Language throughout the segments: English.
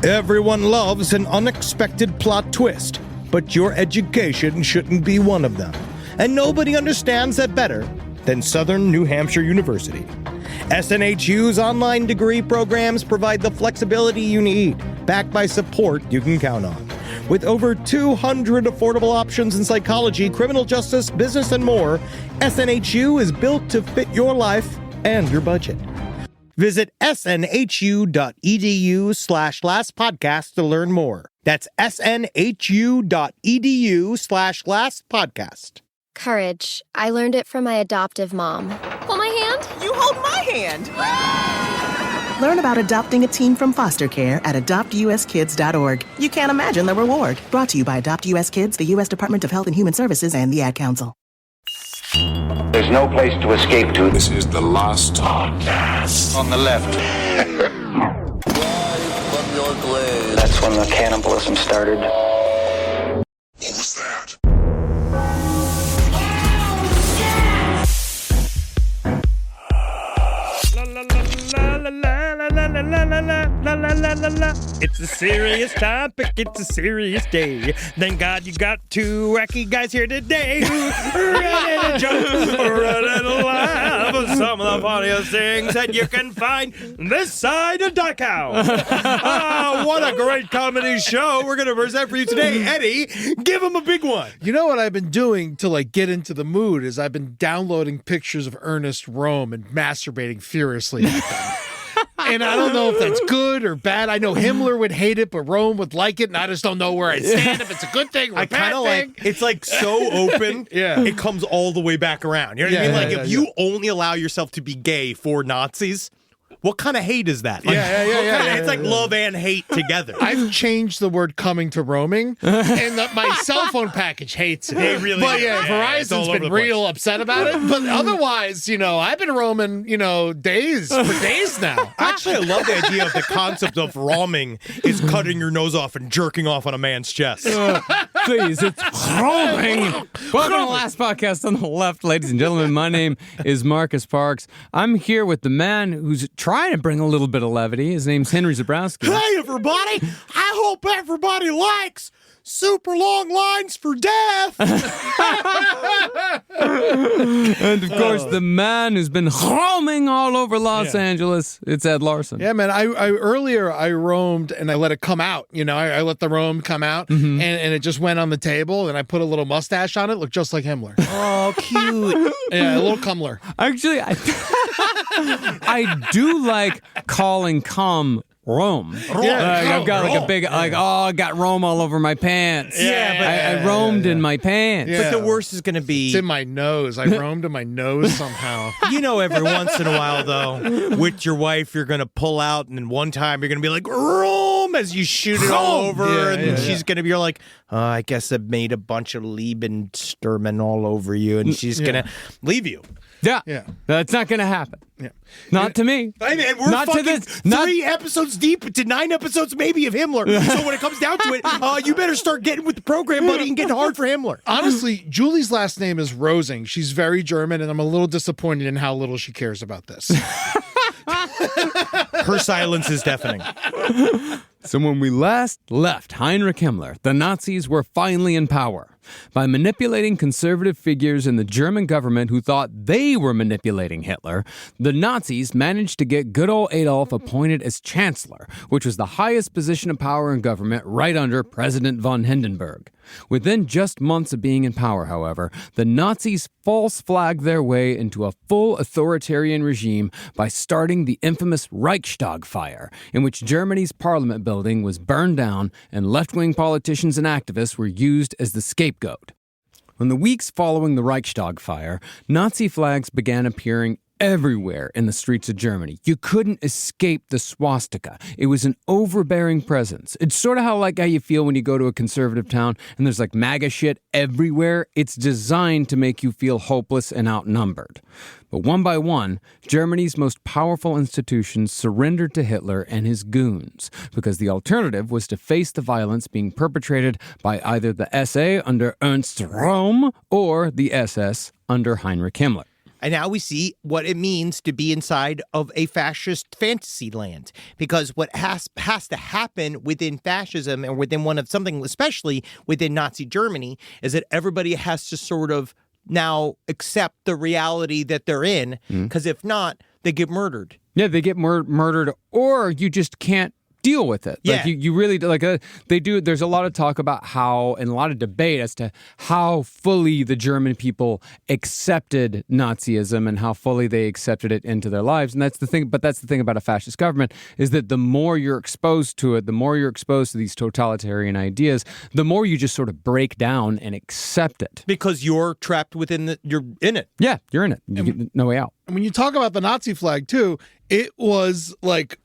Everyone loves an unexpected plot twist, but your education shouldn't be one of them. And nobody understands that better than Southern New Hampshire University. SNHU's online degree programs provide the flexibility you need, backed by support you can count on. With over 200 affordable options in psychology, criminal justice, business, and more, SNHU is built to fit your life and your budget. Visit snhu.edu/lastpodcast to learn more. That's snhu.edu/lastpodcast. Courage. I learned it from my adoptive mom. Hold my hand. You hold my hand. Learn about adopting a teen from foster care at adoptuskids.org. You can't imagine the reward. Brought to you by Adopt US Kids, the U.S. Department of Health and Human Services, and the Ad Council. There's no place to escape to. This is the last podcast. On the left. That's when the cannibalism started. What was that? It's a serious topic, it's a serious day. Thank God you got two wacky guys here today who are ready to joke, ready to laugh at some of the funniest things that you can find this side of Dachau. What a great comedy show we're going to present for you today. Eddie, give him a big one. You know what I've been doing to get into the mood is I've been downloading pictures of Ernest Röhm and masturbating furiously at them. And I don't know if that's good or bad. I know Himmler would hate it, but Röhm would like it, and I just don't know where I stand, if it's a good thing or a bad thing. It's so open, it comes all the way back around. You know what I mean? If you only allow yourself to be gay for Nazis, what kind of hate is that? It's like love and hate together. I've changed the word coming to roaming, and my cell phone package hates it. They really but do. Verizon's been real upset about it. But otherwise, I've been roaming, days now. Actually, I love the idea of the concept of roaming is cutting your nose off and jerking off on a man's chest. Please, it's roaming. Welcome to the last podcast on the left, ladies and gentlemen. My name is Marcus Parks. I'm here with the man who's trying to bring a little bit of levity. His name's Henry Zabrowski. Hey, everybody. I hope everybody likes super long lines for death. And, of course, the man who's been roaming all over Los Angeles, it's Ed Larson. Yeah, man. Earlier I roamed and I let it come out. I let the roam come out, and it just went on the table, and I put a little mustache on it. Looked just like Himmler. Oh, cute. Yeah, a little Cummler. Actually, I do like calling cum Rome. I've got a big, I got Rome all over my pants. I roamed in my pants. But the worst is going to be... It's in my nose. I roamed in my nose somehow. Every once in a while, though, with your wife, you're going to pull out, and then one time you're going to be like, Rome, as you shoot it all over, and then she's going to be like, I guess I made a bunch of Lebensturmen all over you, and she's going to leave you. Yeah. That's not going to happen. Yeah. Not to me. I mean, we're not fucking to this, 3 episodes deep to 9 episodes maybe of Himmler. So when it comes down to it, you better start getting with the program, buddy, and getting hard for Himmler. Honestly, Julie's last name is Rosing. She's very German, and I'm a little disappointed in how little she cares about this. Her silence is deafening. So when we last left Heinrich Himmler, the Nazis were finally in power. By manipulating conservative figures in the German government who thought they were manipulating Hitler, the Nazis managed to get good old Adolf appointed as chancellor, which was the highest position of power in government right under President von Hindenburg. Within just months of being in power, however, the Nazis false flagged their way into a full authoritarian regime by starting the infamous Reichstag Fire, in which Germany's parliament building was burned down and left-wing politicians and activists were used as the scapegoat. In the weeks following the Reichstag Fire, Nazi flags began appearing everywhere in the streets of Germany. You couldn't escape the swastika. It was an overbearing presence. It's sort of how you feel when you go to a conservative town and there's MAGA shit everywhere. It's designed to make you feel hopeless and outnumbered. But one by one, Germany's most powerful institutions surrendered to Hitler and his goons, because the alternative was to face the violence being perpetrated by either the SA under Ernst Röhm or the SS under Heinrich Himmler. And now we see what it means to be inside of a fascist fantasy land. Because what has to happen within fascism and within something, especially within Nazi Germany, is that everybody has to sort of now accept the reality that they're in. Because if not, they get murdered. Yeah, they get murdered, or you just can't deal with it. Yeah. Like you really they do. There's a lot of talk about how, and a lot of debate as to how fully the German people accepted Nazism and how fully they accepted it into their lives. And that's the thing. But that's the thing about a fascist government, is that the more you're exposed to it, the more you're exposed to these totalitarian ideas, the more you just sort of break down and accept it. Because you're trapped you're in it. Yeah, you're in it. You get no way out. And when you talk about the Nazi flag too, it was like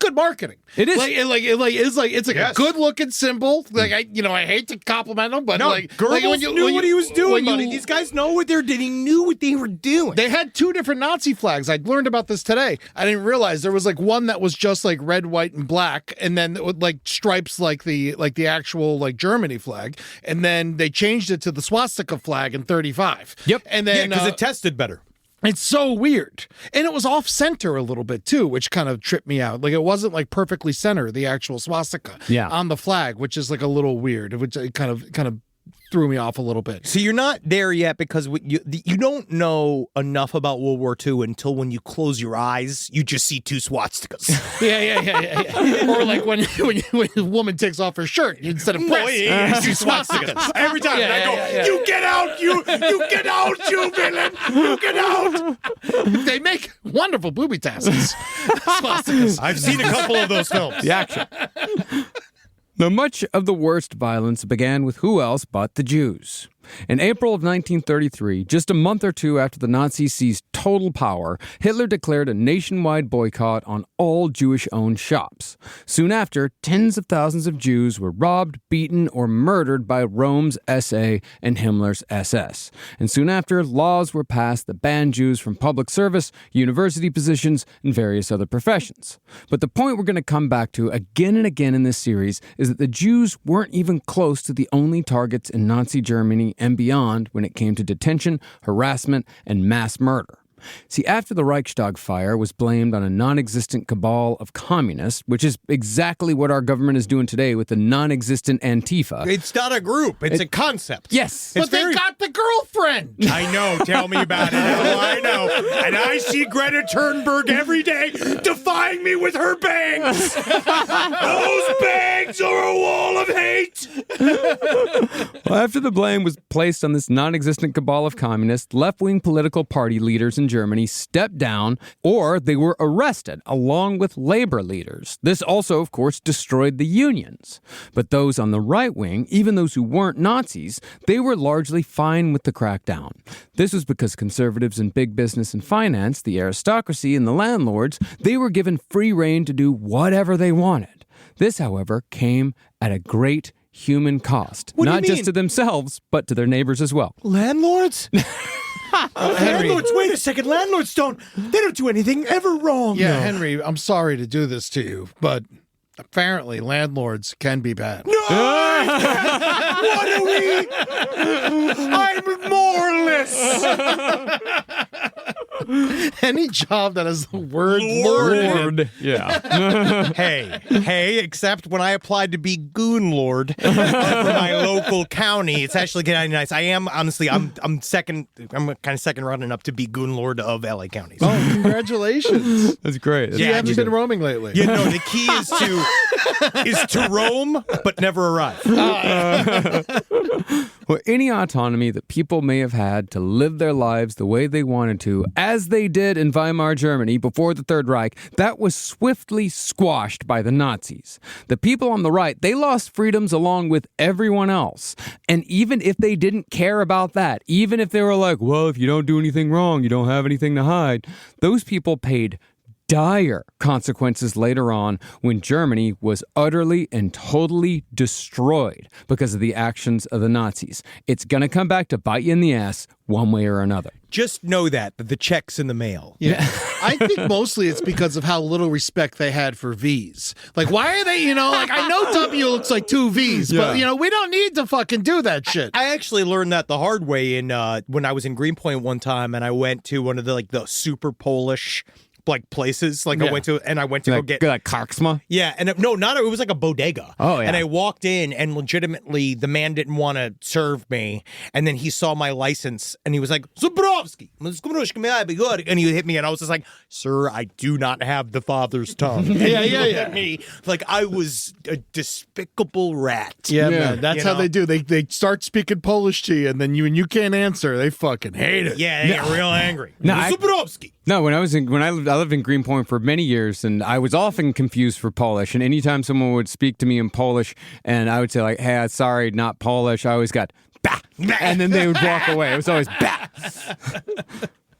good marketing. It is. It's like Yes. a good looking symbol. Like I hate to compliment them, but Goebbels knew what he was doing, buddy. These guys know what they're doing. He knew what they were doing. They had two different Nazi flags. I learned about this today. I didn't realize there was like one that was just like red, white, and black, and then with like stripes like the actual like Germany flag, and then they changed it to the swastika flag in 1935. Yep. And then because it tested better. it's so weird. And it was off center a little bit too, which kind of tripped me out. Like it wasn't like perfectly center, the actual swastika on the flag, which is like a little weird, which kind of threw me off a little bit. So you're not there yet because you don't know enough about World War II until when you close your eyes, you just see two swastikas. Yeah. Or like when a woman takes off her shirt instead of breasts, you see swastikas. Every time I go, you get out, you get out, you villain, you get out. They make wonderful booby tassels. Swastikas. I've seen a couple of those films. The action. Now, much of the worst violence began with who else but the Jews. In April of 1933, just a month or two after the Nazis seized total power, Hitler declared a nationwide boycott on all Jewish-owned shops. Soon after, tens of thousands of Jews were robbed, beaten, or murdered by Rome's SA and Himmler's SS. And soon after, laws were passed that banned Jews from public service, university positions, and various other professions. But the point we're going to come back to again and again in this series is that the Jews weren't even close to the only targets in Nazi Germany and beyond when it came to detention, harassment, and mass murder. See, after the Reichstag Fire was blamed on a non-existent cabal of communists, which is exactly what our government is doing today with the non-existent Antifa. It's not a group. It's a concept. Yes. But they got the girlfriend. I know. Tell me about it. Oh, I know. And I see Greta Thunberg every day defying me with her bangs. Those bangs are a wall of hate. Well, after the blame was placed on this non-existent cabal of communists, left-wing political party leaders in Germany stepped down, or they were arrested along with labor leaders. This also, of course, destroyed the unions. But those on the right wing, even those who weren't Nazis, they were largely fine with the crackdown. This was because conservatives in big business and finance, the aristocracy and the landlords, they were given free rein to do whatever they wanted. This, however, came at a great human cost, not just to themselves, but to their neighbors as well. Landlords? Henry. Landlords, wait a second. Landlords don't do anything ever wrong. Yeah, No. Henry, I'm sorry to do this to you, but apparently landlords can be bad. No! What are we? I'm moralist. Any job that has the word Lord. Yeah. Hey, except when I applied to be Goon Lord for my local county, it's actually getting nice. I am, honestly, I'm second, I'm kind of second running up to be Goon Lord of LA counties. Oh, congratulations. That's great. You haven't been roaming lately. Yeah, no, the key is to roam, but never arrive. Well, any autonomy that people may have had to live their lives the way they wanted to, as they did in Weimar Germany before the Third Reich, that was swiftly squashed by the Nazis. The people on the right, they lost freedoms along with everyone else. And even if they didn't care about that, even if they were like, well, if you don't do anything wrong, you don't have anything to hide, those people paid dire consequences later on when Germany was utterly and totally destroyed because of the actions of the Nazis. It's going to come back to bite you in the ass one way or another. Just know that the check's in the mail. Yeah. I think mostly it's because of how little respect they had for V's. Like, why are they, like, I know W looks like two V's, but, we don't need to fucking do that shit. I actually learned that the hard way when I was in Greenpoint one time, and I went to one of the super Polish places I went to go get like Karksma. Yeah, and it was like a bodega. Oh yeah. And I walked in, and legitimately the man didn't want to serve me, and then he saw my license and he was like, Zubrovsky, and he hit me, and I was just like, sir, I do not have the father's tongue. And he looked at me like I was a despicable rat. Yeah, man, that's how they do. They start speaking Polish to you, and then when you can't answer, they fucking hate it. Yeah, they get real angry. Zubrovsky. No, when I lived in Greenpoint for many years, and I was often confused for Polish. And anytime someone would speak to me in Polish, and I would say like, "Hey, sorry, not Polish," I always got bah, and then they would walk away. It was always bah.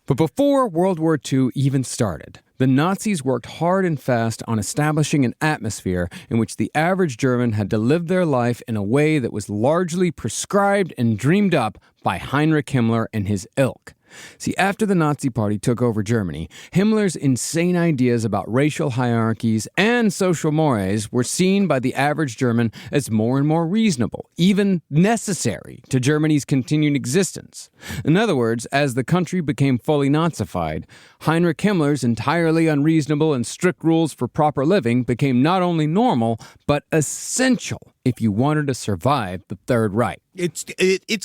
But before World War II even started, the Nazis worked hard and fast on establishing an atmosphere in which the average German had to live their life in a way that was largely prescribed and dreamed up by Heinrich Himmler and his ilk. See, after the Nazi Party took over Germany, Himmler's insane ideas about racial hierarchies and social mores were seen by the average German as more and more reasonable, even necessary to Germany's continued existence. In other words, as the country became fully Nazified, Heinrich Himmler's entirely unreasonable and strict rules for proper living became not only normal, but essential if you wanted to survive the Third Reich. It's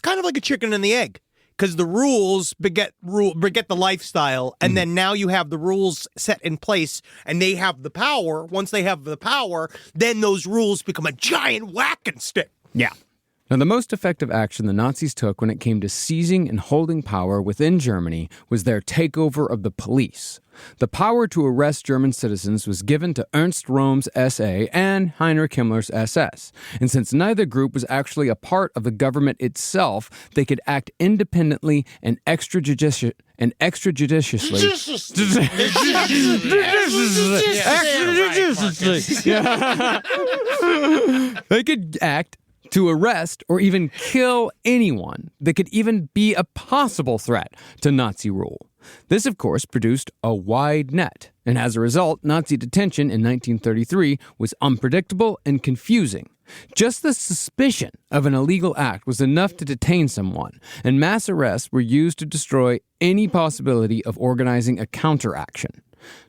kind of like a chicken and the egg. Because the rules beget the lifestyle, and then now you have the rules set in place, and they have the power. Once they have the power, then those rules become a giant whacking stick. Yeah. Now, the most effective action the Nazis took when it came to seizing and holding power within Germany was their takeover of the police. The power to arrest German citizens was given to Ernst Röhm's SA and Heinrich Himmler's SS. And since neither group was actually a part of the government itself, they could act independently and extrajudiciously. They could act to arrest or even kill anyone that could even be a possible threat to Nazi rule. This, of course, produced a wide net, and as a result, Nazi detention in 1933 was unpredictable and confusing. Just the suspicion of an illegal act was enough to detain someone, and mass arrests were used to destroy any possibility of organizing a counteraction.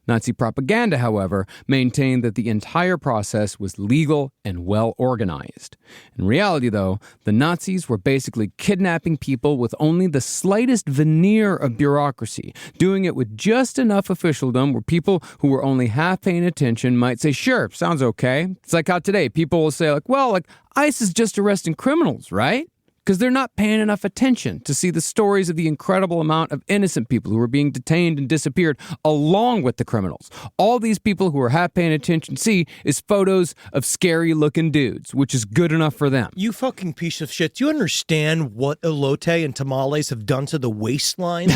Nazi propaganda, however, maintained that the entire process was legal and well organized. In reality, though, the Nazis were basically kidnapping people with only the slightest veneer of bureaucracy, doing it with just enough officialdom where people who were only half paying attention might say, sure, sounds okay. It's like how today people will say, ICE is just arresting criminals, right? Because they're not paying enough attention to see the stories of the incredible amount of innocent people who were being detained and disappeared along with the criminals. All these people who are half paying attention see is photos of scary-looking dudes, which is good enough for them. You fucking piece of shit. Do you understand what elote and tamales have done to the waistlines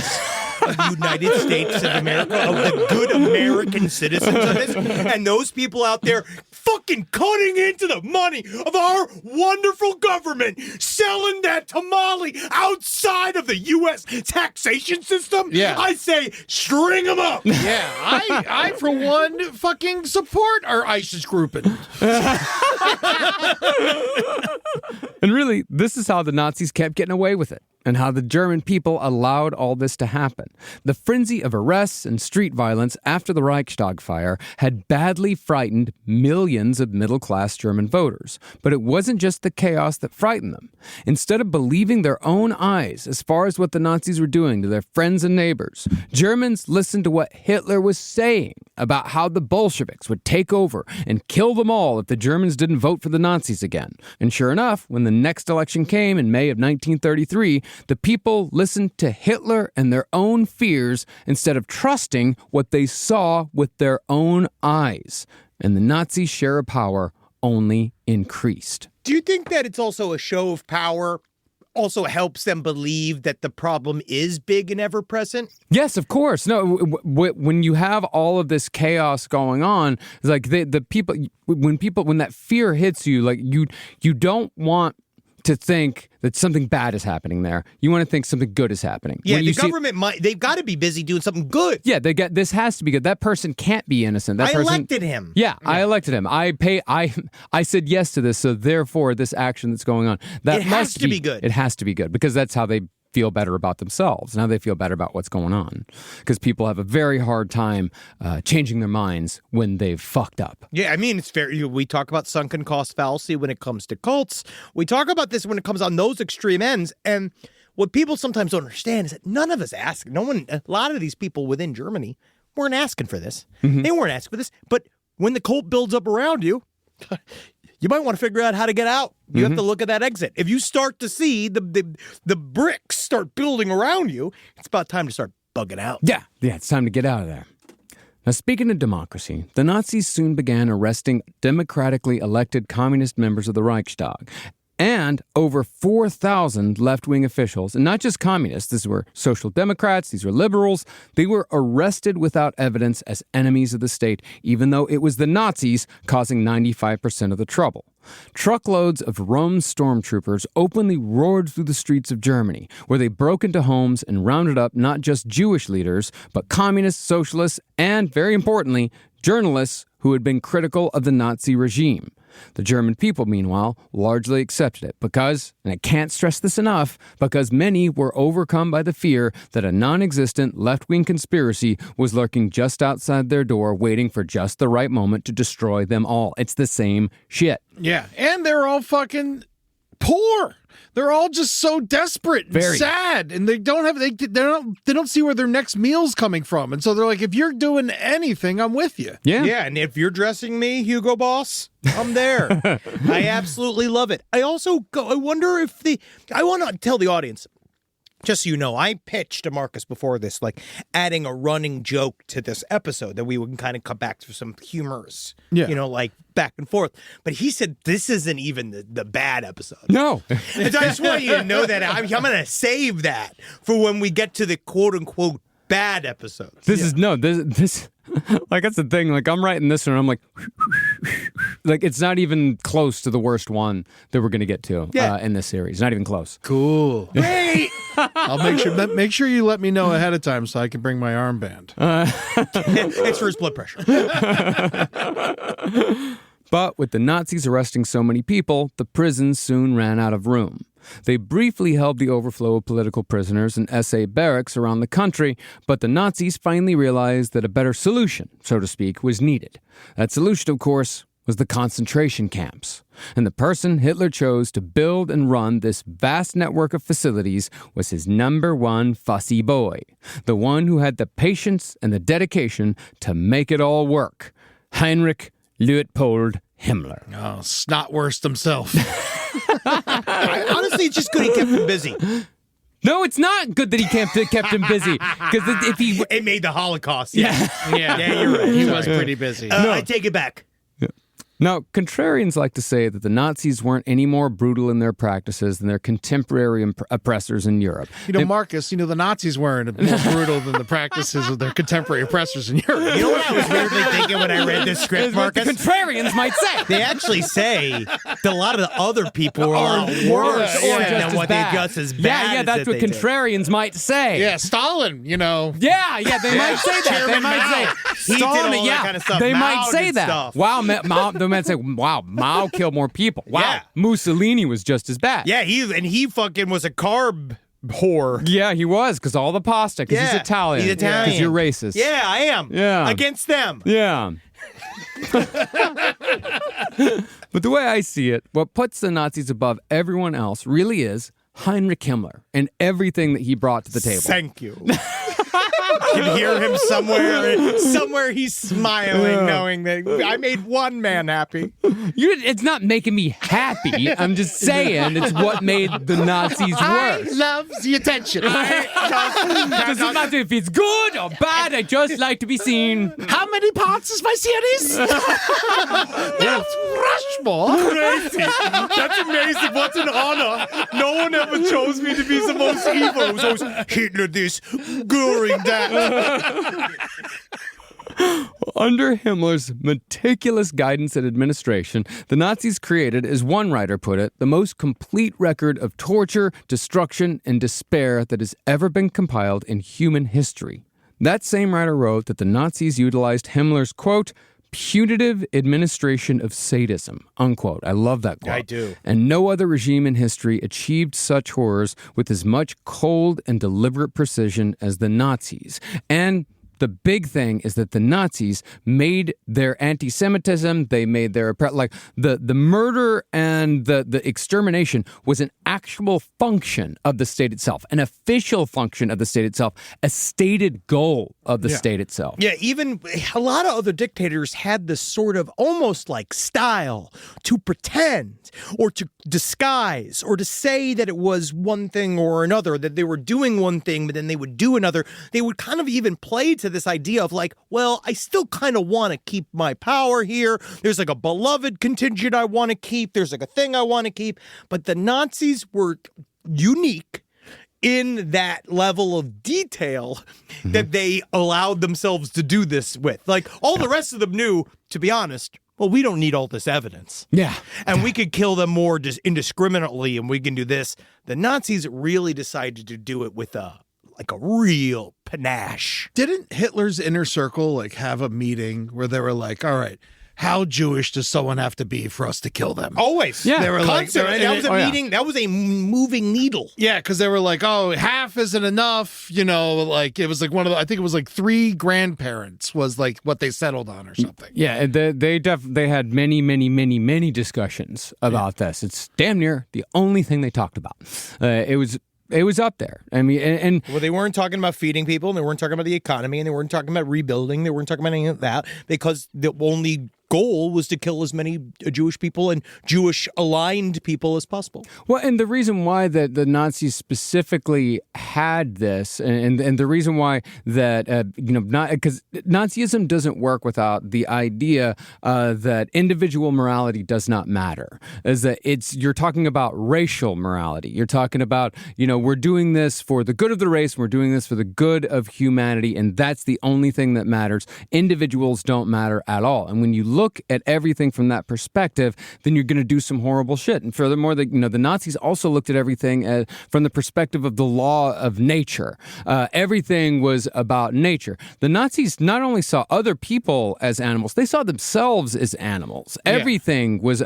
of the United States of America, of the good American citizens of this? And those people out there fucking cutting into the money of our wonderful government, selling that tamale outside of the U.S. taxation system? Yeah. I say, string them up. Yeah, I for one, fucking support our ISIS grouping. And really, this is how the Nazis kept getting away with it, and how the German people allowed all this to happen. The frenzy of arrests and street violence after the Reichstag Fire had badly frightened millions of middle-class German voters. But it wasn't just the chaos that frightened them. Instead of believing their own eyes as far as what the Nazis were doing to their friends and neighbors, Germans listened to what Hitler was saying about how the Bolsheviks would take over and kill them all if the Germans didn't vote for the Nazis again. And sure enough, when the next election came in May of 1933, the people listened to Hitler and their own fears instead of trusting what they saw with their own eyes. And the Nazi share of power only increased. Do you think that it's also a show of power also helps them believe that the problem is big and ever present. Yes, of course. No, when you have all of this chaos going on, it's like the people, when that fear hits you, like you don't want to think that something bad is happening there. You want to think something good is happening. Yeah, the government they've got to be busy doing something good. Yeah, this has to be good. That person can't be innocent. I elected him. Yeah, I elected him. I said yes to this, so therefore this action that's going on, that has to be good. It has to be good because that's how they feel better about themselves. Now they feel better about what's going on because people have a very hard time changing their minds when they've fucked up. Yeah, I mean, it's fair. We talk about sunken cost fallacy when it comes to cults. We talk about this when it comes on those extreme ends. And what people sometimes don't understand is that none of us ask. A lot of these people within Germany weren't asking for this. Mm-hmm. They weren't asking for this. But when the cult builds up around you, you might want to figure out how to get out. You have to look at that exit. If you start to see the bricks start building around you, it's about time to start bugging out. Yeah, it's time to get out of there. Now, speaking of democracy, the Nazis soon began arresting democratically elected communist members of the Reichstag. And over 4,000 left-wing officials, and not just communists, these were social democrats, these were liberals, they were arrested without evidence as enemies of the state, even though it was the Nazis causing 95% of the trouble. Truckloads of Rome stormtroopers openly roared through the streets of Germany, where they broke into homes and rounded up not just Jewish leaders, but communists, socialists, and, very importantly, journalists who had been critical of the Nazi regime. The German people, meanwhile, largely accepted it because, and I can't stress this enough, because many were overcome by the fear that a non-existent left-wing conspiracy was lurking just outside their door, waiting for just the right moment to destroy them all. It's the same shit. Yeah, and they're all fucking poor. They're all just so desperate and sad, and they don't see where their next meal's coming from, and so they're like, if you're doing anything, I'm with you. Yeah, and if you're dressing me, Hugo Boss, I'm there. I absolutely love it. I wonder if I want to tell the audience. Just so you know, I pitched to Marcus before this, like adding a running joke to this episode that we would kind of come back to some humorous, like back and forth. But he said this isn't even the bad episode. No. And so I just want you to know that I'm going to save that for when we get to the quote unquote bad episodes. This like that's the thing. Like I'm writing this one, and I'm like it's not even close to the worst one that we're going to get to in this series. Not even close. Cool. Great. I'll make sure you let me know ahead of time so I can bring my armband. It's for his blood pressure. But with the Nazis arresting so many people, the prisons soon ran out of room. They briefly held the overflow of political prisoners in SA barracks around the country, but the Nazis finally realized that a better solution, so to speak, was needed. That solution, of course, was the concentration camps. And the person Hitler chose to build and run this vast network of facilities was his number one fussy boy, the one who had the patience and the dedication to make it all work, Heinrich Himmler. Oh, snotwurst himself. Honestly, it's just good he kept him busy. No, it's not good that he kept him busy. Because if he... It made the Holocaust. Yeah, you're right. He was pretty busy. No. I take it back. Now, contrarians like to say that the Nazis weren't any more brutal in their practices than their contemporary oppressors in Europe. Marcus, the Nazis weren't more brutal than the practices of their contemporary oppressors in Europe. You know what I was weirdly thinking when I read this script, Marcus? The contrarians might say. They actually say that a lot of the other people are a lot worse than what they just as bad. Yeah, that's what contrarians might say. Yeah, Stalin, Yeah, they might say that. They might say Stalin, that kind of stuff. They might Mao say did that. Stuff. Wow, they might say, wow, Mao killed more people. Wow, Yeah. Mussolini was just as bad. Yeah, he fucking was a carb whore. Yeah, he was, because all the pasta, because he's Italian. He's Italian. Because you're racist. Yeah, I am. Yeah. Against them. Yeah. But the way I see it, what puts the Nazis above everyone else really is Heinrich Himmler and everything that he brought to the table. Thank you. can hear him somewhere. Somewhere he's smiling, knowing that I made one man happy. It's not making me happy. I'm just saying it's what made the Nazis I worse. love the attention. Doesn't matter if it's good or bad. I just like to be seen. How many parts is my series? That's Rushmore. Crazy. That's amazing. What an honor. No one ever chose me to be the most evil. It was always Hitler this, Göring that. Under Himmler's meticulous guidance and administration, the Nazis created, as one writer put it, the most complete record of torture, destruction, and despair that has ever been compiled in human history. That same writer wrote that the Nazis utilized Himmler's, quote, punitive administration of sadism, unquote. I love that quote. I do. And no other regime in history achieved such horrors with as much cold and deliberate precision as the Nazis. And the big thing is that the Nazis made their anti-Semitism, they made their, like, the murder and the extermination was an actual function of the state itself, an official function of the state itself, a stated goal of the state itself. Yeah, even a lot of other dictators had this sort of almost like style to pretend or to disguise or to say that it was one thing or another, that they were doing one thing, but then they would do another. They would kind of even play to this idea of like, well, I still kind of want to keep my power here. There's like a beloved contingent I want to keep. There's like a thing I want to keep. But the Nazis were unique in that level of detail that they allowed themselves to do this with. Like all the rest of them knew, to be honest, well, we don't need all this evidence. Yeah. And we could kill them more just indiscriminately and we can do this. The Nazis really decided to do it with a real panache. Didn't Hitler's inner circle like have a meeting where they were like, all right, how Jewish does someone have to be for us to kill them? Always. Yeah. They were Constant. that was a meeting. That was a moving needle. Yeah, because they were like, oh, half isn't enough. You know, like it was like I think it was like 3 grandparents was like what they settled on or something. Yeah, they had many discussions about this. It's damn near the only thing they talked about. It was up there. I mean, and Well, they weren't talking about feeding people, and they weren't talking about the economy, and they weren't talking about rebuilding. They weren't talking about any of that because the only goal was to kill as many Jewish people and Jewish-aligned people as possible. well, and the reason why that the Nazis specifically had this, and the reason why that not because Nazism doesn't work without the idea that individual morality does not matter. Is that you're talking about racial morality. You're talking about we're doing this for the good of the race. We're doing this for the good of humanity, and that's the only thing that matters. Individuals don't matter at all. And when you look at everything from that perspective, then you're going to do some horrible shit. And furthermore, the Nazis also looked at everything from the perspective of the law of nature. Everything was about nature. The Nazis not only saw other people as animals, they saw themselves as animals. Everything was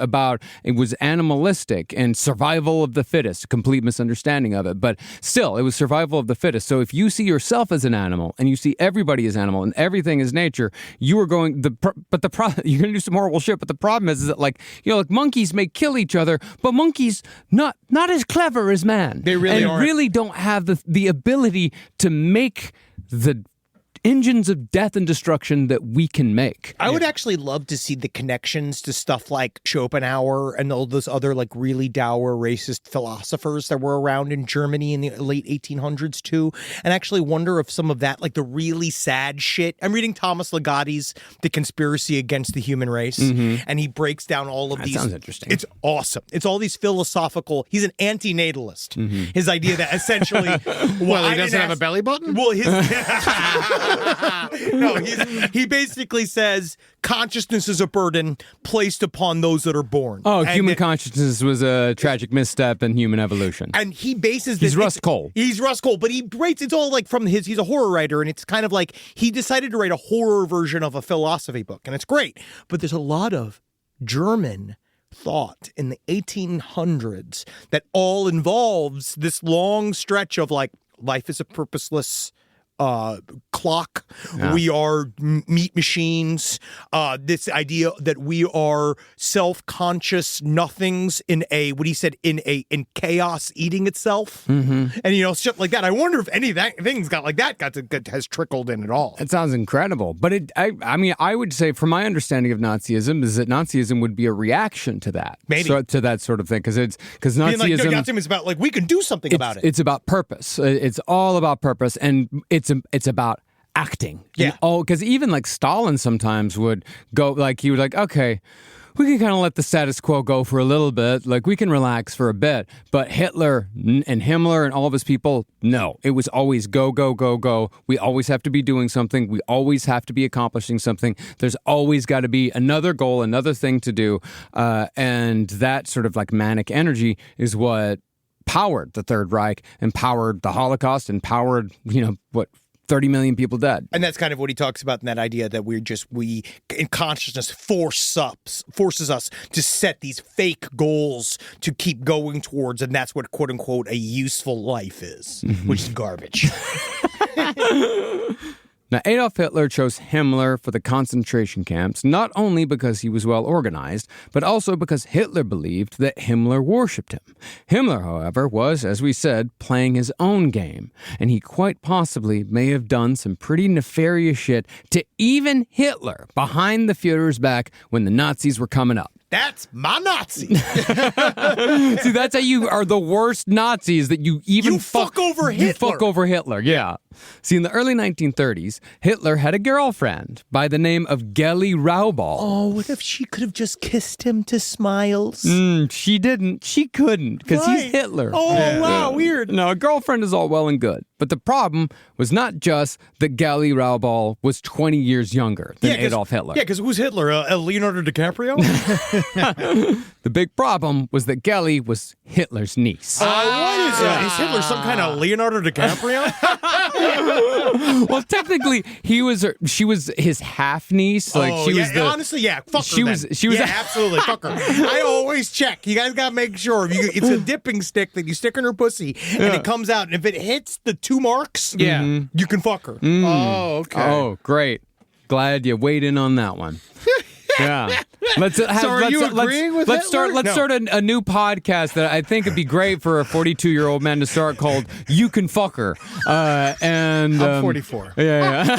animalistic and survival of the fittest, complete misunderstanding of it. But still, it was survival of the fittest. So if you see yourself as an animal and you see everybody as animal and everything is nature, you are going, you're going to do some horrible shit. But the problem is that like monkeys may kill each other, but monkeys not as clever as man. They really aren't. Really don't have the ability to make the engines of death and destruction that we can make. I would actually love to see the connections to stuff like Schopenhauer and all those other like really dour racist philosophers that were around in Germany in the late 1800s too, and actually wonder if some of that, like the really sad shit. I'm reading Thomas Ligotti's The Conspiracy Against the Human Race, and he breaks down all of these. Sounds interesting. It's awesome. It's all these philosophical. He's an anti-natalist. His idea that essentially, Well, he doesn't have a belly button? Well, his no, he basically says consciousness is a burden placed upon those that are born. Oh, human consciousness was a tragic misstep in human evolution. And he bases He's this. Russ Cole. He's Russ Cole, but he writes, it's all like from he's a horror writer, and it's kind of like he decided to write a horror version of a philosophy book, and it's great. But there's a lot of German thought in the 1800s that all involves this long stretch of like life is a purposeless clock. We are meat machines. This idea that we are self-conscious nothings in in chaos eating itself, and shit like that. I wonder if any of that things has trickled in at all. It sounds incredible, but I would say, from my understanding of Nazism, is that Nazism would be a reaction to that, to that sort of thing, because Nazism, Nazism is about we can do something about it. It's about purpose. It's all about purpose, and it's about acting. Yeah. Because even Stalin sometimes would go he would okay, we can kind of let the status quo go for a little bit. We can relax for a bit. But Hitler and Himmler and all of his people, no. It was always go, go, go, go. We always have to be doing something. We always have to be accomplishing something. There's always got to be another goal, another thing to do. And that sort of manic energy is what powered the Third Reich and powered the Holocaust and powered, 30 million people dead. And that's kind of what he talks about in that idea that we in consciousness forces us to set these fake goals to keep going towards, and that's what quote unquote a useful life is, which is garbage. Now, Adolf Hitler chose Himmler for the concentration camps, not only because he was well organized, but also because Hitler believed that Himmler worshipped him. Himmler, however, was, as we said, playing his own game, and he quite possibly may have done some pretty nefarious shit to even Hitler behind the Fuhrer's back when the Nazis were coming up. That's my Nazi. See, that's how you are the worst Nazis, that you even fuck over Hitler. You fuck over Hitler, yeah. See, in the early 1930s, Hitler had a girlfriend by the name of Geli Raubal. Oh, what if she could have just kissed him to smiles? She didn't. She couldn't, because he's Hitler. Oh, wow, weird. No, a girlfriend is all well and good. But the problem was not just that Geli Raubal was 20 years younger than Adolf Hitler. Yeah, because who's Hitler? Leonardo DiCaprio? The big problem was that Geli was Hitler's niece. What is that? Is Hitler some kind of Leonardo DiCaprio? Well, technically, she was his half niece. Honestly, fuck her. She was absolutely fuck her. I always check. You guys gotta make sure it's a dipping stick that you stick in her pussy, and it comes out. And if it hits the 2 marks, you can fuck her. Oh, okay. Oh, great. Glad you weighed in on that one. Yeah. Let's start a new podcast that I think would be great for a 42-year-old man to start, called "You Can Fuck Her." I'm 44. Yeah. Isn't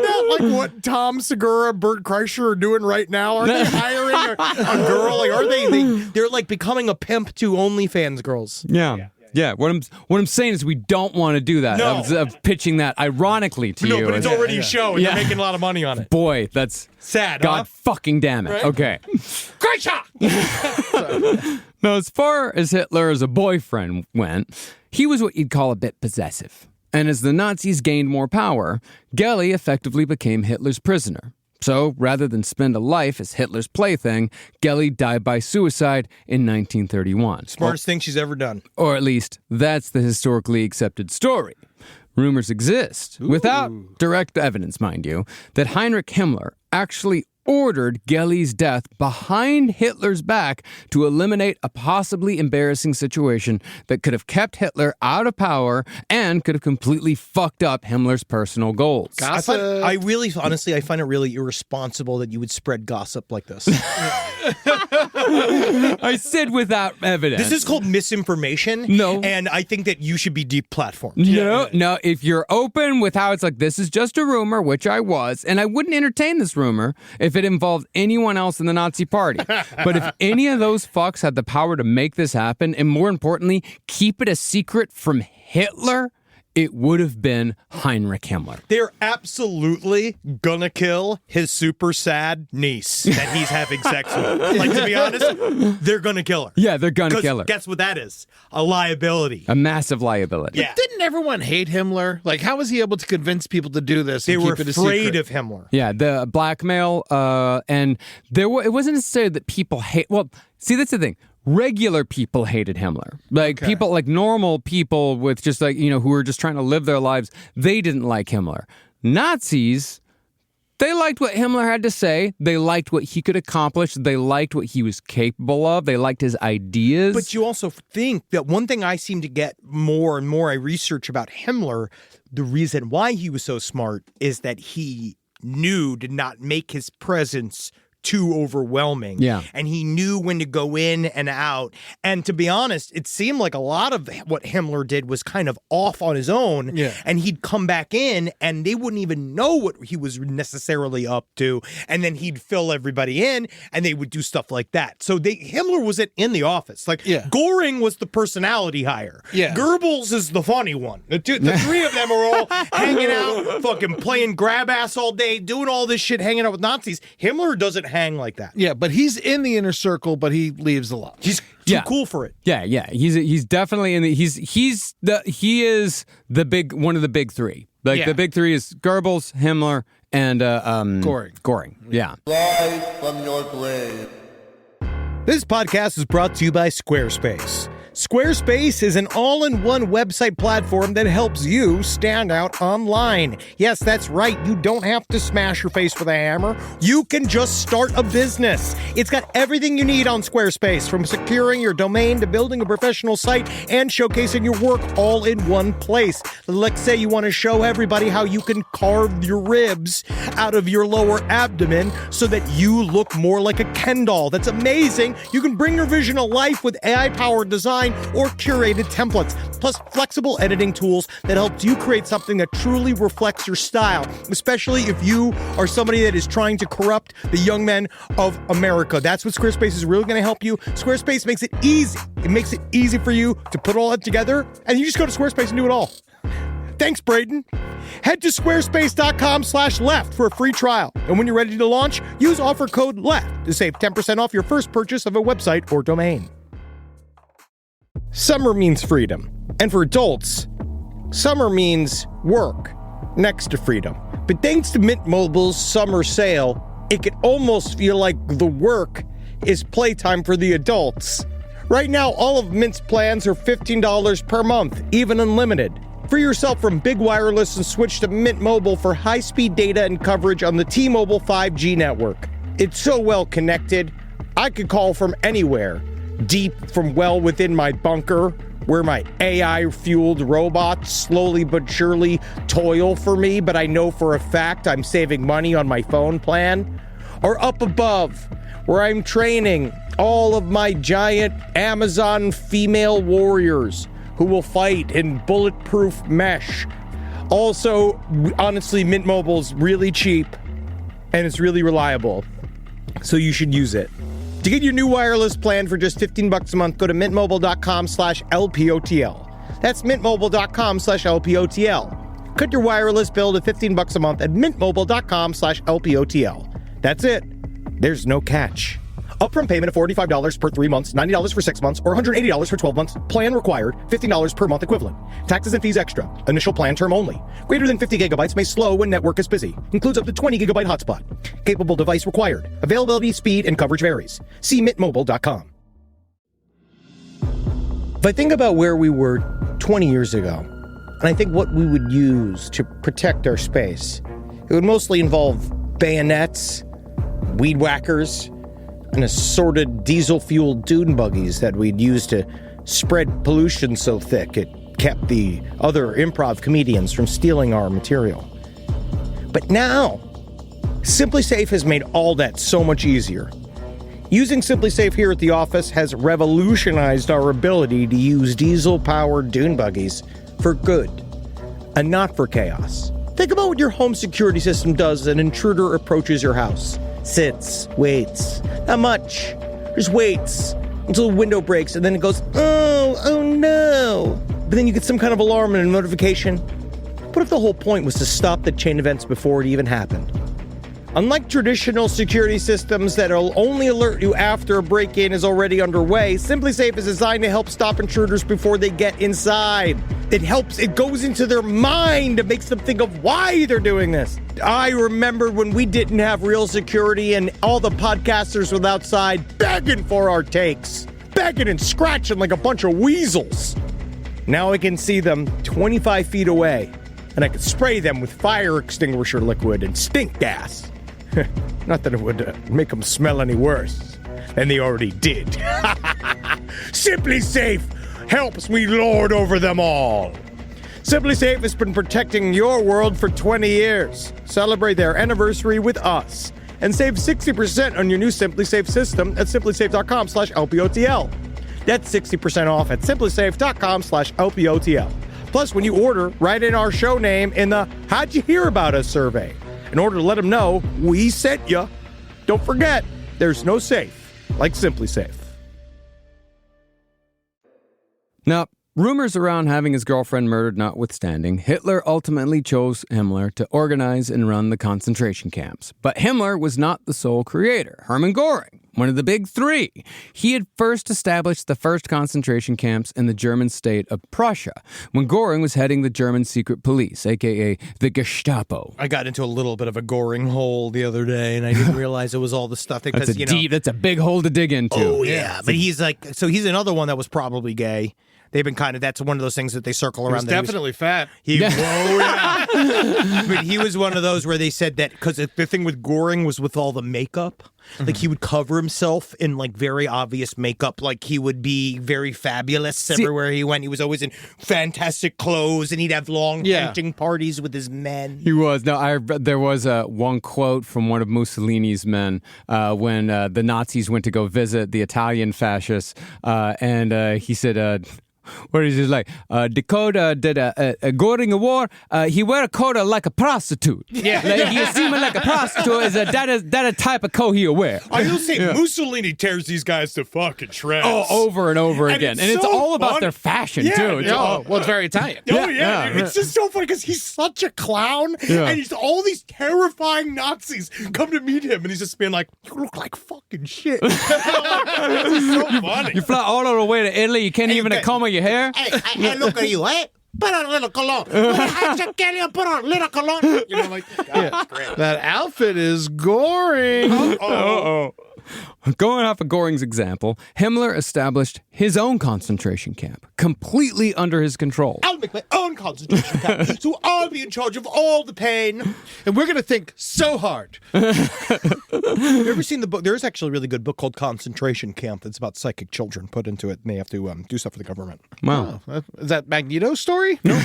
that what Tom Segura, Bert Kreischer are doing right now? Are they hiring a girl? They're becoming a pimp to OnlyFans girls. Yeah. Yeah, what I'm saying is we don't want to do that. No. I was pitching that ironically to you. No, but it's already a show, and you're making a lot of money on it. Boy, that's sad. God fucking damn it. Right? Okay. Great shot! Now, as far as Hitler as a boyfriend went, he was what you'd call a bit possessive. And as the Nazis gained more power, Geli effectively became Hitler's prisoner. So, rather than spend a life as Hitler's plaything, Geli died by suicide in 1931. Smartest thing she's ever done. Or at least, that's the historically accepted story. Rumors exist, without direct evidence, mind you, that Heinrich Himmler actually ordered Geli's death behind Hitler's back to eliminate a possibly embarrassing situation that could have kept Hitler out of power and could have completely fucked up Himmler's personal goals. I find it really irresponsible that you would spread gossip like this. I said without evidence. This is called misinformation. No. And I think that you should be deplatformed. No, if you're open with how it's this is just a rumor, which I was, and I wouldn't entertain this rumor if it involved anyone else in the Nazi party. But if any of those fucks had the power to make this happen, and more importantly, keep it a secret from Hitler, it would have been Heinrich Himmler. They're absolutely gonna kill his super sad niece that he's having sex with. To be honest, they're gonna kill her. Yeah, they're gonna kill her. Guess what that is? A liability. A massive liability. Yeah. Didn't everyone hate Himmler? How was he able to convince people to do this? They were keep it afraid a of Himmler. Yeah, the blackmail, and it wasn't necessarily that people hate. Well, see, that's the thing. Regular people hated Himmler. People, normal people with just who were just trying to live their lives, they didn't like Himmler. Nazis They liked what Himmler had to say. They liked what he could accomplish. They liked what he was capable of. They liked his ideas. But you also think that one thing I seem to get more and more I research about Himmler, the reason why he was so smart is that he knew to not make his presence too overwhelming. Yeah. And he knew when to go in and out. And to be honest, it seemed like a lot of what Himmler did was kind of off on his own. Yeah. And he'd come back in and they wouldn't even know what he was necessarily up to. And then he'd fill everybody in and they would do stuff like that. So Himmler wasn't in the office. Like Göring was the personality hire. Yeah. Goebbels is the funny one. The three of them are all hanging out, fucking playing grab ass all day, doing all this shit, hanging out with Nazis. Himmler doesn't hang like that. Yeah, but he's in the inner circle, but he leaves a lot. He's too cool for it. Yeah. He's definitely in the he is the big one of the big three. Like the big three is Goebbels, Himmler, and Göring. Yeah. Rise from your grave. This podcast is brought to you by Squarespace. Squarespace is an all-in-one website platform that helps you stand out online. Yes, that's right. You don't have to smash your face with a hammer. You can just start a business. It's got everything you need on Squarespace, from securing your domain to building a professional site and showcasing your work all in one place. Let's say you want to show everybody how you can carve your ribs out of your lower abdomen so that you look more like a Ken doll. That's amazing. You can bring your vision to life with AI-powered design or curated templates, plus flexible editing tools that helps you create something that truly reflects your style, especially if you are somebody that is trying to corrupt the young men of America. That's what Squarespace is really going to help you. Squarespace makes it easy. It makes it easy for you to put all that together, and you just go to Squarespace and do it all. Thanks, Braden. Head to squarespace.com/left for a free trial. And when you're ready to launch, use offer code LEFT to save 10% off your first purchase of a website or domain. Summer means freedom. And for adults, summer means work next to freedom. But thanks to Mint Mobile's summer sale, it can almost feel like the work is playtime for the adults. Right now, all of Mint's plans are $15 per month, even unlimited. Free yourself from big wireless and switch to Mint Mobile for high-speed data and coverage on the T-Mobile 5G network. It's so well connected, I could call from anywhere. Deep from well within my bunker, where my AI-fueled robots slowly but surely toil for me, but I know for a fact I'm saving money on my phone plan. Or up above, where I'm training all of my giant Amazon female warriors who will fight in bulletproof mesh. Also, honestly, Mint Mobile's really cheap and it's really reliable, so you should use it. To get your new wireless plan for just $15 a month, go to mintmobile.com/LPOTL. That's mintmobile.com/LPOTL. Cut your wireless bill to $15 a month at mintmobile.com/LPOTL. That's it. There's no catch. Upfront payment of $45 per 3 months, $90 for 6 months, or $180 for 12 months. Plan required, $15 per month equivalent. Taxes and fees extra. Initial plan term only. Greater than 50 gigabytes may slow when network is busy. Includes up to 20 gigabyte hotspot. Capable device required. Availability, speed, and coverage varies. See mintmobile.com. If I think about where we were 20 years ago, and I think what we would use to protect our space, it would mostly involve bayonets, weed whackers, and assorted diesel-fueled dune buggies that we'd use to spread pollution so thick it kept the other improv comedians from stealing our material. But now, SimpliSafe has made all that so much easier. Using SimpliSafe here at the office has revolutionized our ability to use diesel-powered dune buggies for good, and not for chaos. Think about what your home security system does as an intruder approaches your house. Sits, waits. Not much. Just waits until the window breaks, and then it goes, oh no. But then you get some kind of alarm and a notification. What if the whole point was to stop the chain events before it even happened? Unlike traditional security systems that'll only alert you after a break-in is already underway, SimpliSafe is designed to help stop intruders before they get inside. It goes into their mind. It makes them think of why they're doing this. I remember when we didn't have real security and all the podcasters were outside begging for our takes. Begging and scratching like a bunch of weasels. Now I can see them 25 feet away, and I could spray them with fire extinguisher liquid and stink gas. Not that it would make them smell any worse than they already did. Simply Safe helps me lord over them all. Simply Safe has been protecting your world for 20 years. Celebrate their anniversary with us and save 60% on your new Simply Safe system at simplysafe.com/LPOTL. That's 60% off at simplysafe.com/LPOTL. Plus, when you order, write in our show name in the How'd You Hear About Us survey in order to let them know we sent you. Don't forget, there's no safe like Simply Safe. Now, rumors around having his girlfriend murdered notwithstanding, Hitler ultimately chose Himmler to organize and run the concentration camps. But Himmler was not the sole creator. Hermann Göring, one of the big three. He had first established the first concentration camps in the German state of Prussia, when Göring was heading the German secret police, a.k.a. the Gestapo. I got into a little bit of a Göring hole the other day, and I didn't realize it was all the stuff because, That's a big hole to dig into. Oh, yeah. But he's another one that was probably gay. They've been that's one of those things that they circle around. He's definitely fat. But he was one of those where they said that because the thing with Göring was with all the makeup. Like he would cover himself in very obvious makeup. Like he would be very fabulous everywhere he went. He was always in fantastic clothes, and he'd have long hunting parties with his men. He was. Now, there was one quote from one of Mussolini's men when the Nazis went to go visit the Italian fascists, and he said, what is it like? Dakota did a Göring a war. He wear a coat like a prostitute. Yeah, he seeming like a prostitute. That a type of coat he'll wear. I will say Mussolini tears these guys to fucking shreds. Oh, over and over again, and it's so all about fun. their fashion too. It's very Italian. Oh yeah, dude. It's just so funny because he's such a clown, and all these terrifying Nazis come to meet him, and he's just being like, "You look like fucking shit." This is so funny. You fly all the way to Italy. You can't even comb your hair. Hey, look at you, eh? Put on a little cologne. Put on a little cologne. That outfit is Göring. Going off of Göring's example, Himmler established his own concentration camp, completely under his control. I'll make my own concentration camp, so I'll be in charge of all the pain. And we're going to think so hard. Have you ever seen the book? There's actually a really good book called Concentration Camp that's about psychic children put into it, and they have to do stuff for the government. Wow. Is that Magneto's story? No.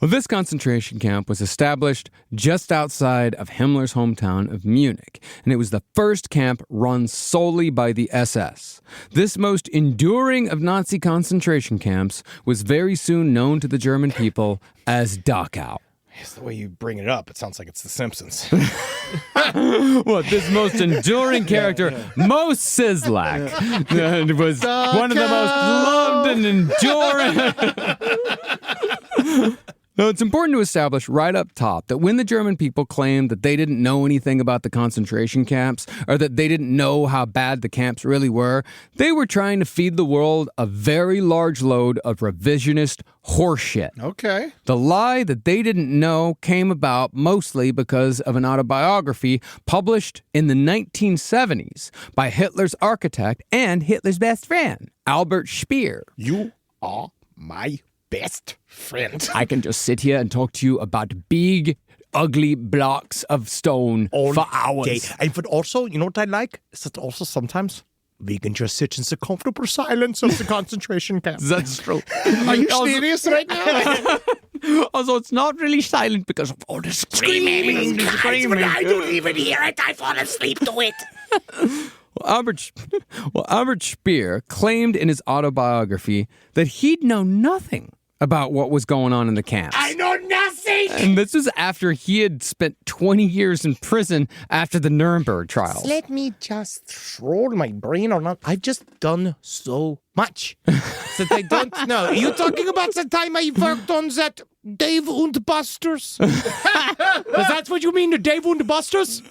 Well, this concentration camp was established just outside of Himmler's hometown of Munich, and it was the first camp run solely by the SS. This most enduring of Nazi concentration camps was very soon known to the German people as Dachau. It's the way you bring it up. It sounds like it's The Simpsons. What, this most enduring character, Mo Sizlak, was one of the most loved and enduring. Now, it's important to establish right up top that when the German people claimed that they didn't know anything about the concentration camps, or that they didn't know how bad the camps really were, they were trying to feed the world a very large load of revisionist horseshit. Okay. The lie that they didn't know came about mostly because of an autobiography published in the 1970s by Hitler's architect and Hitler's best friend, Albert Speer. You are my best friend. I can just sit here and talk to you about big, ugly blocks of stone for hours. But also, you know what I like? Is that also sometimes we can just sit in the comfortable silence of the concentration camp. That's true. Are you serious right now? Also, it's not really silent because of all the screaming. I don't even hear it. I fall asleep to it. Albert Speer claimed in his autobiography that he'd know nothing about what was going on in the camps. I know nothing! And this was after he had spent 20 years in prison after the Nuremberg trials. Let me just roll my brain or not. I've just done so much that I don't know. Are you talking about the time I worked on that Dave und Busters? Is that what you mean, the Dave und Busters?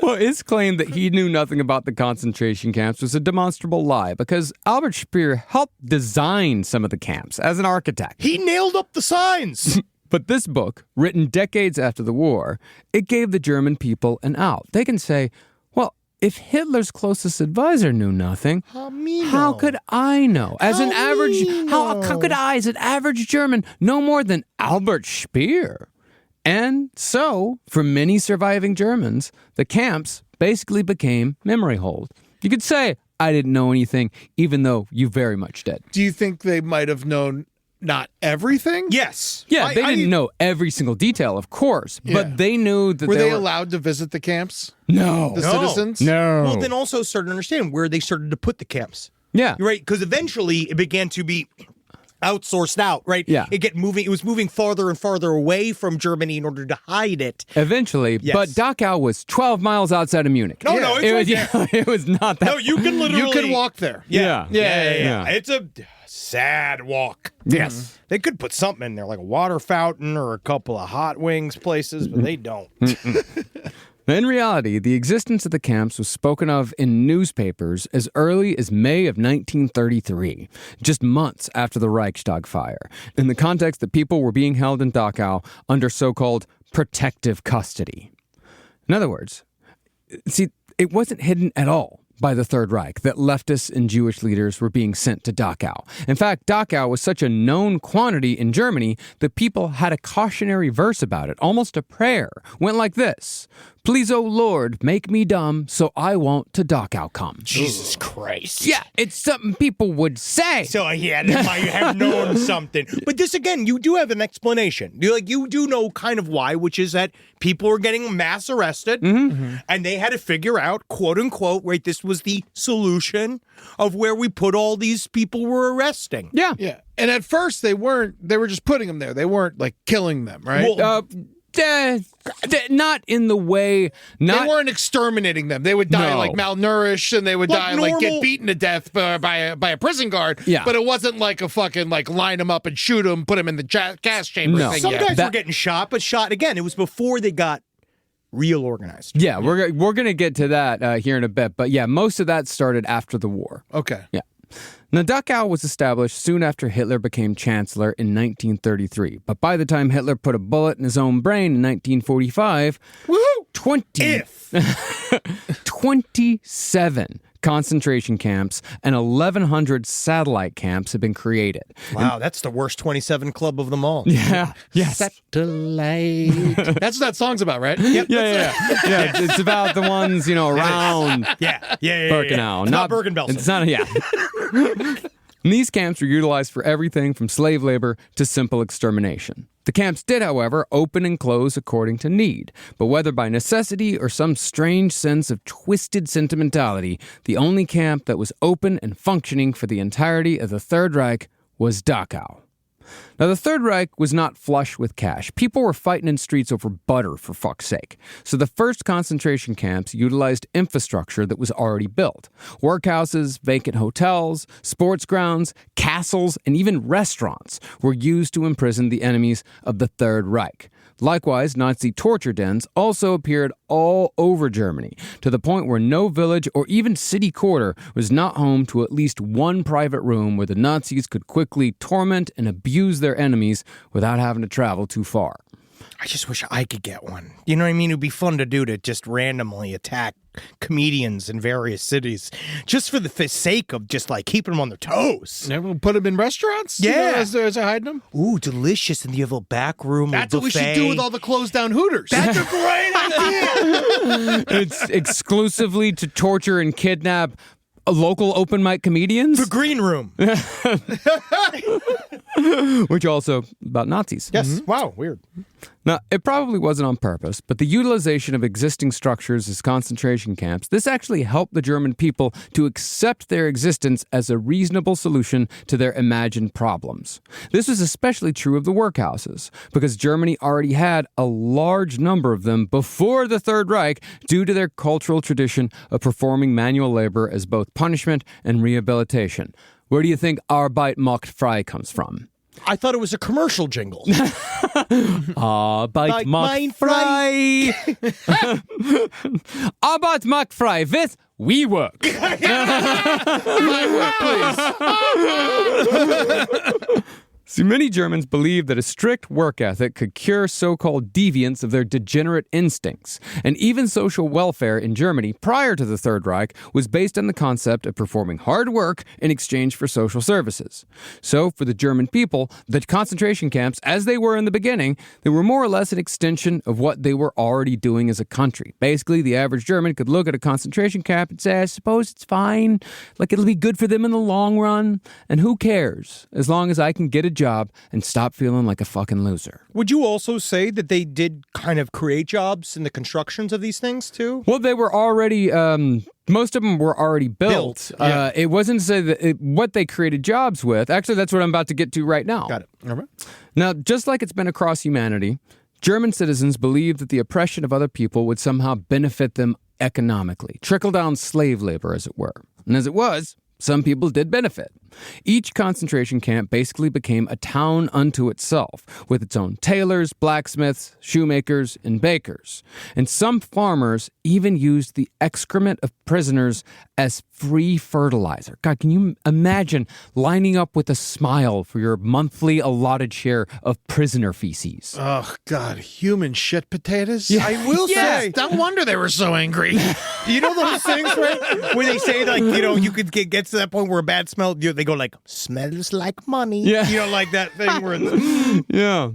Well, his claim that he knew nothing about the concentration camps was a demonstrable lie because Albert Speer helped design some of the camps as an architect. He nailed up the signs. But this book, written decades after the war, it gave the German people an out. They can say, well, if Hitler's closest advisor knew nothing, how could I know? How could I, as an average German, know more than Albert Speer? And so, for many surviving Germans, the camps basically became memory holes. You could say, I didn't know anything, even though you very much did. Do you think they might have known not everything? Yes. Yeah, they didn't know every single detail, of course, but they knew that Were they allowed to visit the camps? No. The citizens? No. Well, then also started to understand where they started to put the camps. Yeah. Right? Because eventually it began to be outsourced out, right? Yeah. It was moving farther and farther away from Germany in order to hide it. Eventually, Yes. but Dachau was 12 miles outside of Munich. No, no, it's right there. It was not that. No, you can literally... You can walk there. Yeah. It's a sad walk. Yes. They could put something in there, like a water fountain or a couple of hot wings places, but they don't. In reality, the existence of the camps was spoken of in newspapers as early as May of 1933, just months after the Reichstag Fire, in the context that people were being held in Dachau under so-called protective custody. In other words, see, it wasn't hidden at all by the Third Reich that leftists and Jewish leaders were being sent to Dachau. In fact, Dachau was such a known quantity in Germany that people had a cautionary verse about it, almost a prayer. Went like this: "Please, O Lord, make me dumb so I won't to Dachau come." Jesus Christ. Yeah, it's something people would say. So yeah, they might have known something. But this again, you do have an explanation. You do know kind of why, which is that people were getting mass arrested, and they had to figure out, quote unquote, right, this was the solution of where we put all these people we're arresting. Yeah. Yeah. And at first they were just putting them there. They weren't like killing them, right? Well, not in the way. They weren't exterminating them. They would die No. like malnourished, and they would Like die like get normal- beaten to death by a prison guard. Yeah. But it wasn't like a fucking like line them up and shoot them, put them in the gas chamber No. thing. some yet. guys were getting shot, but shot again. It was before they got real organized. Yeah, we're going to get to that here in a bit. But yeah, most of that started after the war. Okay. Yeah. Now, Dachau was established soon after Hitler became chancellor in 1933. But by the time Hitler put a bullet in his own brain in 1945, 27 concentration camps and 1,100 satellite camps have been created. Wow, that's the worst 27 club of them all. Yeah. Yes. Satellite. That's what that song's about, right? Yep. Yeah. It's about the ones, around Yeah. Birkenau. It's not Bergen-Belsen. It's not, yeah. And these camps were utilized for everything from slave labor to simple extermination. The camps did, however, open and close according to need. But whether by necessity or some strange sense of twisted sentimentality, the only camp that was open and functioning for the entirety of the Third Reich was Dachau. Now, the Third Reich was not flush with cash. People were fighting in streets over butter, for fuck's sake. So the first concentration camps utilized infrastructure that was already built. Workhouses, vacant hotels, sports grounds, castles, and even restaurants were used to imprison the enemies of the Third Reich. Likewise, Nazi torture dens also appeared all over Germany, to the point where no village or even city quarter was not home to at least one private room where the Nazis could quickly torment and abuse their enemies without having to travel too far. I just wish I could get one. You know what I mean? It'd be fun to do, to just randomly attack comedians in various cities, just for the sake of just like keeping them on their toes. And we'll put them in restaurants? Yeah. As they're hiding them? Ooh, delicious. And you have a back room. That's a what we should buffet. do with all the closed down Hooters. That's a great idea. It's exclusively to torture and kidnap local open mic comedians, The green room. which also about Nazis. Yes. Wow. Weird. Now, it probably wasn't on purpose, but the utilization of existing structures as concentration camps, this actually helped the German people to accept their existence as a reasonable solution to their imagined problems. This was especially true of the workhouses, because Germany already had a large number of them before the Third Reich due to their cultural tradition of performing manual labor as both punishment and rehabilitation. Where do you think Arbeit macht frei comes from? I thought it was a commercial jingle. Arbeit macht frei. Arbeit macht frei with WeWork. See, many Germans believed that a strict work ethic could cure so-called deviants of their degenerate instincts. And even social welfare in Germany prior to the Third Reich was based on the concept of performing hard work in exchange for social services. So, for the German people, the concentration camps, as they were in the beginning, they were more or less an extension of what they were already doing as a country. Basically, the average German could look at a concentration camp and say, I suppose it's fine, like it'll be good for them in the long run, and who cares, as long as I can get a job and stop feeling like a fucking loser. Would you also say that they did kind of create jobs in the constructions of these things too? Well, they were already, most of them were already built. Yeah. It wasn't to say that what they created jobs with. Actually, that's what I'm about to get to right now. Got it. All right. Now, just like it's been across humanity, German citizens believed that the oppression of other people would somehow benefit them economically, trickle-down slave labor, as it were. And as it was, some people did benefit. Each concentration camp basically became a town unto itself, with its own tailors, blacksmiths, shoemakers, and bakers. And some farmers even used the excrement of prisoners as free fertilizer. God, can you imagine lining up with a smile for your monthly allotted share of prisoner feces? Oh, God, human shit potatoes? Yeah. I will say, No wonder they were so angry. you know those things, right? Where they say, like, you know, you could get to that point where a bad smell, they go like, smells like money. Yeah. You know, like that thing where it's, Yeah.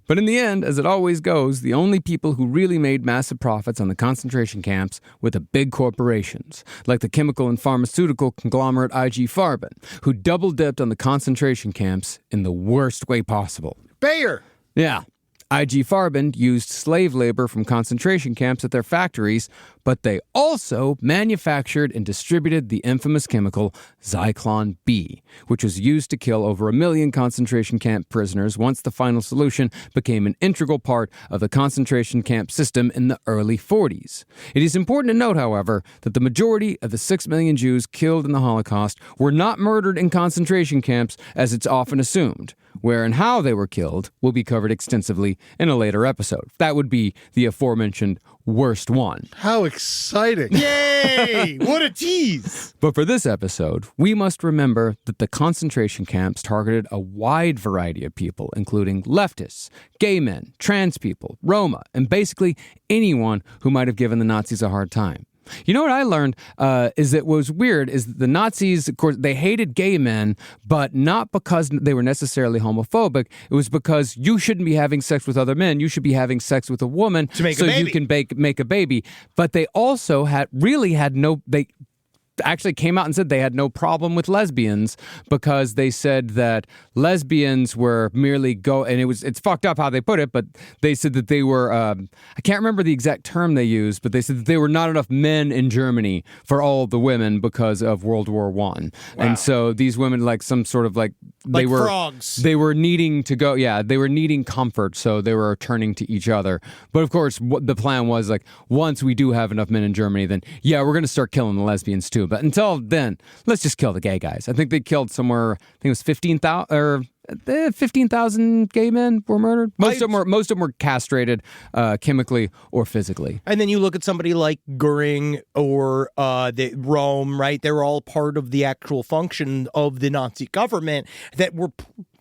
But in the end, as it always goes, the only people who really made massive profits on the concentration camps were the big corporations, like the chemical and pharmaceutical conglomerate IG Farben, who double-dipped on the concentration camps in the worst way possible. Bayer. Yeah. IG Farben used slave labor from concentration camps at their factories, but they also manufactured and distributed the infamous chemical Zyklon B, which was used to kill over 1 million concentration camp prisoners once the final solution became an integral part of the concentration camp system in the early 40s. It is important to note, however, that the majority of the 6 million Jews killed in the Holocaust were not murdered in concentration camps as it's often assumed. Where and how they were killed will be covered extensively in a later episode. That would be the aforementioned worst one. How exciting. Yay! What a tease! But for this episode, we must remember that the concentration camps targeted a wide variety of people, including leftists, gay men, trans people, Roma, and basically anyone who might have given the Nazis a hard time. You know what I learned is that what was weird is that the Nazis, of course, they hated gay men, but not because they were necessarily homophobic. It was because you shouldn't be having sex with other men. You should be having sex with a woman To make a so baby. you can make a baby. But they also they actually came out and said they had no problem with lesbians because they said that lesbians were merely and it's fucked up how they put it, but they said that they were, I can't remember the exact term they used, but they said that there were not enough men in Germany for all of the women because of World War I. Wow. And so these women, like some sort of they were frogs. They were needing to go, they were needing comfort, so they were turning to each other. But of course, what the plan was, like, once we do have enough men in Germany, then we're going to start killing the lesbians too. But until then, let's just kill the gay guys. I think they killed somewhere, I think it was 15,000 gay men were murdered. Most of them were castrated chemically or physically. And then you look at somebody like Goering or Rome, right? They're all part of the actual function of the Nazi government that were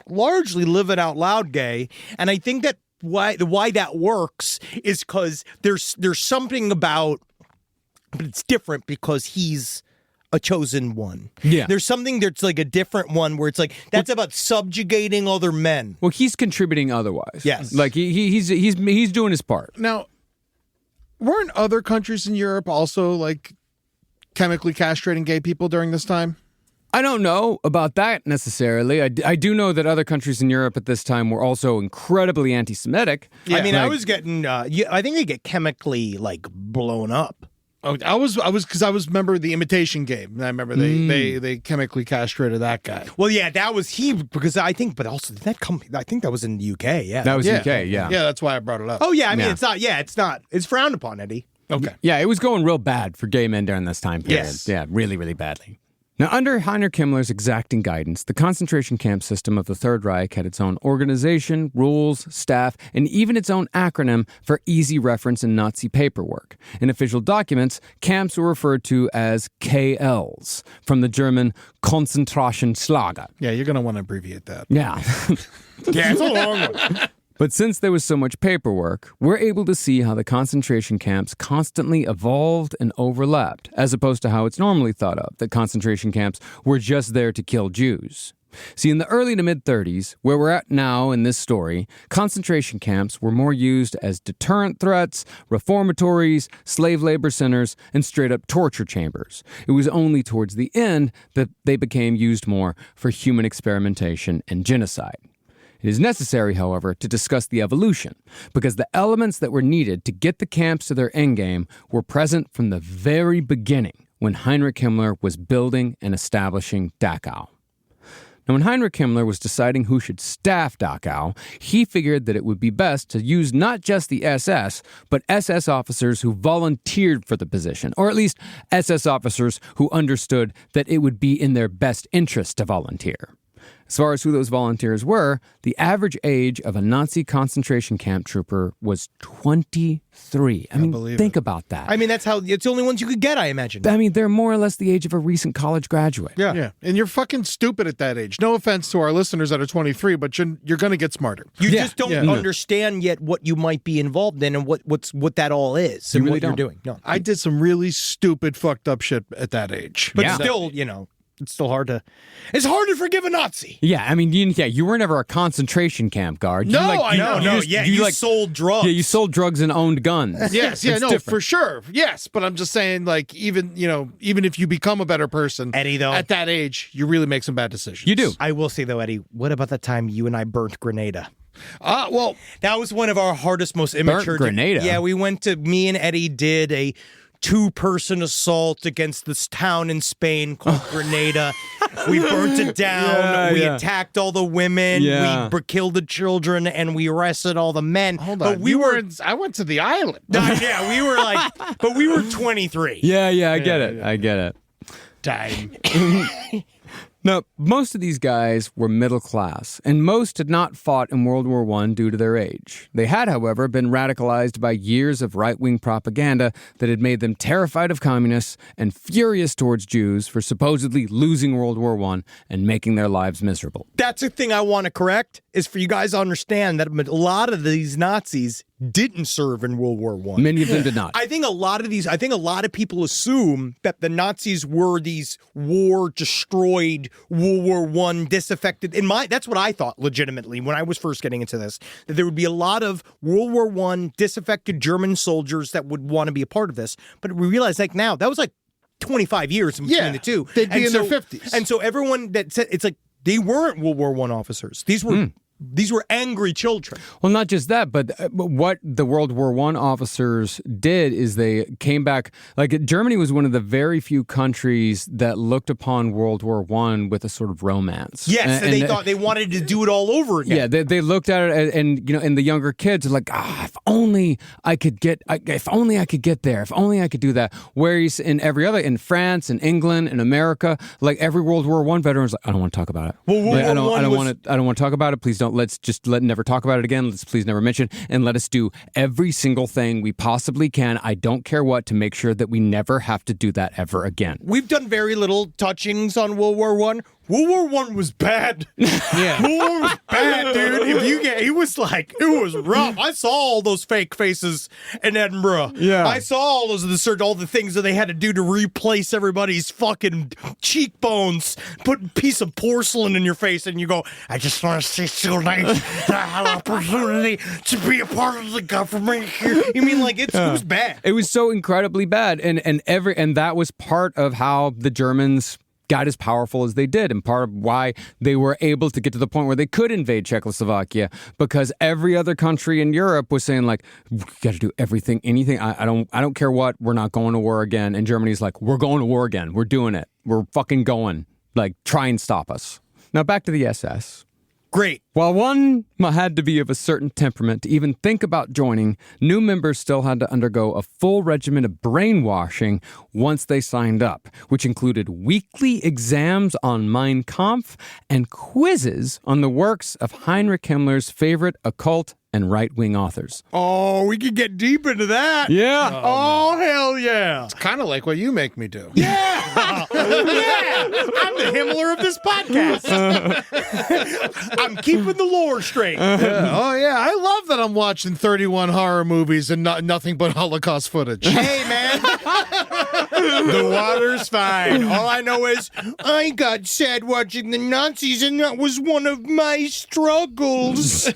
largely living out loud gay. And I think that why that works is because there's something about, but it's different because he's a chosen one. Yeah. There's something that's like a different one where it's like, that's about subjugating other men. Well, he's contributing otherwise. Yes. Like he's doing his part. Now, weren't other countries in Europe also like chemically castrating gay people during this time? I don't know about that necessarily. I do know that other countries in Europe at this time were also incredibly anti-Semitic. Yeah. I mean, I was getting, I think they get chemically like blown up. Oh, I was remember the Imitation Game. I remember they chemically castrated that guy. Well, yeah, that was he because I think, but also that company. I think that was in the UK. Yeah, That was UK, yeah. Yeah, that's why I brought it up. Oh yeah, I mean Yeah. it's not. Yeah, it's not. It's frowned upon, Eddie. Okay. Yeah, it was going real bad for gay men during this time period. Yes. Yeah, really, really badly. Now, under Heinrich Himmler's exacting guidance, the concentration camp system of the Third Reich had its own organization, rules, staff, and even its own acronym for easy reference in Nazi paperwork. In official documents, camps were referred to as KLs, from the German Konzentrationslager. Yeah, you're going to want to abbreviate that. Yeah. Yeah, it's a long one. But since there was so much paperwork, we're able to see how the concentration camps constantly evolved and overlapped, as opposed to how it's normally thought of, that concentration camps were just there to kill Jews. See, in the early to mid-30s, where we're at now in this story, concentration camps were more used as deterrent threats, reformatories, slave labor centers, and straight-up torture chambers. It was only towards the end that they became used more for human experimentation and genocide. It is necessary, however, to discuss the evolution, because the elements that were needed to get the camps to their endgame were present from the very beginning when Heinrich Himmler was building and establishing Dachau. Now, when Heinrich Himmler was deciding who should staff Dachau, he figured that it would be best to use not just the SS, but SS officers who volunteered for the position, or at least SS officers who understood that it would be in their best interest to volunteer. As far as who those volunteers were, the average age of a Nazi concentration camp trooper was 23. I mean, think about that. I mean, it's the only ones you could get, I imagine. I mean, they're more or less the age of a recent college graduate. Yeah. And you're fucking stupid at that age. No offense to our listeners that are 23, but you're going to get smarter. You just don't understand yet what you might be involved in and what that all is and really what you're don't. doing. No, I did some really stupid, fucked up shit at that age. but still, it's still hard to forgive a Nazi. Yeah, I mean, you were never a concentration camp guard. You You sold drugs. Yeah, you sold drugs and owned guns. Yes, It's different. for sure. Yes, but I'm just saying, like, even if you become a better person, Eddie, though, at that age, you really make some bad decisions. You do. I will say, though, Eddie, what about the time you and I burnt Grenada? Well, that was one of our hardest, most immature. Grenada? Yeah, me and Eddie did a 2-person assault against this town in Spain called Grenada. We burnt it down. We attacked all the women. Yeah. We killed the children, and we arrested all the men. hold but on. I went to the island. Yeah, we were but we were 23. Yeah, I get it. I get it. Time. Now, most of these guys were middle class, and most had not fought in World War I due to their age. They had, however, been radicalized by years of right-wing propaganda that had made them terrified of communists and furious towards Jews for supposedly losing World War I and making their lives miserable. That's the thing I want to correct, is for you guys to understand that a lot of these Nazis didn't serve in World War I. Many of them did not. I think a lot of people assume that the Nazis were these war-destroyed, World War I disaffected. That's what I thought legitimately when I was first getting into this, that there would be a lot of World War I disaffected German soldiers that would want to be a part of this. But we realized now, that was 25 years in between the two. They'd be in their 50s. And so everyone that said, it's like, they weren't World War I officers. These were angry children. Well, not just that, but what the World War I officers did is they came back. Like, Germany was one of the very few countries that looked upon World War I with a sort of romance. Yes, and they thought they wanted to do it all over again. Yeah, they looked at it, and the younger kids are like, if only I could get there, if only I could do that. Whereas in France and England and America, like, every World War I veteran's like, I don't want to talk about it. Well, I don't want to talk about it. Please don't. Let's just never talk about it again. Let's please never mention, and let us do every single thing we possibly can. I don't care what, to make sure that we never have to do that ever again. We've done very little touchings on World War I. World War I was bad. Yeah. World War was bad, dude. It was rough. I saw all those fake faces in Edinburgh. Yeah. I saw all the things that they had to do to replace everybody's fucking cheekbones, put a piece of porcelain in your face, and you go, I just want to say so nice that I had an opportunity to be a part of the government here. You mean, it was bad. It was so incredibly bad, and that was part of how the Germans got as powerful as they did, and part of why they were able to get to the point where they could invade Czechoslovakia, because every other country in Europe was saying, like, we got to do anything. I don't care what, we're not going to war again. And Germany's like, we're going to war again. We're doing it. We're fucking going. Like, try and stop us. Now back to the SS. Great. While one had to be of a certain temperament to even think about joining, new members still had to undergo a full regimen of brainwashing once they signed up, which included weekly exams on Mein Kampf and quizzes on the works of Heinrich Himmler's favorite occult and right-wing authors. Oh, we could get deep into that. Yeah. Oh, hell yeah. It's kind of like what you make me do. Yeah. Yeah. I'm the Himmler of this podcast. I'm keeping the lore straight. Yeah. Oh, yeah. I love that I'm watching 31 horror movies and nothing but Holocaust footage. Hey, man. The water's fine. All I know is I got sad watching the Nazis, and that was one of my struggles.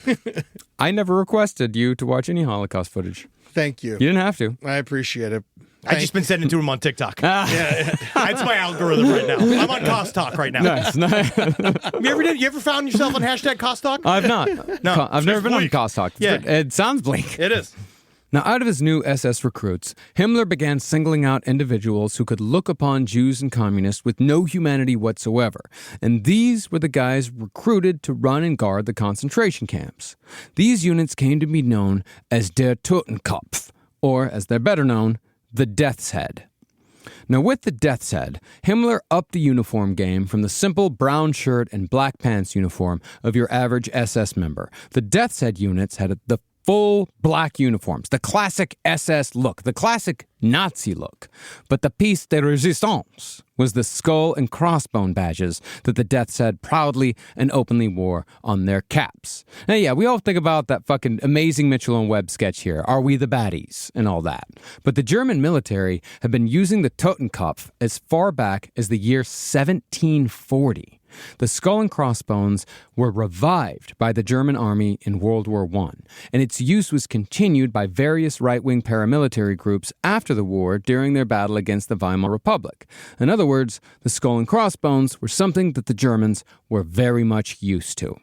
I never requested you to watch any Holocaust footage. Thank you. You didn't have to. I appreciate it. I just been sending to him on TikTok. Yeah, that's my algorithm right now. I'm on Cost Talk right now. Nice. You ever found yourself on hashtag Cost Talk? I've not. No. I've never been on bleak. Cost Talk. Yeah. It sounds bleak. It is. Now, out of his new SS recruits, Himmler began singling out individuals who could look upon Jews and communists with no humanity whatsoever, and these were the guys recruited to run and guard the concentration camps. These units came to be known as der Totenkopf, or, as they're better known, the Death's Head. Now, with the Death's Head, Himmler upped the uniform game from the simple brown shirt and black pants uniform of your average SS member. The Death's Head units had the full black uniforms, the classic SS look, the classic Nazi look. But the piece de résistance was the skull and crossbone badges that the Death's Head proudly and openly wore on their caps. Now, yeah, we all think about that fucking amazing Mitchell and Webb sketch here, Are We the Baddies, and all that. But the German military had been using the Totenkopf as far back as the year 1740. The skull and crossbones were revived by the German army in World War I, and its use was continued by various right-wing paramilitary groups after the war during their battle against the Weimar Republic. In other words, the skull and crossbones were something that the Germans were very much used to.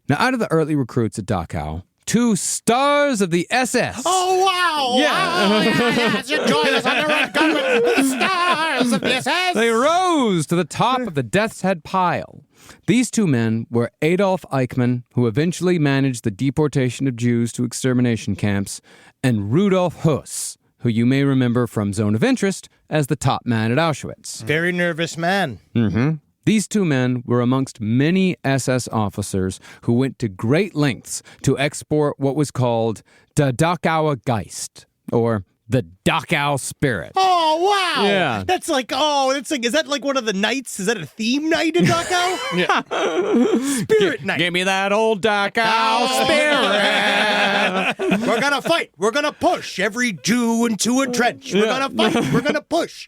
Now, out of the early recruits at Dachau, 2 stars of the SS. Oh, wow. Yeah. Wow. Yes, you join us on the red carpet with the stars of the SS. They rose to the top of the Death's Head pile. These 2 men were Adolf Eichmann, who eventually managed the deportation of Jews to extermination camps, and Rudolf Höss, who you may remember from Zone of Interest as the top man at Auschwitz. Very nervous man. Mm-hmm. These 2 men were amongst many SS officers who went to great lengths to export what was called the Dachauer Geist, or the Dachau spirit. Oh, wow. Yeah. That's like, is that like one of the nights? Is that a theme night in Dachau? Yeah. Spirit night. Give me that old Dachau spirit. We're gonna fight. We're gonna push every Jew into a trench. We're gonna fight. We're gonna push.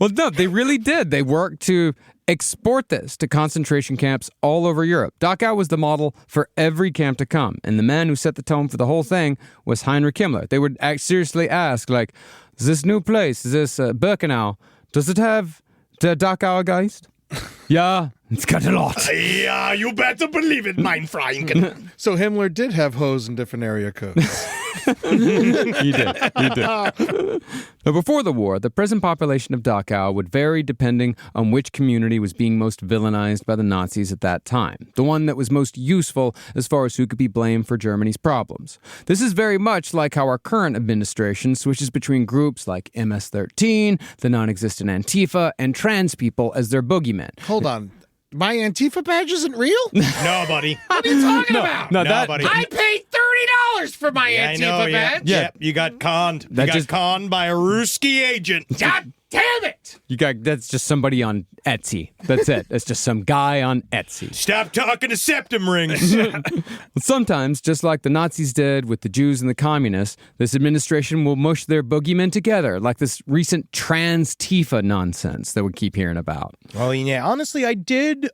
Well, no, they really did. They worked to export this to concentration camps all over Europe. Dachau was the model for every camp to come, and the man who set the tone for the whole thing was Heinrich Himmler. They would seriously ask, like, this new place, this Birkenau, does it have the Dachauer Geist? Yeah, it's got a lot. Yeah, you better believe it, mein Freund. So Himmler did have hoes in different area codes. You did. Now, before the war, the prison population of Dachau would vary depending on which community was being most villainized by the Nazis at that time, the one that was most useful as far as who could be blamed for Germany's problems. This is very much like how our current administration switches between groups like MS-13, the non-existent Antifa, and trans people as their boogeymen. Hold on. My Antifa badge isn't real? No, buddy. What are you talking about? No, buddy. I paid $30 for my I Antifa know, badge. Yeah, you got conned. That You got conned by a Ruski agent. God damn it! That's just somebody on Etsy. That's it. That's just some guy on Etsy. Stop talking to septum rings. Sometimes, just like the Nazis did with the Jews and the communists, this administration will mush their boogeymen together, like this recent trans-Tifa nonsense that we keep hearing about. Well, yeah, honestly, I did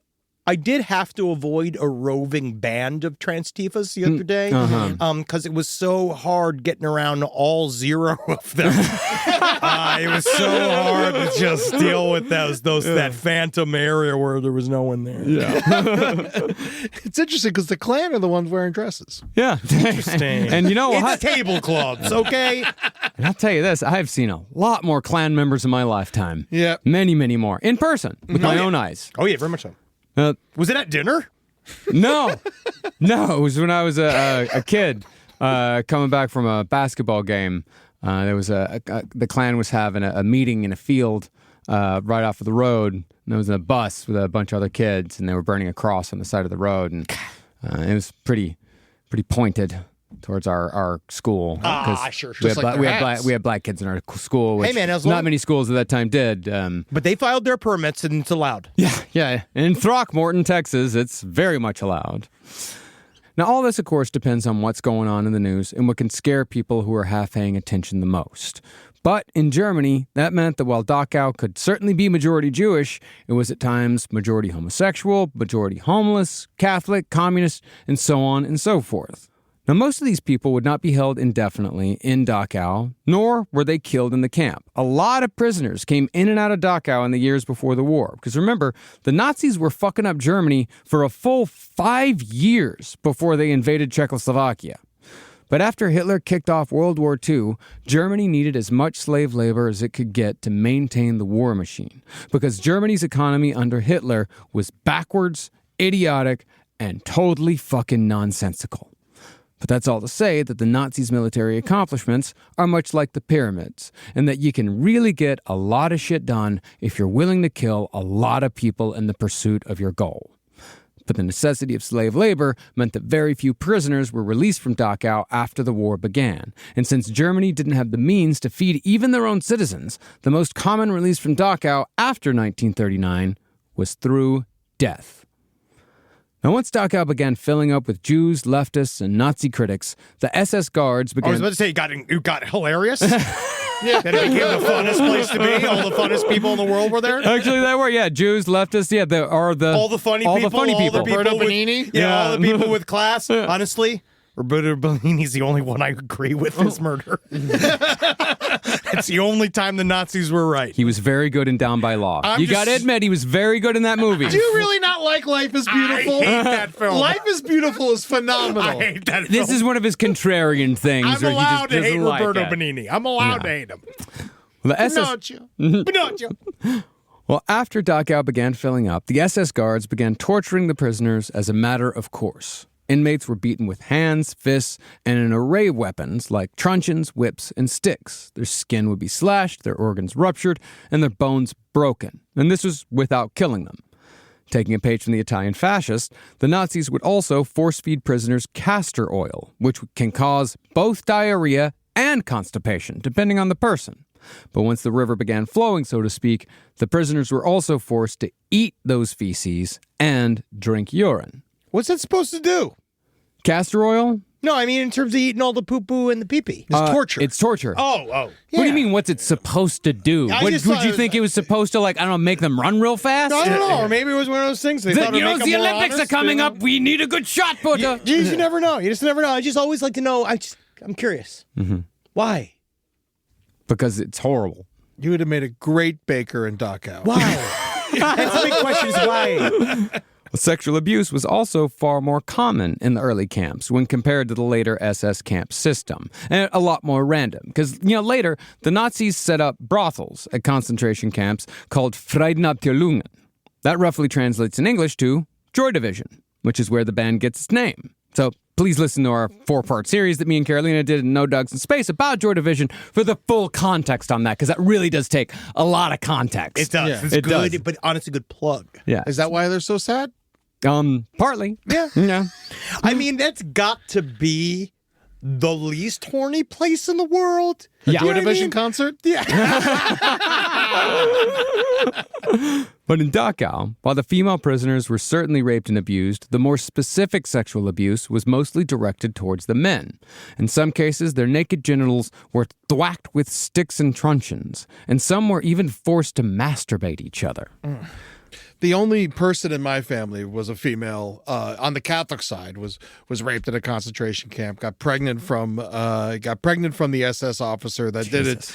have to avoid a roving band of trans-Tifas the other day, because it was so hard getting around all 0 of them. It was so hard to just deal with that phantom area where there was no one there. Yeah. It's interesting because the Klan are the ones wearing dresses. Yeah. Interesting. And you know what? It's table clubs, okay? And I'll tell you this, I have seen a lot more Klan members in my lifetime. Yeah. Many, many more. In person, with my own eyes. Oh, yeah, very much so. Was it at dinner? No. It was when I was a kid coming back from a basketball game. There was the Klan was having a meeting in a field right off of the road. And there was a bus with a bunch of other kids, and they were burning a cross on the side of the road. And it was pretty pointed towards our school. Sure. We Just had black kids in our school, which Hey, man, as not long- many schools at that time did. But they filed their permits and it's allowed. Yeah. In Throckmorton, Texas, it's very much allowed. Now, all this, of course, depends on what's going on in the news and what can scare people who are half paying attention the most. But in Germany, that meant that while Dachau could certainly be majority Jewish, it was at times majority homosexual, majority homeless, Catholic, communist, and so on and so forth. Now, most of these people would not be held indefinitely in Dachau, nor were they killed in the camp. A lot of prisoners came in and out of Dachau in the years before the war. Because remember, the Nazis were fucking up Germany for a full 5 years before they invaded Czechoslovakia. But after Hitler kicked off World War II, Germany needed as much slave labor as it could get to maintain the war machine. Because Germany's economy under Hitler was backwards, idiotic, and totally fucking nonsensical. But that's all to say that the Nazis' military accomplishments are much like the pyramids, and that you can really get a lot of shit done if you're willing to kill a lot of people in the pursuit of your goal. But the necessity of slave labor meant that very few prisoners were released from Dachau after the war began. And since Germany didn't have the means to feed even their own citizens, the most common release from Dachau after 1939 was through death. Now, once Dachau began filling up with Jews, leftists, and Nazi critics, the SS guards began... I was about to say, it got hilarious. Yeah, that it became the funnest place to be. All the funnest people in the world were there. Actually, they were, yeah. Jews, leftists, yeah. All the funny people. Roberto with, Benigni? Yeah, all the people with class. Honestly, Roberto Benigni's the only one I agree with his murder. It's the only time the Nazis were right. He was very good in Down by Law. You got to admit, he was very good in that movie. Do you really not like Life is Beautiful? I hate that film. Life is Beautiful is phenomenal. I hate that film. This is one of his contrarian things. I'm where he allowed just to hate doesn't like Roberto it. Benigni. I'm allowed to hate him. Well, the SS... Pinocchio. Well, after Dachau began filling up, the SS guards began torturing the prisoners as a matter of course. Inmates were beaten with hands, fists, and an array of weapons like truncheons, whips, and sticks. Their skin would be slashed, their organs ruptured, and their bones broken. And this was without killing them. Taking a page from the Italian fascists, the Nazis would also force-feed prisoners castor oil, which can cause both diarrhea and constipation, depending on the person. But once the river began flowing, so to speak, the prisoners were also forced to eat those feces and drink urine. What's that supposed to do? Castor oil? No, I mean in terms of eating all the poo-poo and the pee-pee. It's torture. It's torture. Oh. Yeah. What do you mean, what's it supposed to do? I Would just you thought it think it was supposed to, like, I don't know, make them run real fast? I don't know, or maybe it was one of those things. They thought it would make the them more Olympics honest, are coming you know? up. We need a good shot, but... You just never know. You just never know. I just always like to know. I'm curious. Mm-hmm. Why? Because it's horrible. You would have made a great baker in Dachau. Why? That's the big question is why? Sexual abuse was also far more common in the early camps when compared to the later SS camp system, and a lot more random. Because, later, the Nazis set up brothels at concentration camps called Friednabteilungen. That roughly translates in English to Joy Division, which is where the band gets its name. So please listen to our 4-part series that me and Carolina did in No Dogs in Space about Joy Division for the full context on that, because that really does take a lot of context. It does. Yeah. It's It good, does. but honestly, good plug. Yeah. Is that why they're so sad? Partly. Yeah. I mean, that's got to be the least horny place in the world. Yeah. Joy Division concert? Yeah. But in Dachau, while the female prisoners were certainly raped and abused, the more specific sexual abuse was mostly directed towards the men. In some cases, their naked genitals were thwacked with sticks and truncheons, and some were even forced to masturbate each other. The only person in my family was a female on the Catholic side was raped at a concentration camp. Got pregnant from the SS officer that did it.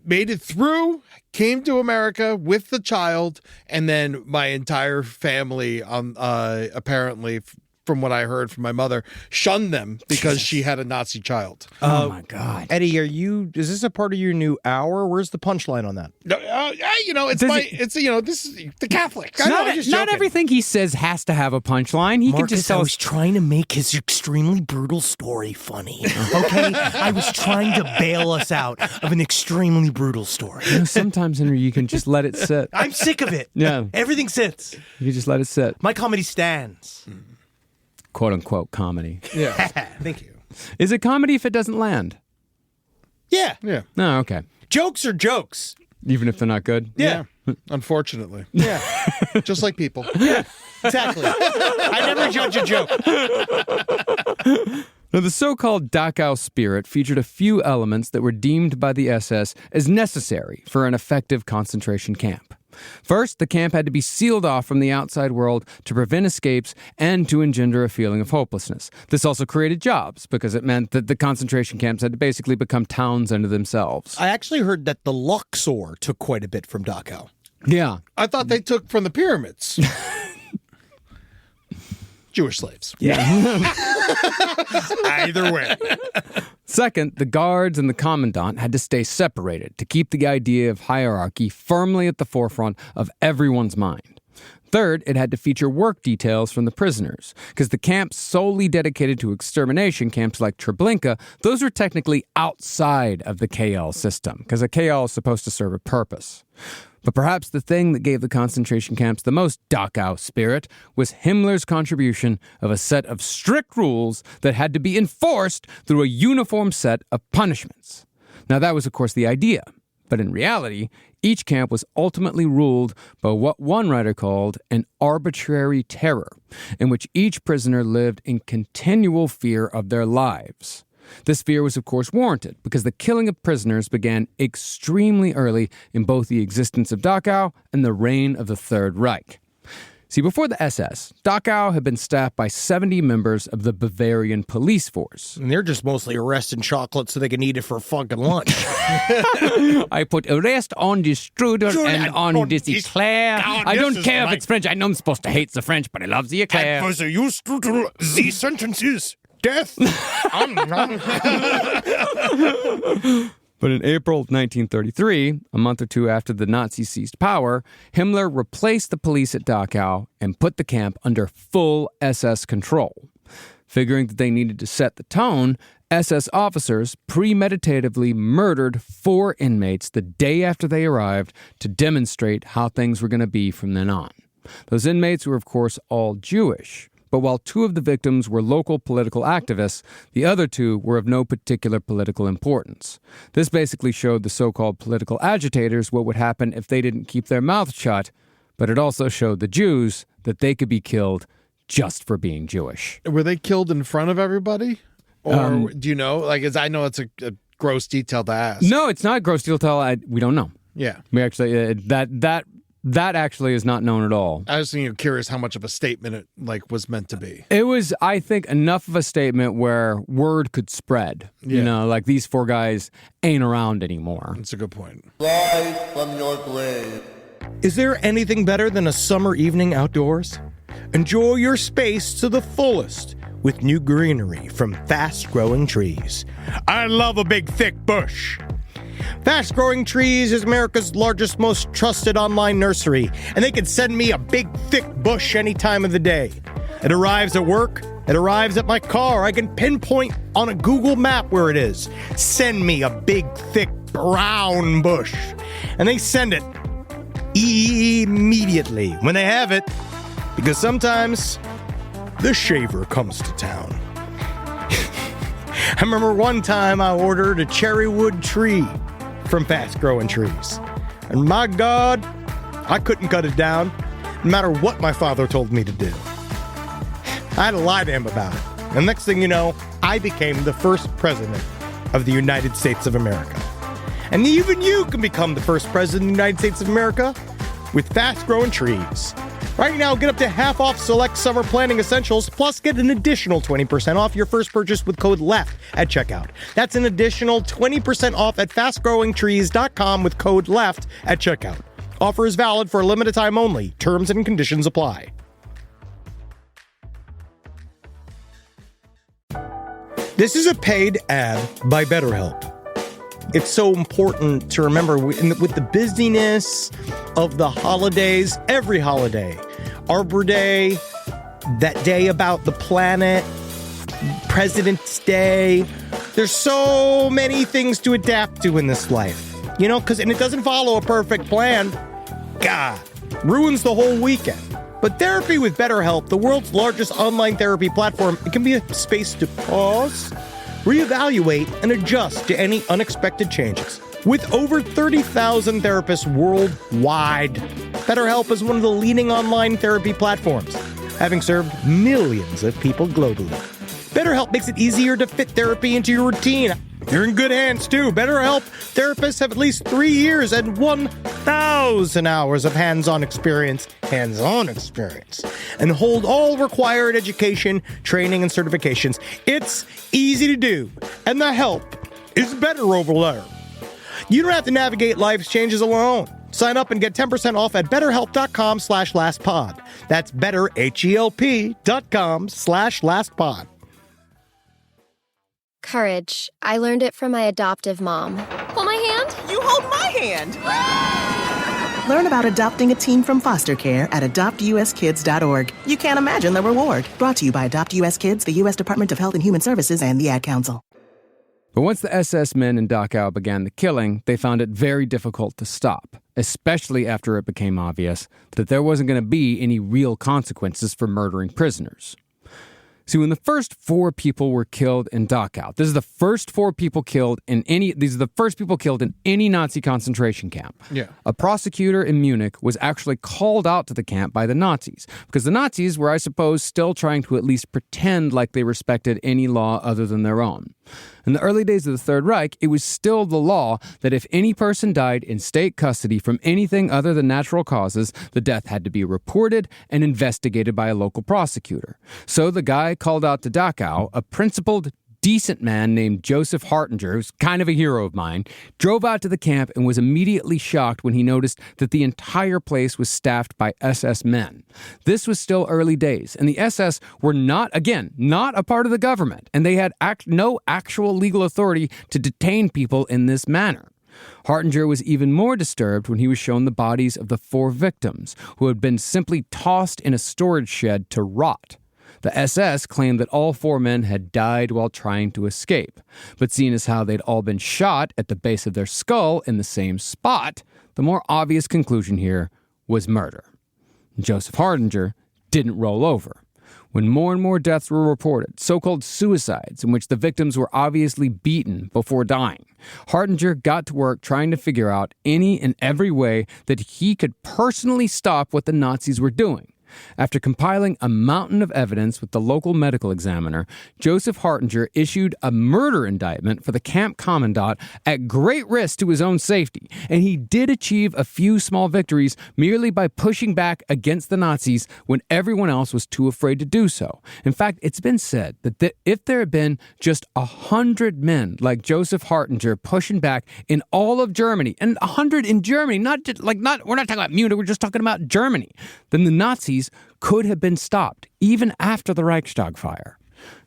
Made it through. Came to America with the child, and then my entire family apparently from what I heard from my mother, shunned them because she had a Nazi child. Oh my God. Eddie, is this a part of your new hour? Where's the punchline on that? This is the Catholics. Not everything he says has to have a punchline. He can just tell us. trying to make his extremely brutal story funny. Okay? I was trying to bail us out of an extremely brutal story. Sometimes, Henry, you can just let it sit. I'm sick of it. Yeah. Everything sits. You can just let it sit. My comedy stands. Quote unquote comedy. Yeah. Thank you. Is it comedy if it doesn't land? Yeah. Yeah. No, okay. Jokes are jokes. Even if they're not good? Yeah. Unfortunately. Yeah. Just like people. Yeah. Exactly. I never judge a joke. Now, the so-called Dachau spirit featured a few elements that were deemed by the SS as necessary for an effective concentration camp. First, the camp had to be sealed off from the outside world to prevent escapes and to engender a feeling of hopelessness. This also created jobs because it meant that the concentration camps had to basically become towns unto themselves. I actually heard that the Luxor took quite a bit from Dachau. Yeah. I thought they took from the pyramids. Jewish slaves. Yeah. Either way. Second, the guards and the commandant had to stay separated to keep the idea of hierarchy firmly at the forefront of everyone's mind. Third, it had to feature work details from the prisoners, because the camps solely dedicated to extermination, camps like Treblinka, those were technically outside of the KL system, because a KL is supposed to serve a purpose. But perhaps the thing that gave the concentration camps the most Dachau spirit was Himmler's contribution of a set of strict rules that had to be enforced through a uniform set of punishments. Now, that was, of course, the idea. But in reality, each camp was ultimately ruled by what one writer called an arbitrary terror, in which each prisoner lived in continual fear of their lives. This fear was, of course, warranted because the killing of prisoners began extremely early in both the existence of Dachau and the reign of the Third Reich. See, before the SS, Dachau had been staffed by 70 members of the Bavarian police force. And they're just mostly arresting chocolate so they can eat it for fucking lunch. I put arrest on the strudel and on this eclair. I don't care if it's French. I know I'm supposed to hate the French, but I love the eclair. For the use strudel, the sentence is death. But in April 1933, a month or two after the Nazis seized power, Himmler replaced the police at Dachau and put the camp under full SS control. Figuring that they needed to set the tone, SS officers premeditatively murdered 4 inmates the day after they arrived to demonstrate how things were going to be from then on. Those inmates were, of course, all Jewish. But while 2 of the victims were local political activists, the other 2 were of no particular political importance. This basically showed the so-called political agitators what would happen if they didn't keep their mouths shut, but it also showed the Jews that they could be killed just for being Jewish. Were they killed in front of everybody? Or do you know? Like, as I know it's a gross detail to ask. No, it's not gross detail. We don't know. Yeah. We actually, that actually is not known at all. I was curious how much of a statement it was meant to be. It was, I think, enough of a statement where word could spread. Yeah. You know, like these 4 guys ain't around anymore. That's a good point. Rise from your grave. Is there anything better than a summer evening outdoors? Enjoy your space to the fullest with new greenery from fast-growing trees. I love a big, thick bush. Fast Growing Trees is America's largest, most trusted online nursery, and they can send me a big, thick bush any time of the day. It arrives at work, it arrives at my car. I can pinpoint on a Google map where it is. Send me a big, thick, brown bush. And they send it immediately when they have it, because sometimes the shaver comes to town. I remember one time I ordered a cherrywood tree from Fast Growing Trees. And my God, I couldn't cut it down, no matter what my father told me to do. I had to lie to him about it. And next thing you know, I became the first president of the United States of America. And even you can become the first president of the United States of America with Fast Growing Trees. Right now, get up to half off select summer planting essentials, plus get an additional 20% off your first purchase with code LEFT at checkout. That's an additional 20% off at fastgrowingtrees.com with code LEFT at checkout. Offer is valid for a limited time only. Terms and conditions apply. This is a paid ad by BetterHelp. It's so important to remember with the busyness of the holidays, every holiday, Arbor Day, that day about the planet, President's Day. There's so many things to adapt to in this life, and it doesn't follow a perfect plan. God, ruins the whole weekend. But therapy with BetterHelp, the world's largest online therapy platform, it can be a space to pause, reevaluate, and adjust to any unexpected changes. With over 30,000 therapists worldwide, BetterHelp is one of the leading online therapy platforms, having served millions of people globally. BetterHelp makes it easier to fit therapy into your routine. You're in good hands, too. BetterHelp therapists have at least 3 years and 1,000 hours of hands-on experience, and hold all required education, training, and certifications. It's easy to do, and the help is better over there. You don't have to navigate life's changes alone. Sign up and get 10% off at betterhelp.com/lastpod. That's betterhelp.com/lastpod. Courage. I learned it from my adoptive mom. Hold my hand. You hold my hand. Learn about adopting a teen from foster care at adoptuskids.org. You can't imagine the reward. Brought to you by Adopt US Kids, the U.S. Department of Health and Human Services, and the Ad Council. But once the SS men in Dachau began the killing, they found it very difficult to stop, especially after it became obvious that there wasn't going to be any real consequences for murdering prisoners. See, when the first 4 people were killed in Dachau, these are the first people killed in any Nazi concentration camp. Yeah. A prosecutor in Munich was actually called out to the camp by the Nazis because the Nazis were, I suppose, still trying to at least pretend like they respected any law other than their own. In the early days of the Third Reich, it was still the law that if any person died in state custody from anything other than natural causes, the death had to be reported and investigated by a local prosecutor. So the guy called out to Dachau, a principled, decent man named Joseph Hartinger, who's kind of a hero of mine, drove out to the camp and was immediately shocked when he noticed that the entire place was staffed by SS men. This was still early days, and the SS were not a part of the government, and they had no actual legal authority to detain people in this manner. Hartinger was even more disturbed when he was shown the bodies of the 4 victims, who had been simply tossed in a storage shed to rot. The SS claimed that all 4 men had died while trying to escape, but seeing as how they'd all been shot at the base of their skull in the same spot, the more obvious conclusion here was murder. Joseph Hartinger didn't roll over. When more and more deaths were reported, so-called suicides in which the victims were obviously beaten before dying, Hartinger got to work trying to figure out any and every way that he could personally stop what the Nazis were doing. After compiling a mountain of evidence with the local medical examiner, Joseph Hartinger issued a murder indictment for the camp commandant at great risk to his own safety, and he did achieve a few small victories merely by pushing back against the Nazis when everyone else was too afraid to do so. In fact, it's been said that if there had been just 100 men like Joseph Hartinger pushing back in all of Germany, and 100 in Germany, we're not talking about Munich, we're just talking about Germany, then the Nazis could have been stopped, even after the Reichstag Fire.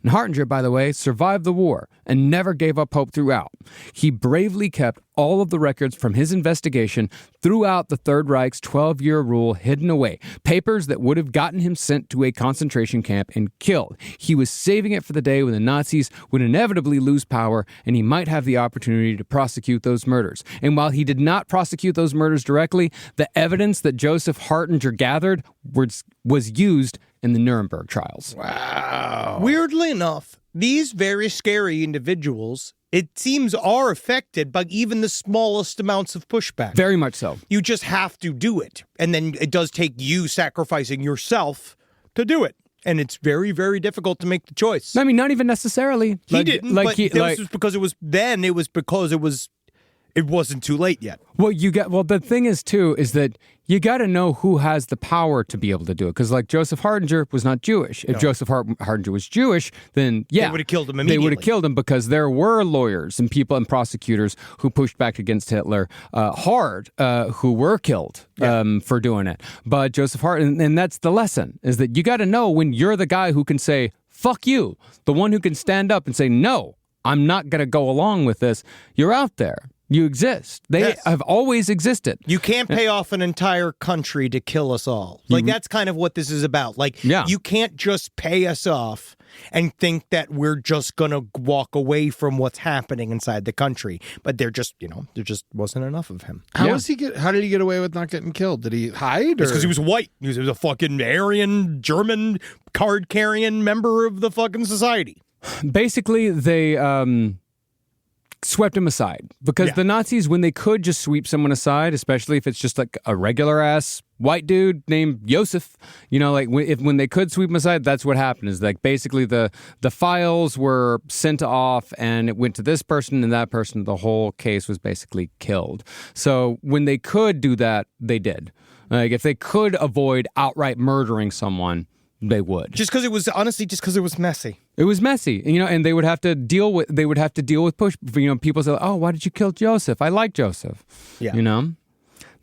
And Hartinger, by the way, survived the war and never gave up hope throughout. He bravely kept all of the records from his investigation throughout the Third Reich's 12-year rule hidden away, papers that would have gotten him sent to a concentration camp and killed. He was saving it for the day when the Nazis would inevitably lose power and he might have the opportunity to prosecute those murders. And while he did not prosecute those murders directly, the evidence that Joseph Hartinger gathered was used in the Nuremberg trials. Wow. Weirdly enough, these very scary individuals, it seems, are affected by even the smallest amounts of pushback. Very much so. You just have to do it. And then it does take you sacrificing yourself to do it. And it's very, very difficult to make the choice. I mean, not even necessarily. He didn't, but this was because it was then. It was because it wasn't too late yet. Well, the thing is, too, is that you got to know who has the power to be able to do it. Because, like, Joseph Hartinger was not Jewish. If Joseph Hartinger was Jewish, then, yeah. They would have killed him immediately. They would have killed him because there were lawyers and people and prosecutors who pushed back against Hitler hard, who were killed for doing it. But Joseph Hartinger, and that's the lesson, is that you got to know when you're the guy who can say, fuck you. The one who can stand up and say, no, I'm not going to go along with this. You're out there. You exist. They have always existed. You can't pay off an entire country to kill us all. Like, that's kind of what this is about. Like, you can't just pay us off and think that we're just going to walk away from what's happening inside the country. But there just wasn't enough of him. How did he get away with not getting killed? Did he hide? It's because he was white. He was a fucking Aryan, German, card-carrying member of the fucking society. Basically, they swept him aside because the Nazis, when they could just sweep someone aside, especially if it's just like a regular ass white dude named Joseph, like when they could sweep him aside, that's what happened. Is like basically the files were sent off and it went to this person and that person. The whole case was basically killed. So when they could do that, they did. Like if they could avoid outright murdering someone, they would. Just because it was messy. It was messy, and they would have to deal with push. People say, "Oh, why did you kill Joseph? I like Joseph." Yeah. Now,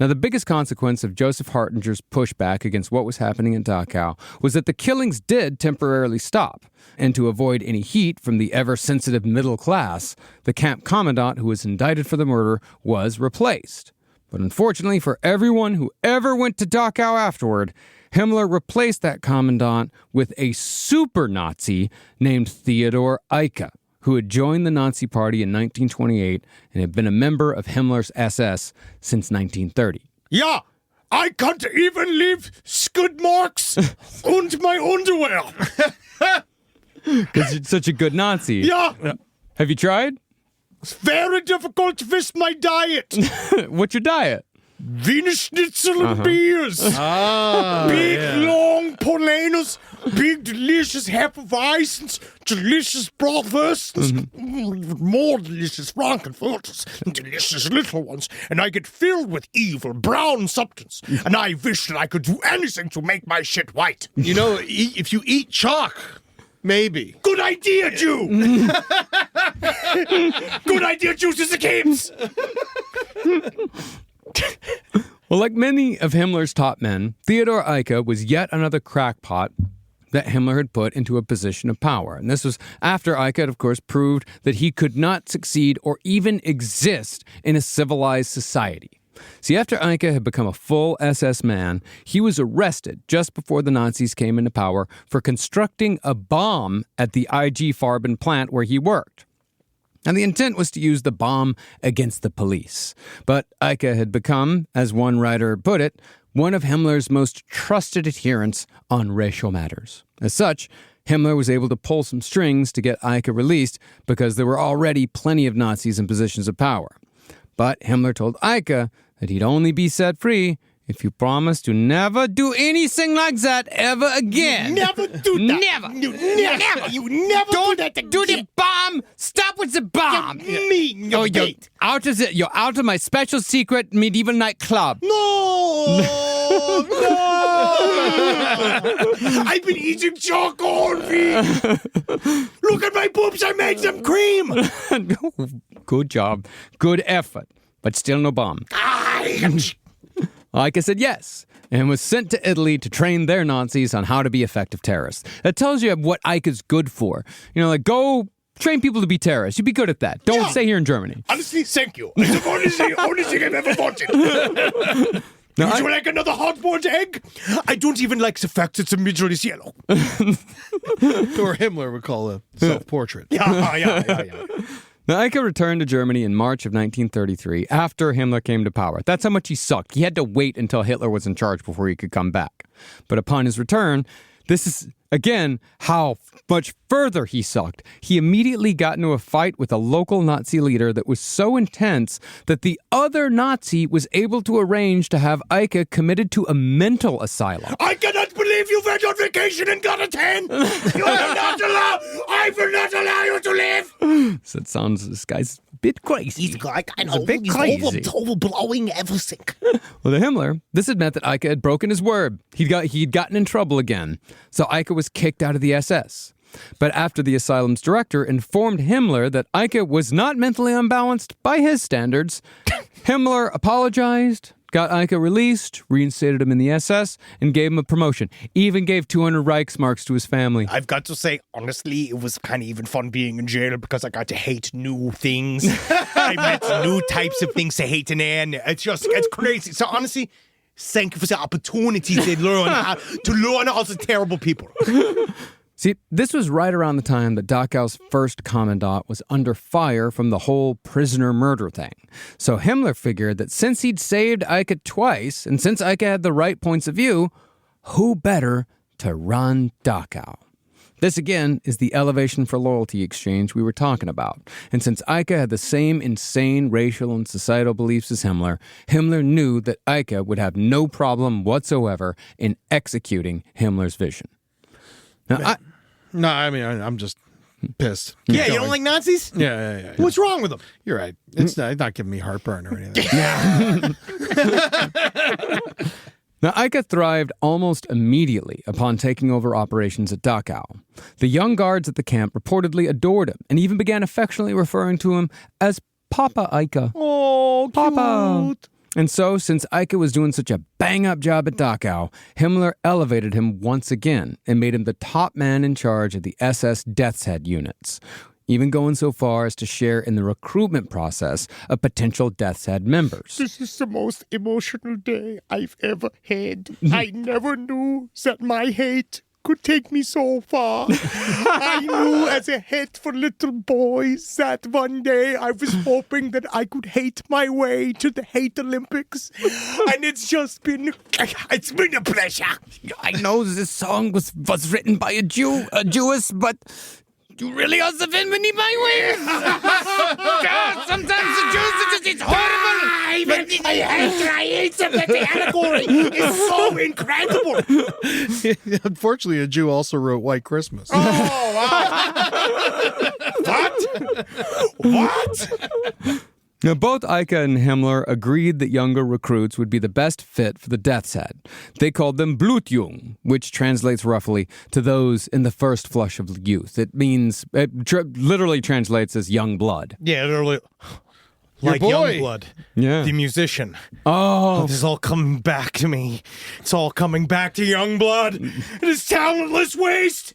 the biggest consequence of Joseph Hartinger's pushback against what was happening in Dachau was that the killings did temporarily stop, and to avoid any heat from the ever-sensitive middle class, the camp commandant who was indicted for the murder was replaced. But unfortunately for everyone who ever went to Dachau afterward, Himmler replaced that commandant with a super Nazi named Theodor Eicke, who had joined the Nazi Party in 1928 and had been a member of Himmler's SS since 1930. Yeah, I can't even leave skid marks on my underwear. Because you're such a good Nazi. Yeah. Have you tried? It's very difficult with my diet. What's your diet? Wiener Schnitzel and beers. Big, long Polanas. Big, delicious Hefeweizens. Delicious Bratwursts. More delicious Frankenfurters. And delicious little ones. And I get filled with evil brown substance. And I wish that I could do anything to make my shit white. If you eat chalk, maybe. Good idea, Jew. Good idea, Juices the Games. Well, like many of Himmler's top men, Theodor Eicke was yet another crackpot that Himmler had put into a position of power. And this was after Eicke had, of course, proved that he could not succeed or even exist in a civilized society. See, after Eicke had become a full SS man, he was arrested just before the Nazis came into power for constructing a bomb at the IG Farben plant where he worked. And the intent was to use the bomb against the police. But Eicke had become, as one writer put it, one of Himmler's most trusted adherents on racial matters. As such, Himmler was able to pull some strings to get Eicke released because there were already plenty of Nazis in positions of power. But Himmler told Eicke that he'd only be set free if you promise to never do anything like that ever again. Never do that. Never. You never. You never Don't do that again. do the bomb. Stop with the bomb. You're You're out of my special secret medieval nightclub. No. I've been eating chalk all week. Look at my boobs. I made them cream. Good job. Good effort. But still no bomb. Eicke said yes, and was sent to Italy to train their Nazis on how to be effective terrorists. That tells you what Eicke's good for. Go train people to be terrorists. You'd be good at that. Don't stay here in Germany. Honestly, thank you. It's the only thing I've ever wanted. Would you like another hard-boiled egg? I don't even like the fact that the middle is yellow. Or Himmler would call a self-portrait. Yeah. Now, Eicke returned to Germany in March of 1933 after Himmler came to power. That's how much he sucked. He had to wait until Hitler was in charge before he could come back. But upon his return, this is, again, how much further he sucked. He immediately got into a fight with a local Nazi leader that was so intense that the other Nazi was able to arrange to have Eicke committed to a mental asylum. I cannot believe you went on vacation and got a 10. You are not allowed. I will not allow you to live. So it sounds, this guy's a bit crazy. He's a bit crazy. Overblowing everything. Well, to Himmler, this had meant that Eicke had broken his word. He'd gotten in trouble again. So Eicke was kicked out of the SS. But after the asylum's director informed Himmler that Eicke was not mentally unbalanced by his standards, Himmler apologized, got Eike released, reinstated him in the SS, and gave him a promotion. Even gave 200 Reichsmarks to his family. I've got to say, honestly, it was kind of even fun being in jail because I got to hate new things. I met new types of things to hate in there, and it's crazy. So honestly, thank you for the opportunity to learn how the terrible people. See, this was right around the time that Dachau's first commandant was under fire from the whole prisoner murder thing. So Himmler figured that since he'd saved Eike twice, and since Eike had the right points of view, who better to run Dachau? This, again, is the elevation for loyalty exchange we were talking about. And since Eike had the same insane racial and societal beliefs as Himmler, Himmler knew that Eike would have no problem whatsoever in executing Himmler's vision. Now, I'm just pissed. Yeah, you don't like Nazis? Yeah. What's wrong with them? You're right. It's not giving me heartburn or anything. Now, Eike thrived almost immediately upon taking over operations at Dachau. The young guards at the camp reportedly adored him and even began affectionately referring to him as Papa Eike. Oh, Papa. cute. And so, since Eike was doing such a bang-up job at Dachau, Himmler elevated him once again and made him the top man in charge of the SS Death's Head units, even going so far as to share in the recruitment process of potential Death's Head members. This is the most emotional day I've ever had. I never knew that my hate could take me so far. I knew as a hate for little boys that one day I was hoping that I could hate my way to the hate Olympics. And it's been a pleasure. I know this song was written by a Jewess, but you really are the villain beneath my wings. God, sometimes the Jews are just, it's horrible. I hate them, but the allegory is so incredible. Unfortunately, a Jew also wrote White Christmas. Oh, wow. What? Now, both Eike and Himmler agreed that younger recruits would be the best fit for the Death's Head. They called them Blutjung, which translates roughly to those in the first flush of youth. It means, literally translates as young blood. Yeah, literally. Like Youngblood, the musician. Oh. This is all coming back to me. It's all coming back to Youngblood. And his talentless waist.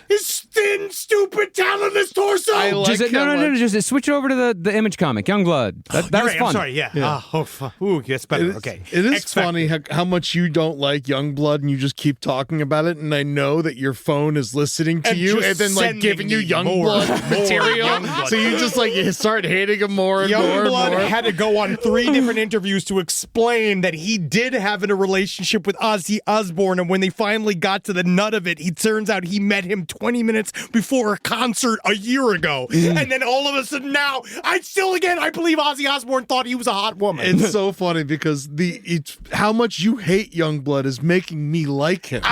His thin, stupid, talentless torso. No, just switch over to the Image comic, Youngblood. That was right, fun. I'm sorry, yeah. Ooh, that's better. Okay. It is funny how much you don't like Youngblood and you just keep talking about it, and I know that your phone is listening to you and then like giving you Youngblood material. So you just you start hating him more and more and more. Youngblood had to go on 3 different interviews to explain that he did have a relationship with Ozzy Osbourne, and when they finally got to the nut of it, turns out he met him 20 minutes before a concert a year ago. And then all of a sudden now, I believe Ozzy Osbourne thought he was a hot woman. It's so funny because how much you hate Youngblood is making me like him.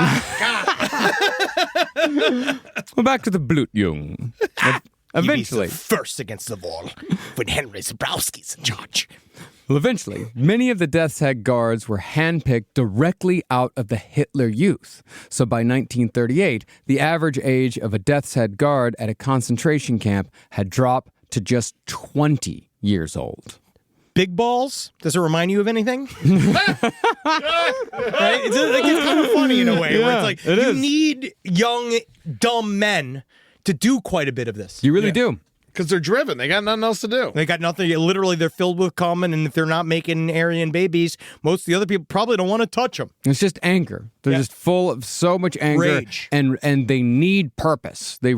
Well, back to the Blutjung. Eventually. First against the wall when Henry Zabrowski's in charge. Well, eventually, many of the Death's Head guards were handpicked directly out of the Hitler Youth. So by 1938, the average age of a Death's Head guard at a concentration camp had dropped to just 20 years old. Big balls? Does it remind you of anything? Right? It's kind of funny in a way. Yeah, where it's you need young, dumb men to do quite a bit of this. You really do. Because they're driven. They got nothing else to do. They got nothing. Literally, they're filled with cum, and if they're not making Aryan babies, most of the other people probably don't want to touch them. It's just anger. They're just full of so much anger. Rage. And they need purpose. They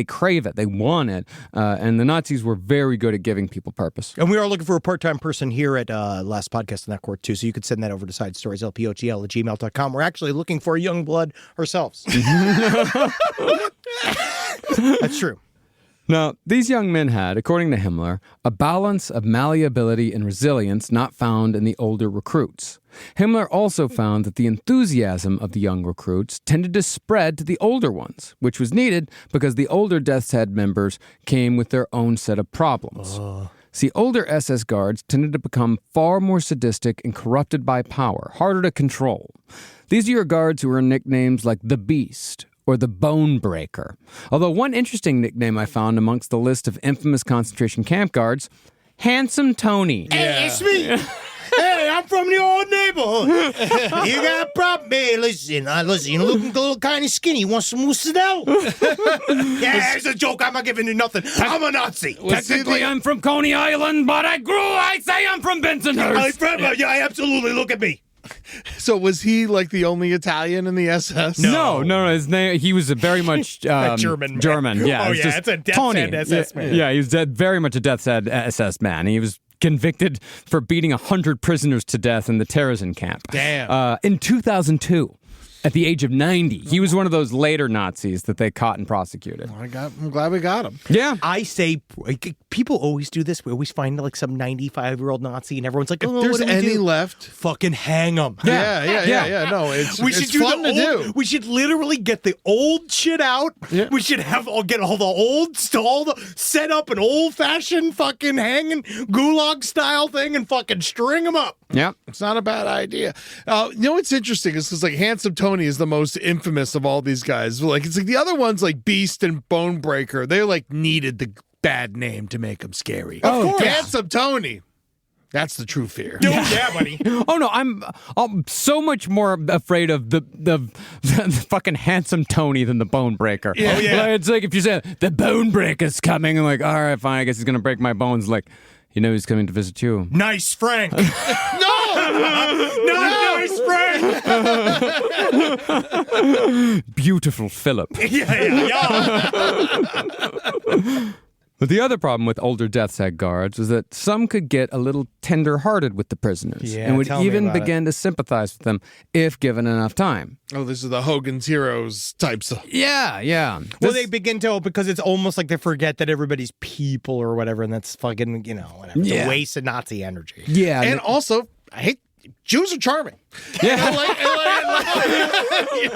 crave it. They want it. And the Nazis were very good at giving people purpose. And we are looking for a part-time person here at Last Podcast on that court, too. So you could send that over to sidestorieslpotl@gmail.com. We're actually looking for a young blood ourselves. That's true. Now, these young men had, according to Himmler, a balance of malleability and resilience not found in the older recruits. Himmler also found that the enthusiasm of the young recruits tended to spread to the older ones, which was needed because the older Death's Head members came with their own set of problems. See, older SS guards tended to become far more sadistic and corrupted by power, harder to control. These are your guards who earn nicknames like the Beast or the Bone Breaker. Although one interesting nickname I found amongst the list of infamous concentration camp guards, Handsome Tony. Hey, it's me. Hey, I'm from the old neighborhood. You got a problem? Hey, listen, you're looking a little kind of skinny. You want some mozzarella? Yeah, it's a joke. I'm not giving you nothing. I'm a Nazi. Technically, I'm from Coney Island, but I say I'm from Bensonhurst. Yeah, absolutely. Look at me. So was he like the only Italian in the SS? No. His name. He was a very much German man. German. Yeah. Oh, it's yeah. just It's a death's Tony. head SS man. Yeah, he was very much a death's head SS man. He was convicted for beating 100 prisoners to death in the Terezin camp. Damn. In 2002. At the age of 90, he was one of those later Nazis that they caught and prosecuted. I'm glad we got him. Yeah. I say, people always do this. We always find like some 95-year-old Nazi, and everyone's like, If "Oh, there's what do we any do?" left. Fucking hang them. Yeah. No, it's fun to do. We should literally get the old shit out. Yeah. We should get all the old, set up an old-fashioned fucking hanging gulag style thing and fucking string them up. Yeah. It's not a bad idea. You know what's interesting is because like Handsome Tony is the most infamous of all these guys. Like it's like the other ones like Beast and Bonebreaker. They like needed the bad name to make them scary. Of course. Handsome Tony. That's the true fear. Yeah, buddy. Oh no, I'm so much more afraid of the fucking Handsome Tony than the Bone Breaker. Yeah. Oh, yeah. Like, it's like if you say the Bone Breaker's coming, I'm like, all right, fine, I guess he's gonna break my bones. Like, you know, he's coming to visit you. Nice, Frank. No! Nice, Frank. Beautiful Philip. Yeah. But the other problem with older Death's Head guards was that some could get a little tender-hearted with the prisoners Yeah, and would tell me even about it. begin to sympathize with them if given enough time. Oh, this is the Hogan's Heroes types of. Yeah. Well, they begin to, because it's almost like they forget that everybody's people or whatever, and that's fucking, whatever. It's Yeah. a waste of Nazi energy. Yeah. And also, I hate Jews are charming. yeah. Hey, you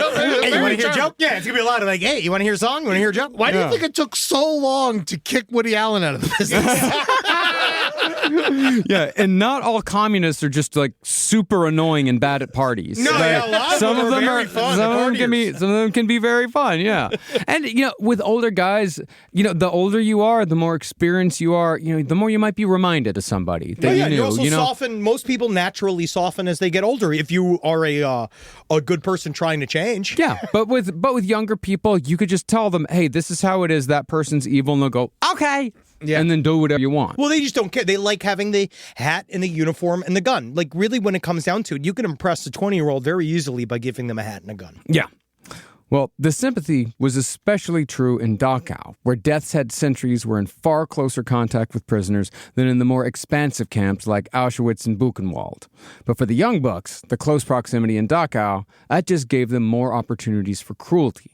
want to hear a joke? Yeah, it's going to be a lot of like, hey, you want to hear a song? You want to hear a joke? Why do you think it took so long to kick Woody Allen out of the business? Yeah, and not all communists are just like super annoying and bad at parties. No, Like, yeah, a lot of them are very fun, Some the of them can be very fun. Yeah, and with older guys, the older you are, the more experienced you are, the more you might be reminded of somebody that you knew. You also soften. Most people naturally soften as they get older. If you are a good person trying to change. Yeah, but with younger people, you could just tell them, hey, this is how it is. That person's evil, and they'll go, okay. Yeah. And then do whatever you want. Well, they just don't care. They like having the hat and the uniform and the gun. Like, really, when it comes down to it, you can impress a 20-year-old very easily by giving them a hat and a gun. Yeah. Well, the sympathy was especially true in Dachau, where Death's Head sentries were in far closer contact with prisoners than in the more expansive camps like Auschwitz and Buchenwald. But for the young bucks, the close proximity in Dachau, that just gave them more opportunities for cruelty.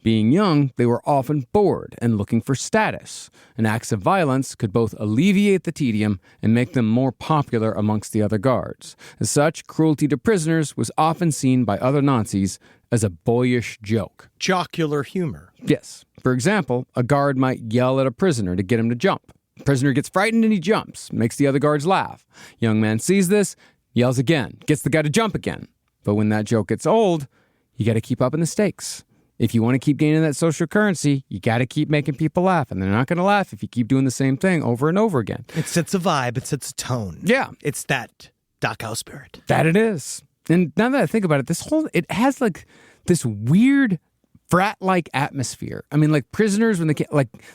Being young, they were often bored and looking for status, and acts of violence could both alleviate the tedium and make them more popular amongst the other guards. As such, cruelty to prisoners was often seen by other Nazis as a boyish joke. Jocular humor. Yes. For example, a guard might yell at a prisoner to get him to jump. The prisoner gets frightened and he jumps, makes the other guards laugh. Young man sees this, yells again, gets the guy to jump again. But when that joke gets old, you got to keep upping the stakes. If you want to keep gaining that social currency, you got to keep making people laugh. And they're not going to laugh if you keep doing the same thing over and over again. It sets a vibe. It sets a tone. Yeah. It's that Dachau spirit. That it is. And now that I think about it, it has like this weird frat-like atmosphere. I mean, like prisoners, when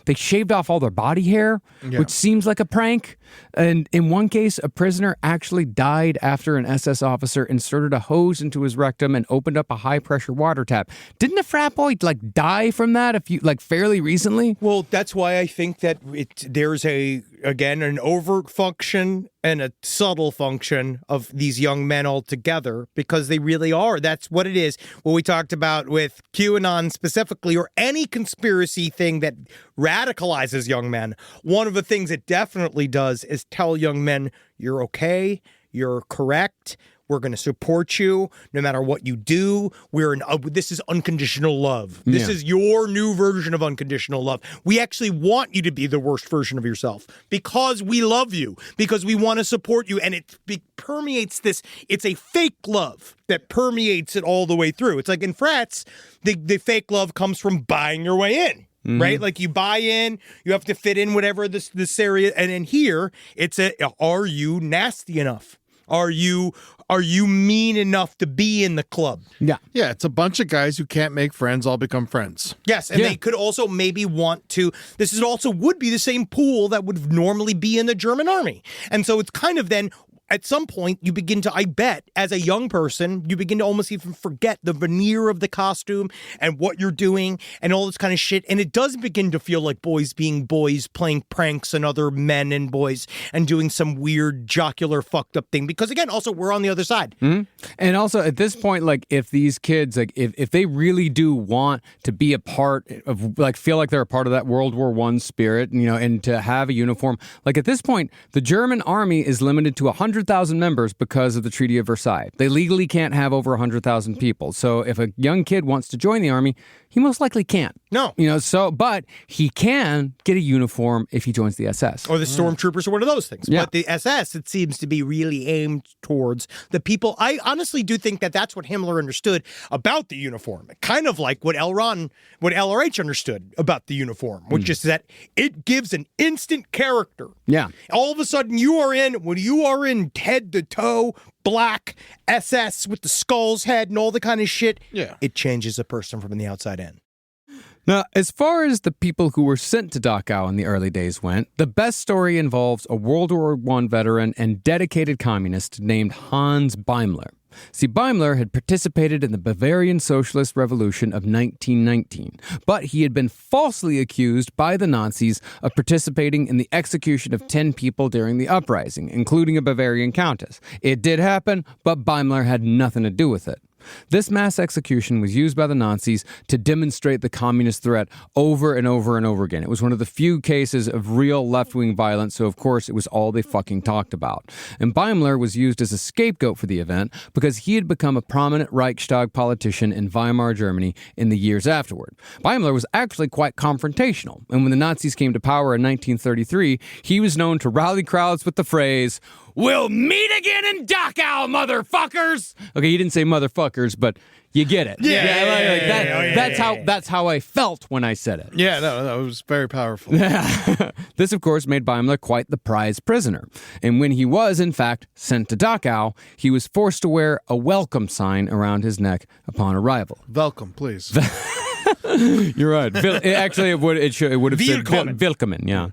they shaved off all their body hair, which seems like a prank. And in one case, a prisoner actually died after an SS officer inserted a hose into his rectum and opened up a high-pressure water tap. Didn't a frat boy die from that fairly recently? Well, that's why I think that there's an overt function and a subtle function of these young men all together, because they really are. That's what it is. What we talked about with QAnon specifically, or any conspiracy thing that radicalizes young men. One of the things it definitely does is tell young men, you're okay, you're correct, we're going to support you no matter what you do. This is unconditional love. This is your new version of unconditional love. We actually want you to be the worst version of yourself because we love you, because we want to support you. And it permeates this. It's a fake love that permeates it all the way through. It's like in frats, the fake love comes from buying your way in. Mm-hmm. Right? Like you buy in, you have to fit in whatever this area. And in here, are you nasty enough? Are you mean enough to be in the club? Yeah, it's a bunch of guys who can't make friends all become friends. Yes, and they could also maybe want to. This is also would be the same pool that would normally be in the German army, and so it's kind of then. At some point, you begin to, I bet, as a young person, you begin to almost even forget the veneer of the costume and what you're doing and all this kind of shit. And it does begin to feel like boys being boys, playing pranks on other men and boys and doing some weird, jocular, fucked up thing. Because again, also, we're on the other side. Mm-hmm. And also, at this point, like, if these kids, like, if they really do want to be a part of, like, feel like they're a part of that World War I spirit, you know, and to have a uniform, like, at this point, the German army is limited to 100,000 members because of the Treaty of Versailles. They legally can't have over 100,000 people. So if a young kid wants to join the army, he most likely can't. No. You know, so, but he can get a uniform if he joins the SS. Or the stormtroopers or one of those things. Yeah. But the SS, it seems to be really aimed towards the people. I honestly do think that that's what Himmler understood about the uniform. Kind of like what LRH understood about the uniform, which is that it gives an instant character. Yeah. All of a sudden when you are in head to toe, black SS with the skull's head and all the kind of shit, it changes a person from the outside in. Now, as far as the people who were sent to Dachau in the early days went, the best story involves a World War I veteran and dedicated communist named Hans Beimler. See, Beimler had participated in the Bavarian Socialist Revolution of 1919, but he had been falsely accused by the Nazis of participating in the execution of 10 people during the uprising, including a Bavarian countess. It did happen, but Beimler had nothing to do with it. This mass execution was used by the Nazis to demonstrate the communist threat over and over and over again. It was one of the few cases of real left-wing violence, so of course it was all they fucking talked about. And Beimler was used as a scapegoat for the event because he had become a prominent Reichstag politician in Weimar, Germany in the years afterward. Beimler was actually quite confrontational, and when the Nazis came to power in 1933, he was known to rally crowds with the phrase, "We'll meet again in Dachau, motherfuckers!" Okay, he didn't say motherfuckers, but you get it. That's how I felt when I said it. Yeah, no, it was very powerful. This, of course, made Beimler quite the prize prisoner. And when he was, in fact, sent to Dachau, he was forced to wear a welcome sign around his neck upon arrival. Welcome, please. You're right. Actually, it would have said Willkommen, yeah.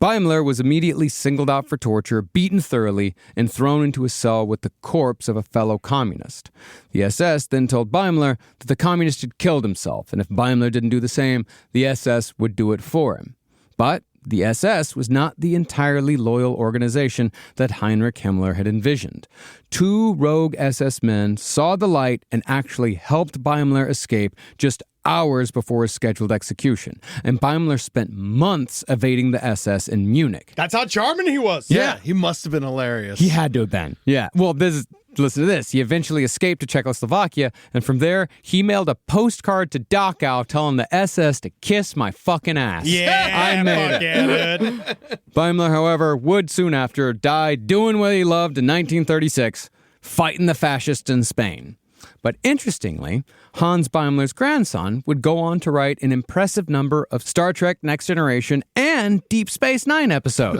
Beimler was immediately singled out for torture, beaten thoroughly, and thrown into a cell with the corpse of a fellow communist. The SS then told Beimler that the communist had killed himself, and if Beimler didn't do the same, the SS would do it for him. But the SS was not the entirely loyal organization that Heinrich Himmler had envisioned. 2 rogue SS men saw the light and actually helped Beimler escape just hours before his scheduled execution. And Beimler spent months evading the SS in Munich. That's how charming he was. Yeah, he must have been hilarious. He had to have been. Yeah. Well, listen to this. He eventually escaped to Czechoslovakia, and from there, he mailed a postcard to Dachau telling the SS to kiss my fucking ass. Yeah, I made it. Dude. Beimler, however, would soon after die doing what he loved in 1936, fighting the fascists in Spain. But interestingly, Hans Beimler's grandson would go on to write an impressive number of Star Trek Next Generation and Deep Space Nine episodes,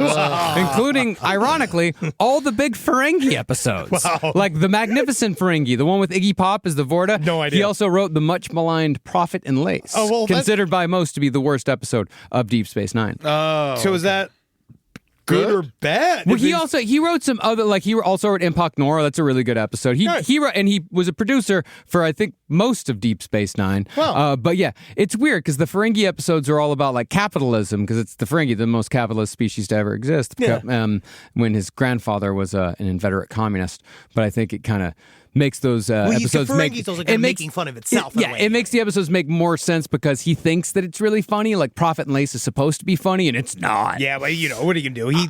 including, ironically, all the big Ferengi episodes. Wow. Like the Magnificent Ferengi, the one with Iggy Pop as the Vorta. No idea. He also wrote the much-maligned Prophet and Lace, considered by most to be the worst episode of Deep Space Nine. So is that good or bad? Well, he wrote some other, like he also wrote Impact Nora. That's a really good episode. He wrote, and he was a producer for, I think, most of Deep Space Nine. Wow. But yeah, it's weird because the Ferengi episodes are all about like capitalism because it's the Ferengi, the most capitalist species to ever exist. Yeah. When his grandfather was an inveterate communist, but I think it kind of makes those episodes making fun of itself. It makes the episodes make more sense because he thinks that it's really funny. Like Prophet and Lace is supposed to be funny, and it's not. Yeah, but you know what are you gonna do?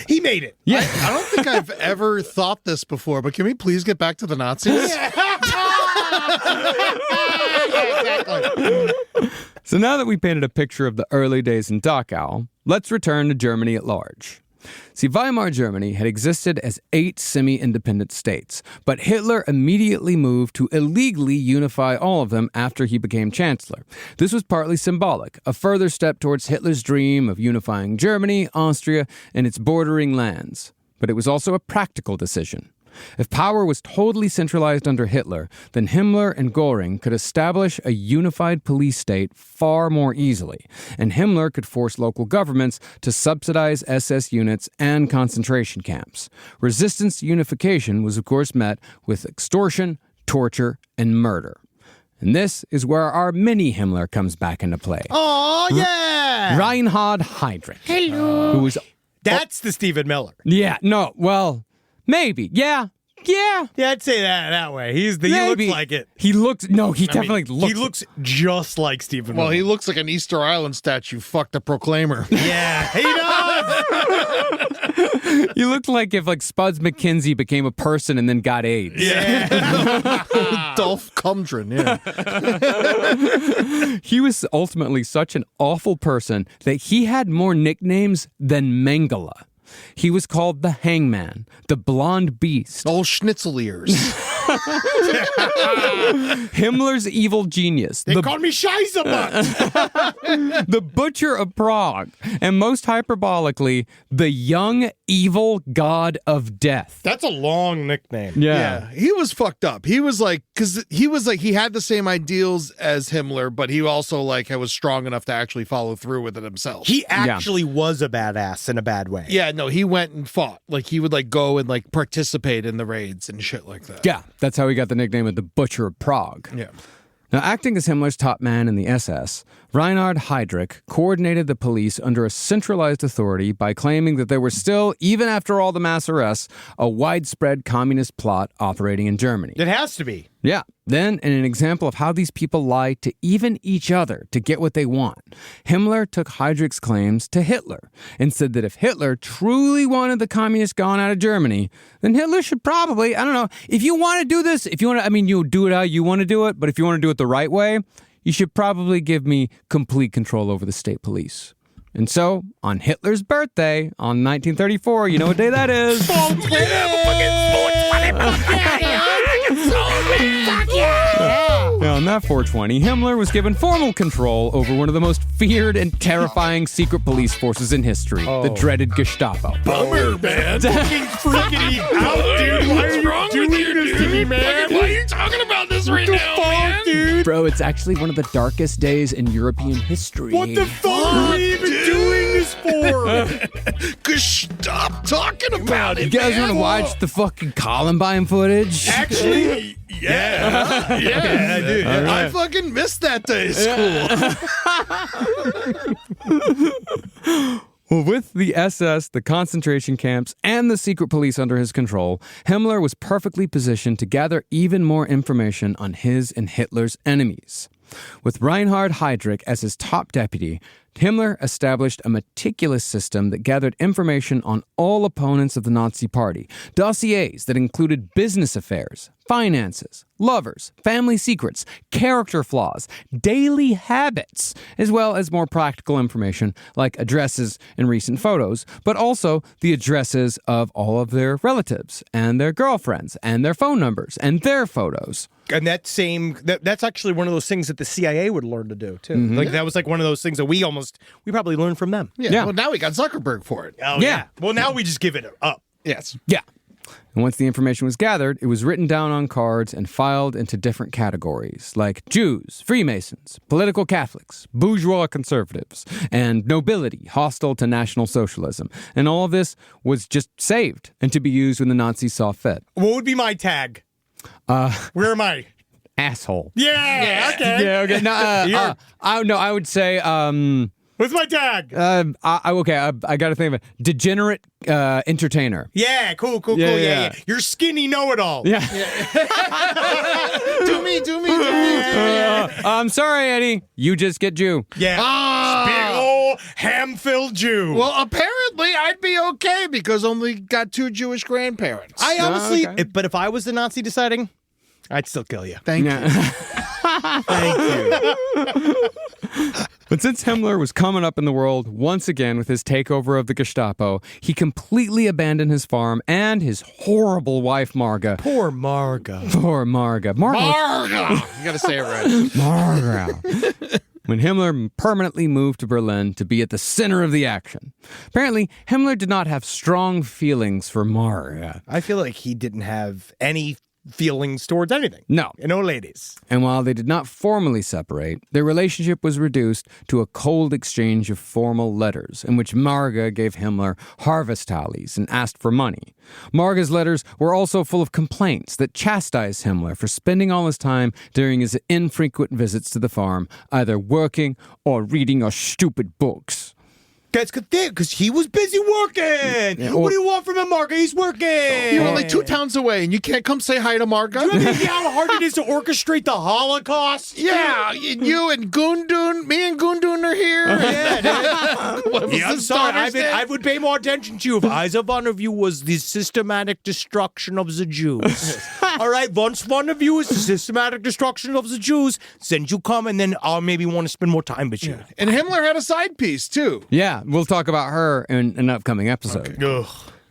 He made it. Yeah, I don't think I've ever thought this before. But can we please get back to the Nazis? Exactly. So now that we painted a picture of the early days in Dachau, let's return to Germany at large. See, Weimar Germany had existed as 8 semi-independent states, but Hitler immediately moved to illegally unify all of them after he became chancellor. This was partly symbolic, a further step towards Hitler's dream of unifying Germany, Austria, and its bordering lands. but it was also a practical decision. If power was totally centralized under Hitler, then Himmler and Göring could establish a unified police state far more easily, and Himmler could force local governments to subsidize SS units and concentration camps. Resistance to unification was, of course, met with extortion, torture, and murder. And this is where our mini Himmler comes back into play. Oh, yeah! Reinhard Heydrich. Hello. Who was... That's the Stephen Miller. Yeah, no, well... Maybe. Yeah. Yeah, I'd say that way. He looks like it. He definitely looks. He looks just like Stephen Miller. Well, he looks like an Easter Island statue. Fuck the Proclaimer. Yeah, he does. He looked like if Spuds McKenzie became a person and then got AIDS. Yeah. Dolph Cumdren, yeah. He was ultimately such an awful person that he had more nicknames than Mengele. He was called the Hangman, the Blonde Beast, Old Schnitzel ears. Himmler's evil genius. They called me Scheissebutt. The Butcher of Prague, and most hyperbolically, the Young Evil God of Death. That's a long nickname. Yeah. He was fucked up. He was because he had the same ideals as Himmler, but he also was strong enough to actually follow through with it himself. He actually was a badass in a bad way. Yeah, no, he went and fought. He would go and participate in the raids and shit like that. Yeah, that's how he got the nickname of the Butcher of Prague. Yeah. Now, acting as Himmler's top man in the SS, Reinhard Heydrich coordinated the police under a centralized authority by claiming that there was still, even after all the mass arrests, a widespread communist plot operating in Germany. It has to be. Yeah. Then, in an example of how these people lie to even each other to get what they want, Himmler took Heydrich's claims to Hitler and said that if Hitler truly wanted the communists gone out of Germany, then Hitler should probably, I don't know, if you want to do this, you do it how you want to do it, but if you want to do it the right way, you should probably give me complete control over the state police. And so, on Hitler's birthday, on 1934, you know what day that is? Now, on that 420, Himmler was given formal control over one of the most feared and terrifying secret police forces in history, the dreaded Gestapo. Bummer, man. Fucking freaking out, dude. Why are you doing this to me, man? Why are you talking about this right now, man? Dude? Bro, it's actually one of the darkest days in European history. What the fuck are we even doing this for? Cause stop talking about it. You guys man. want to watch the fucking Columbine footage? Actually, yeah, I do. All right. I fucking missed that day at school. Well, with the SS, the concentration camps, and the secret police under his control, Himmler was perfectly positioned to gather even more information on his and Hitler's enemies. With Reinhard Heydrich as his top deputy, Himmler established a meticulous system that gathered information on all opponents of the Nazi Party, dossiers that included business affairs, finances, lovers, family secrets, character flaws, daily habits, as well as more practical information like addresses and recent photos, but also the addresses of all of their relatives and their girlfriends and their phone numbers and their photos. And that's actually one of those things that the CIA would learn to do, too. Mm-hmm. That was one of those things that we probably learned from them. Yeah. Well, now we got Zuckerberg for it. Oh, yeah. Well, now we just give it up. Yes. Yeah. And once the information was gathered, it was written down on cards and filed into different categories, like Jews, Freemasons, political Catholics, bourgeois conservatives, and nobility hostile to National Socialism. And all of this was just saved and to be used when the Nazis saw fit. What would be my tag? Where am I? Asshole. Yeah, okay. Yeah, okay. No, I would say... What's my tag? I got to think of it. Degenerate entertainer. Yeah, cool. Yeah. You're skinny know-it-all. Yeah. Do me. I'm sorry, Eddie. You just get Jew. Yeah. Big ol' ham-filled Jew. Well, apparently I'd be okay because only got 2 Jewish grandparents. I honestly, okay. but if I was the Nazi deciding, I'd still kill you. Thank you. Thank you. But since Himmler was coming up in the world once again with his takeover of the Gestapo, he completely abandoned his farm and his horrible wife, Marga. Poor Marga. Poor Marga. Marga! You gotta say it right. Marga. when Himmler permanently moved to Berlin to be at the center of the action. Apparently, Himmler did not have strong feelings for Marga. I feel like he didn't have any feelings towards anything. No. No ladies. And while they did not formally separate, their relationship was reduced to a cold exchange of formal letters in which Marga gave Himmler harvest tallies and asked for money. Marga's letters were also full of complaints that chastised Himmler for spending all his time during his infrequent visits to the farm, either working or reading your stupid books. That's good thing, because he was busy working. What do you want from him, Marga? He's working. You were like 2 towns away, and you can't come say hi to Marga? Do you know how hard it is to orchestrate the Holocaust? Yeah, you and Gundun, me and Gundun are here. I'm sorry. I would pay more attention to you if either one of you was the systematic destruction of the Jews. All right, once one of you is the systematic destruction of the Jews, then you come, and then I'll maybe want to spend more time with you. And Himmler had a side piece, too. Yeah, we'll talk about her in an upcoming episode. Ugh.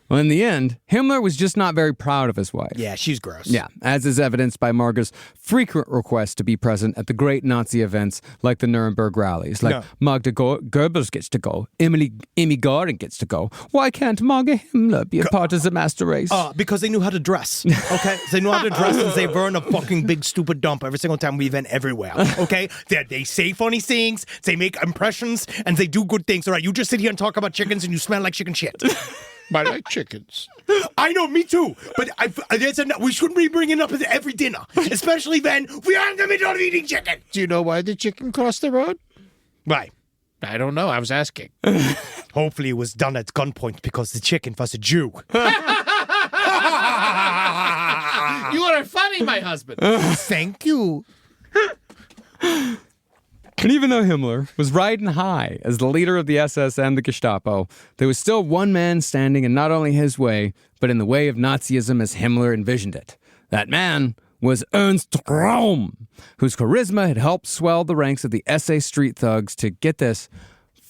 Well, in the end, Himmler was just not very proud of his wife. Yeah, she's gross. Yeah, as is evidenced by Marga's frequent request to be present at the great Nazi events like the Nuremberg rallies. Like, Magda Goebbels gets to go, Amy Gordon gets to go. Why can't Marga Himmler be a part of the master race? Because they knew how to dress, okay? They knew how to dress, and they burn a fucking big stupid dump every single time we event everywhere, okay? They say funny things, they make impressions, and they do good things. All right, you just sit here and talk about chickens, and you smell like chicken shit. I like chickens. I know, me too. But we shouldn't be bringing it up at every dinner, especially when we are in the middle of eating chicken. Do you know why the chicken crossed the road? Why? I don't know. I was asking. Hopefully it was done at gunpoint because the chicken was a Jew. You are funny, my husband. Thank you. And even though Himmler was riding high as the leader of the SS and the Gestapo, there was still one man standing in not only his way, but in the way of Nazism as Himmler envisioned it. That man was Ernst Röhm, whose charisma had helped swell the ranks of the SA street thugs to, get this,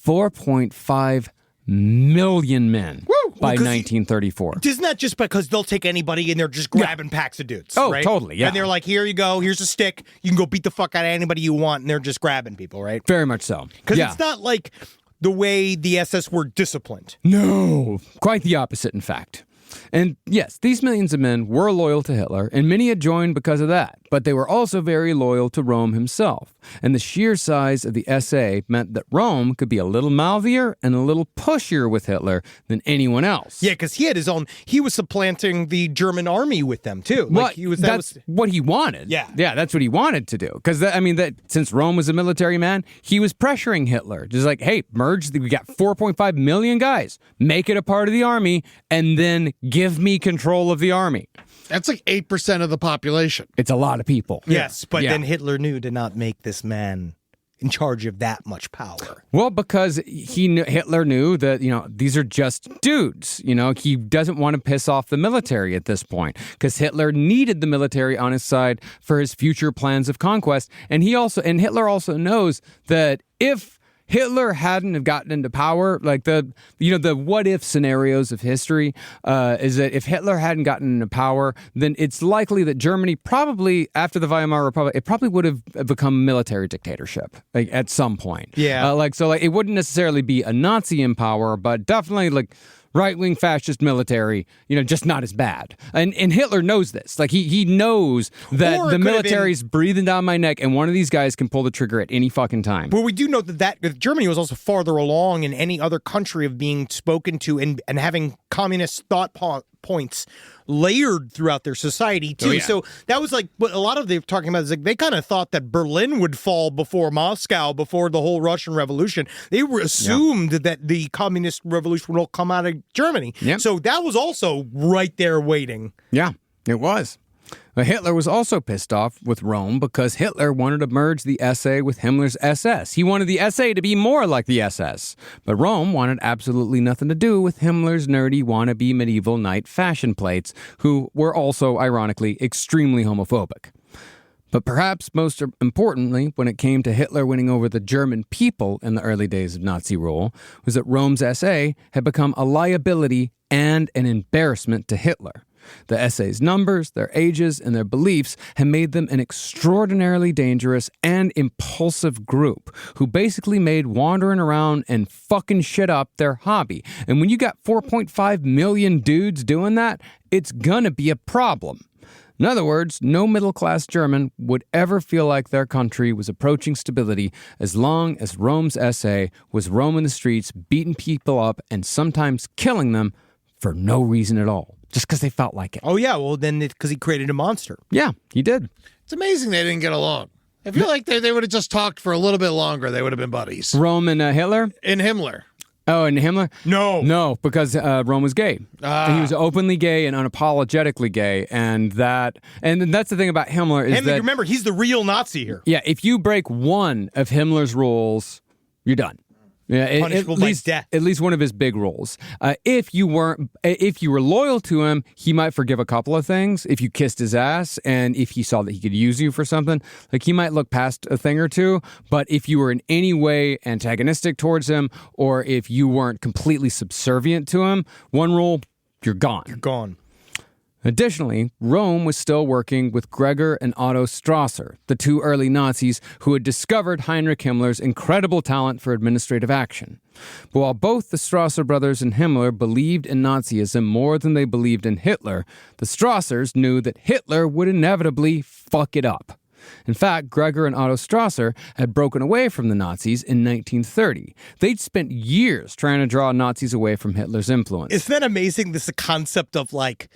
4.5 million men by 1934. Isn't that just because they'll take anybody and they're just grabbing packs of dudes? Oh, right? totally, yeah. And they're like, here you go, here's a stick, you can go beat the fuck out of anybody you want, and they're just grabbing people, right? Very much so. Because it's not like the way the SS were disciplined. No, quite the opposite, in fact. And yes, these millions of men were loyal to Hitler, and many had joined because of that. But they were also very loyal to Röhm himself. And the sheer size of the SA meant that Röhm could be a little mouthier and a little pushier with Hitler than anyone else. Yeah, because he had his own, he was supplanting the German army with them, too. What he wanted. Yeah. Yeah, that's what he wanted to do. Because, since Röhm was a military man, he was pressuring Hitler. Just like, hey, we got 4.5 million guys. Make it a part of the army, and then give me control of the army. That's like 8% of the population. It's a lot of people. Yes, but then Hitler knew to not make this man in charge of that much power. Well, because Hitler knew that, these are just dudes. He doesn't want to piss off the military at this point because Hitler needed the military on his side for his future plans of conquest. And Hitler also knows that if Hitler hadn't have gotten into power, like the what if scenarios of history is that if Hitler hadn't gotten into power, then it's likely that Germany probably after the Weimar Republic, it probably would have become a military dictatorship at some point. Yeah. It wouldn't necessarily be a Nazi in power, but definitely right-wing fascist military, just not as bad. And Hitler knows this. He knows that the military's breathing down my neck and one of these guys can pull the trigger at any fucking time. But we do know that Germany was also farther along in any other country of being spoken to and having communist thought points layered throughout their society too. Oh, yeah. So that was what a lot of they're talking about is they kind of thought that Berlin would fall before Moscow, before the whole Russian Revolution. They were assumed that the communist revolution would all come out of Germany. Yep. So that was also right there waiting. Yeah, it was. But Hitler was also pissed off with Röhm because Hitler wanted to merge the SA with Himmler's SS. He wanted the SA to be more like the SS. But Röhm wanted absolutely nothing to do with Himmler's nerdy wannabe medieval knight fashion plates, who were also, ironically, extremely homophobic. But perhaps most importantly, when it came to Hitler winning over the German people in the early days of Nazi rule, was that Röhm's SA had become a liability and an embarrassment to Hitler. The SA's numbers, their ages, and their beliefs had made them an extraordinarily dangerous and impulsive group who basically made wandering around and fucking shit up their hobby. And when you got 4.5 million dudes doing that, it's gonna be a problem. In other words, no middle-class German would ever feel like their country was approaching stability as long as Rome's SA was roaming the streets, beating people up, and sometimes killing them for no reason at all, just because they felt like it. Oh, yeah. Well, then because he created a monster. Yeah, he did. It's amazing they didn't get along. I feel like they would have just talked for a little bit longer. They would have been buddies. Rome and Hitler? And Himmler. Oh, and Himmler? No. No, because Rome was gay. He was openly gay and unapologetically gay, and that's the thing about Himmler is that... Remember, he's the real Nazi here. Yeah, if you break one of Himmler's rules, you're done. Yeah, Punishable by death. At least one of his big rules. If you were loyal to him, he might forgive a couple of things. If you kissed his ass, and if he saw that he could use you for something, like he might look past a thing or two. But if you were in any way antagonistic towards him, or if you weren't completely subservient to him, one rule, you're gone. You're gone. Additionally, Rome was still working with Gregor and Otto Strasser, the two early Nazis who had discovered Heinrich Himmler's incredible talent for administrative action. But while both the Strasser brothers and Himmler believed in Nazism more than they believed in Hitler, the Strassers knew that Hitler would inevitably fuck it up. In fact, Gregor and Otto Strasser had broken away from the Nazis in 1930. They'd spent years trying to draw Nazis away from Hitler's influence. Isn't that amazing? This concept of like,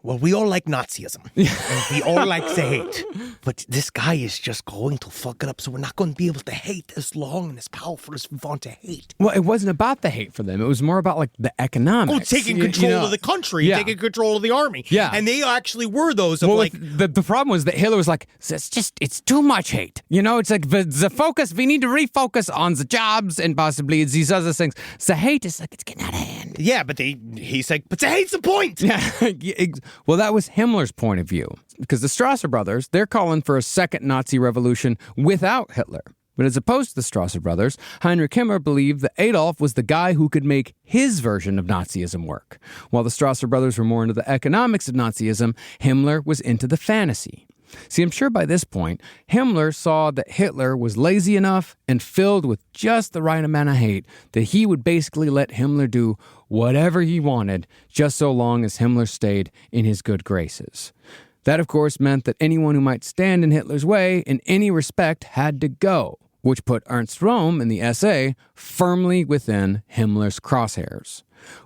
well, we all like Nazism. And we all like to hate. But this guy is just going to fuck it up, so we're not going to be able to hate as long and as powerful as we want to hate. Well, it wasn't about the hate for them. It was more about, like, the economics. Oh, taking control of the country, taking control of the army. Yeah. And they actually were those of the problem was that Hitler was like, it's too much hate. You know, it's like the focus, we need to refocus on the jobs and possibly these other things. The hate is like, it's getting out of hand. Yeah, but he's like, but the hate's the point. Yeah. Well, that was Himmler's point of view, because the Strasser brothers, they're calling for a second Nazi revolution without Hitler. But as opposed to the Strasser brothers, Heinrich Himmler believed that Adolf was the guy who could make his version of Nazism work. While the Strasser brothers were more into the economics of Nazism, Himmler was into the fantasy. See, I'm sure by this point, Himmler saw that Hitler was lazy enough and filled with just the right amount of hate that he would basically let Himmler do whatever he wanted, just so long as Himmler stayed in his good graces. That, of course, meant that anyone who might stand in Hitler's way in any respect had to go, which put Ernst Röhm and the SA firmly within Himmler's crosshairs.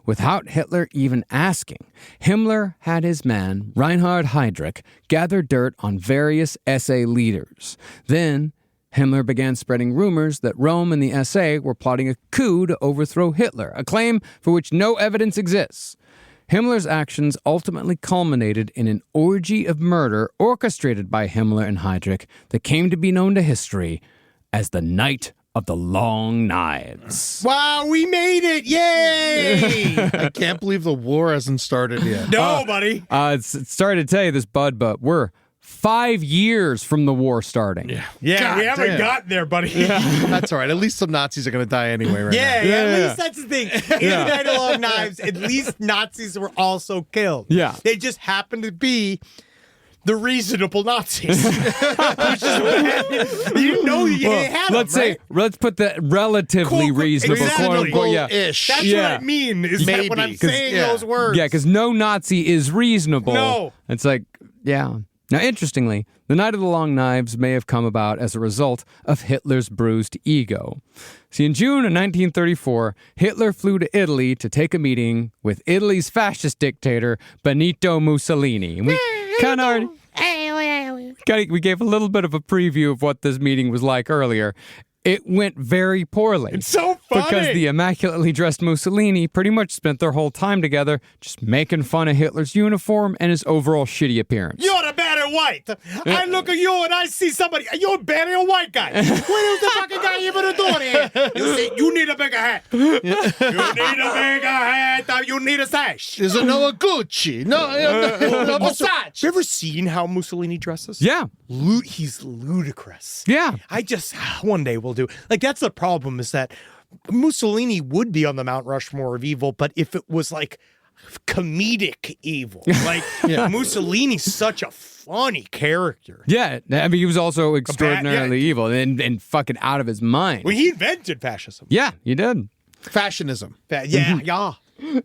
Without Hitler even asking, Himmler had his man, Reinhard Heydrich, gather dirt on various SA leaders. Then, Himmler began spreading rumors that Rome and the SA were plotting a coup to overthrow Hitler, a claim for which no evidence exists. Himmler's actions ultimately culminated in an orgy of murder orchestrated by Himmler and Heydrich that came to be known to history as the Night of the Long Knives. Wow, we made it! Yay! I can't believe the war hasn't started yet. No, buddy. It's sorry to tell you this, bud, but we're 5 years from the war starting. Yeah, God we haven't damn. gotten there, buddy. That's all right. At least some Nazis are going to die anyway right now. At least that's the thing. In the Night of Long Knives, at least Nazis were also killed. Yeah. They just happened to be the reasonable Nazis. Which is bad. You didn't know you had them, right? Let's put the relatively reasonable, exactly. quote unquote, yeah. Ish. That's what I mean, is that when I'm Maybe. 'Cause, saying those words. Yeah, because no Nazi is reasonable. No. It's like, yeah. Now, interestingly, the Night of the Long Knives may have come about as a result of Hitler's bruised ego. See, in June of 1934, Hitler flew to Italy to take a meeting with Italy's fascist dictator, Benito Mussolini. And we kind of already... We gave a little bit of a preview of what this meeting was like earlier. It went very poorly. It's so funny. Because the immaculately dressed Mussolini pretty much spent their whole time together just making fun of Hitler's uniform and his overall shitty appearance. You're the bad and white. I look at you and I see somebody. You're a bad and white guy. What is the fucking guy even doing here? You say, you need a bigger hat. You need a bigger hat. You need a sash. Is it no Gucci? No Also, Versace. you ever seen how Mussolini dresses? Yeah. He's ludicrous. Yeah. One day we'll do. Like, that's the problem, is that Mussolini would be on the Mount Rushmore of evil, but if it was like comedic evil. Like Mussolini's such a funny character. Yeah, I mean, he was also extraordinarily evil and fucking out of his mind. Well, he invented fascism. Yeah, he did. Fashionism. Yeah.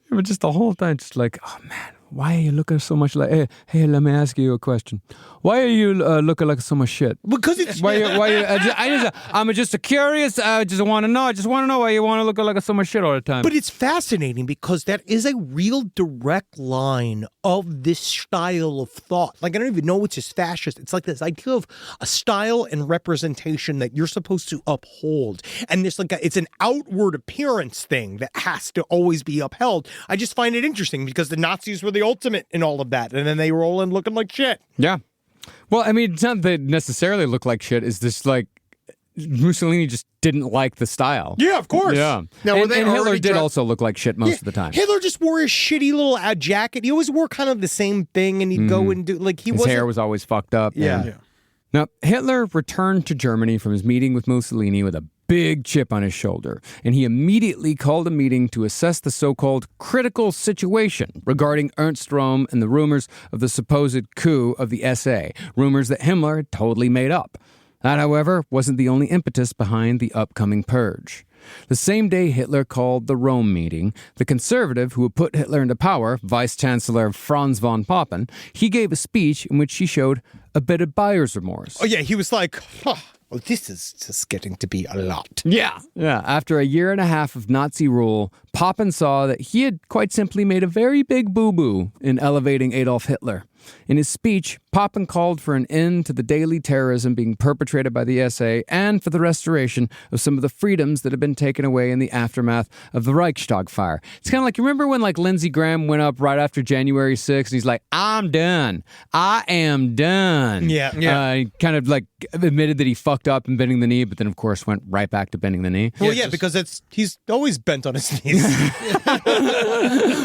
But just the whole time, just like, oh man, why are you looking so much like? Hey, let me ask you a question. Why are you looking like so much shit? Because it's I'm just curious. I just want to know. I just want to know why you want to look like so much shit all the time. But it's fascinating because that is a real direct line of this style of thought. Like, I don't even know it's just fascist. It's like this idea of a style and representation that you're supposed to uphold. And there's like it's an outward appearance thing that has to always be upheld. I just find it interesting because the Nazis were the ultimate in all of that. And then they were all in looking like shit. Yeah. Well, I mean, it's not that they necessarily look like shit. It's just like Mussolini just didn't like the style. Yeah, of course. Yeah. Now, and Hitler did also look like shit most of the time. Hitler just wore his shitty little jacket. He always wore kind of the same thing, and he'd go and do like his hair was always fucked up. Yeah. Now, Hitler returned to Germany from his meeting with Mussolini with a big chip on his shoulder, and he immediately called a meeting to assess the so-called critical situation regarding Ernst Röhm and the rumors of the supposed coup of the SA, rumors that Himmler had totally made up. That, however, wasn't the only impetus behind the upcoming purge. The same day Hitler called the Rome meeting, the conservative who had put Hitler into power, Vice-Chancellor Franz von Papen, he gave a speech in which he showed a bit of buyer's remorse. Oh, yeah, he was like, well, this is just getting to be a lot. Yeah. After a year and a half of Nazi rule, Papen saw that he had quite simply made a very big boo-boo in elevating Adolf Hitler. In his speech, Papen called for an end to the daily terrorism being perpetrated by the SA and for the restoration of some of the freedoms that had been taken away in the aftermath of the Reichstag Fire. It's kind of like, you remember when like Lindsey Graham went up right after January 6th and he's like, I'm done. I am done. Yeah. He kind of like admitted that he fucked up in bending the knee, but then of course went right back to bending the knee. Well, because he's always bent on his knees.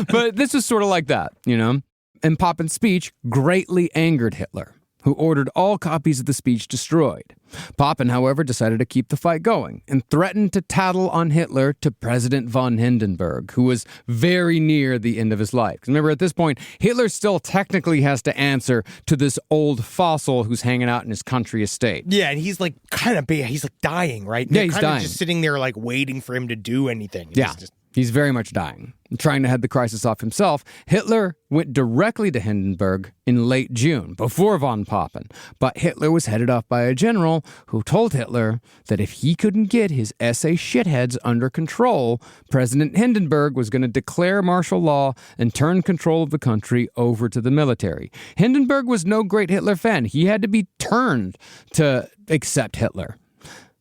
But this is sort of like that, you know? And Papen's speech greatly angered Hitler, who ordered all copies of the speech destroyed. Papen, however, decided to keep the fight going and threatened to tattle on Hitler to President von Hindenburg, who was very near the end of his life. 'Cause remember, at this point, Hitler still technically has to answer to this old fossil who's hanging out in his country estate. Yeah, and he's like kind of big. He's like dying, right? And Yeah, he's kind of dying. just sitting there like waiting for him to do anything. Yeah. He's very much dying. Trying to head the crisis off himself, Hitler went directly to Hindenburg in late June, before von Papen. But Hitler was headed off by a general who told Hitler that if he couldn't get his SA shitheads under control, President Hindenburg was going to declare martial law and turn control of the country over to the military. Hindenburg was no great Hitler fan. He had to be turned to accept Hitler.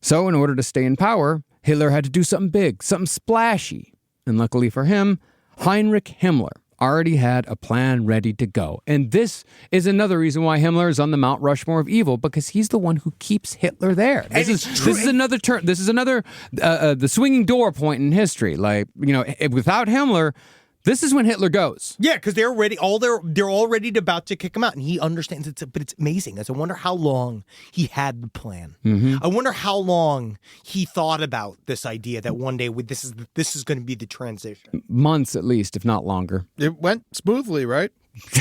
So in order to stay in power, Hitler had to do something big, something splashy. And luckily for him, Heinrich Himmler already had a plan ready to go. And this is another reason why Himmler is on the Mount Rushmore of evil, because he's the one who keeps Hitler there. This is another turn. This is another the swinging door point in history. Like, you know, without Himmler, this is when Hitler goes. Yeah, because they're all ready to about to kick him out, and he understands it. But it's amazing. I wonder how long he had the plan. Mm-hmm. I wonder how long he thought about this idea that one day this is going to be the transition. Months at least, if not longer. It went smoothly, right?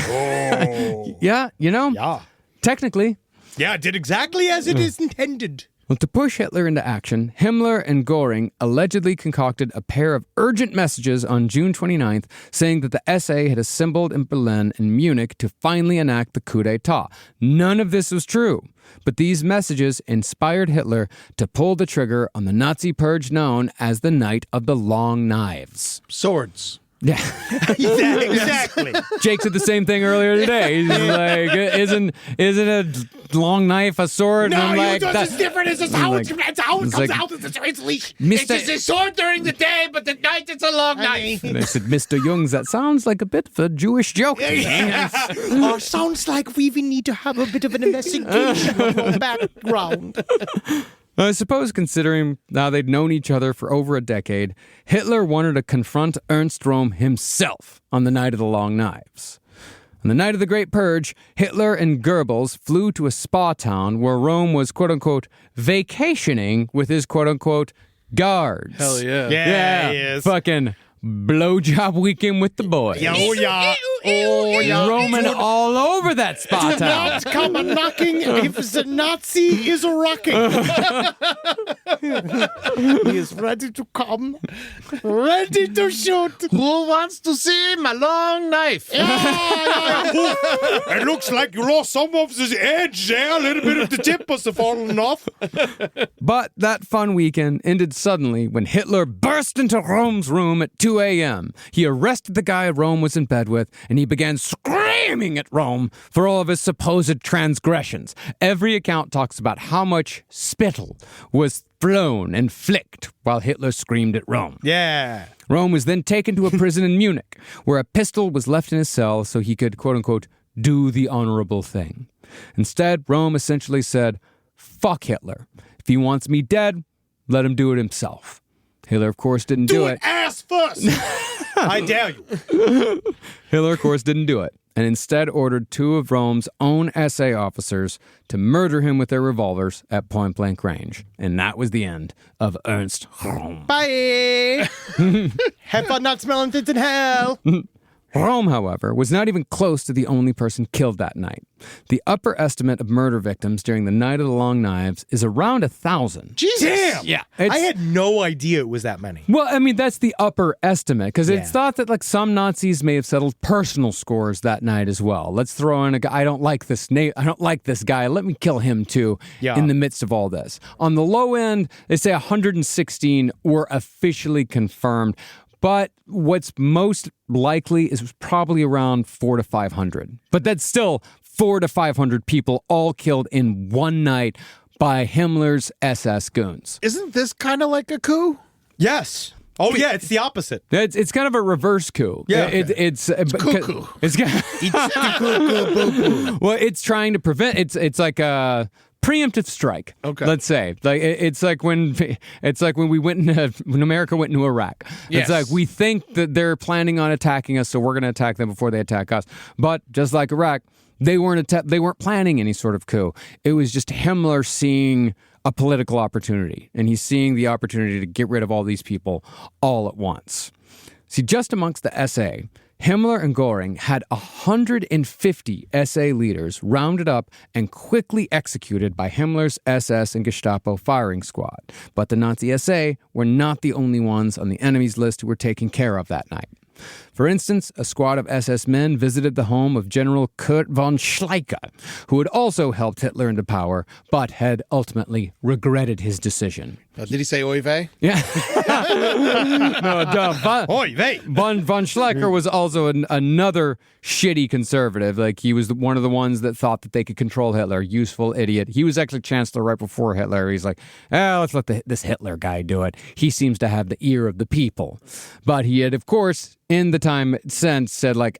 Oh, Yeah, you know, yeah, technically. yeah. It did exactly as it is intended. Well, to push Hitler into action, Himmler and Göring allegedly concocted a pair of urgent messages on June 29th saying that the SA had assembled in Berlin and Munich to finally enact the coup d'etat. None of this was true, but these messages inspired Hitler to pull the trigger on the Nazi purge known as the Night of the Long Knives. Swords. Yeah. Exactly. Jake said the same thing earlier today. He's like, isn't a long knife a sword? No, and I'm like, it's different. It's just how like- it's how it it's comes like, out. It's leash. Mr. It's just a sword during the day, but the night it's a long knife. And I said, Mr. Jungs, that sounds like a bit of a Jewish joke. Or sounds like we even need to have a bit of an investigation of our background. I suppose considering now they'd known each other for over a decade, Hitler wanted to confront Ernst Röhm himself on the Night of the Long Knives. On the night of the Great Purge, Hitler and Goebbels flew to a spa town where Röhm was, quote-unquote, vacationing with his, quote-unquote, guards. Hell yeah. Yeah, he is. Fucking blowjob weekend with the boys. Oh, yeah. Oh, yeah. Roaming all over that spa town. Not come a knocking if the Nazi is a rocking. He is ready to come, ready to shoot. Who wants to see my long knife? It looks like you lost some of the edge there. A little bit of the tip must have fallen off. But that fun weekend ended suddenly when Hitler burst into Rome's room at 2 a.m. He arrested the guy Rome was in bed with, and he began screaming at Rome for all of his supposed transgressions. Every account talks about how much spittle was flown and flicked while Hitler screamed at Rome. Yeah. Rome was then taken to a prison in Munich, where a pistol was left in his cell so he could, quote-unquote, do the honorable thing. Instead, Rome essentially said, fuck Hitler. If he wants me dead, let him do it himself. Hitler, of course, didn't do it. Ass first. I dare you. Hitler, of course, didn't do it, and instead ordered 2 of Rome's own SA officers to murder him with their revolvers at point-blank range. And that was the end of Ernst Röhm. Bye. Have fun not smelling tits in hell. Röhm, however, was not even close to the only person killed that night. The upper estimate of murder victims during the Night of the Long Knives is around 1,000. Jesus. Damn. Yeah. I had no idea it was that many. Well, I mean, that's the upper estimate, because it's thought that like some Nazis may have settled personal scores that night as well. Let's throw in a guy, I don't like this guy, let me kill him too, in the midst of all this. On the low end, they say 116 were officially confirmed. But what's most likely is probably around 400 to 500. But that's still 400 to 500 people all killed in one night by Himmler's SS goons. Isn't this kind of like a coup? Yes. Oh, yeah, it's the opposite. It's kind of a reverse coup. Yeah. It's cuckoo. It's well, it's trying to prevent, it's like a preemptive strike. Okay. Let's say, like it's like when we when America went into Iraq. Yes. It's like we think that they're planning on attacking us, so we're going to attack them before they attack us. But just like Iraq, they weren't planning any sort of coup. It was just Himmler seeing a political opportunity, and he's seeing the opportunity to get rid of all these people all at once. See, just amongst the SA, Himmler and Göring had 150 SA leaders rounded up and quickly executed by Himmler's SS and Gestapo firing squad. But the Nazi SA were not the only ones on the enemy's list who were taken care of that night. For instance, a squad of SS men visited the home of General Kurt von Schleicher, who had also helped Hitler into power, but had ultimately regretted his decision. Did he say oy vey? Yeah. Oy vey. Von Schleicher was also another shitty conservative. Like, he was one of the ones that thought that they could control Hitler. Useful idiot. He was actually chancellor right before Hitler. He's like, let's let this Hitler guy do it. He seems to have the ear of the people. But he had, of course, in the time since said like,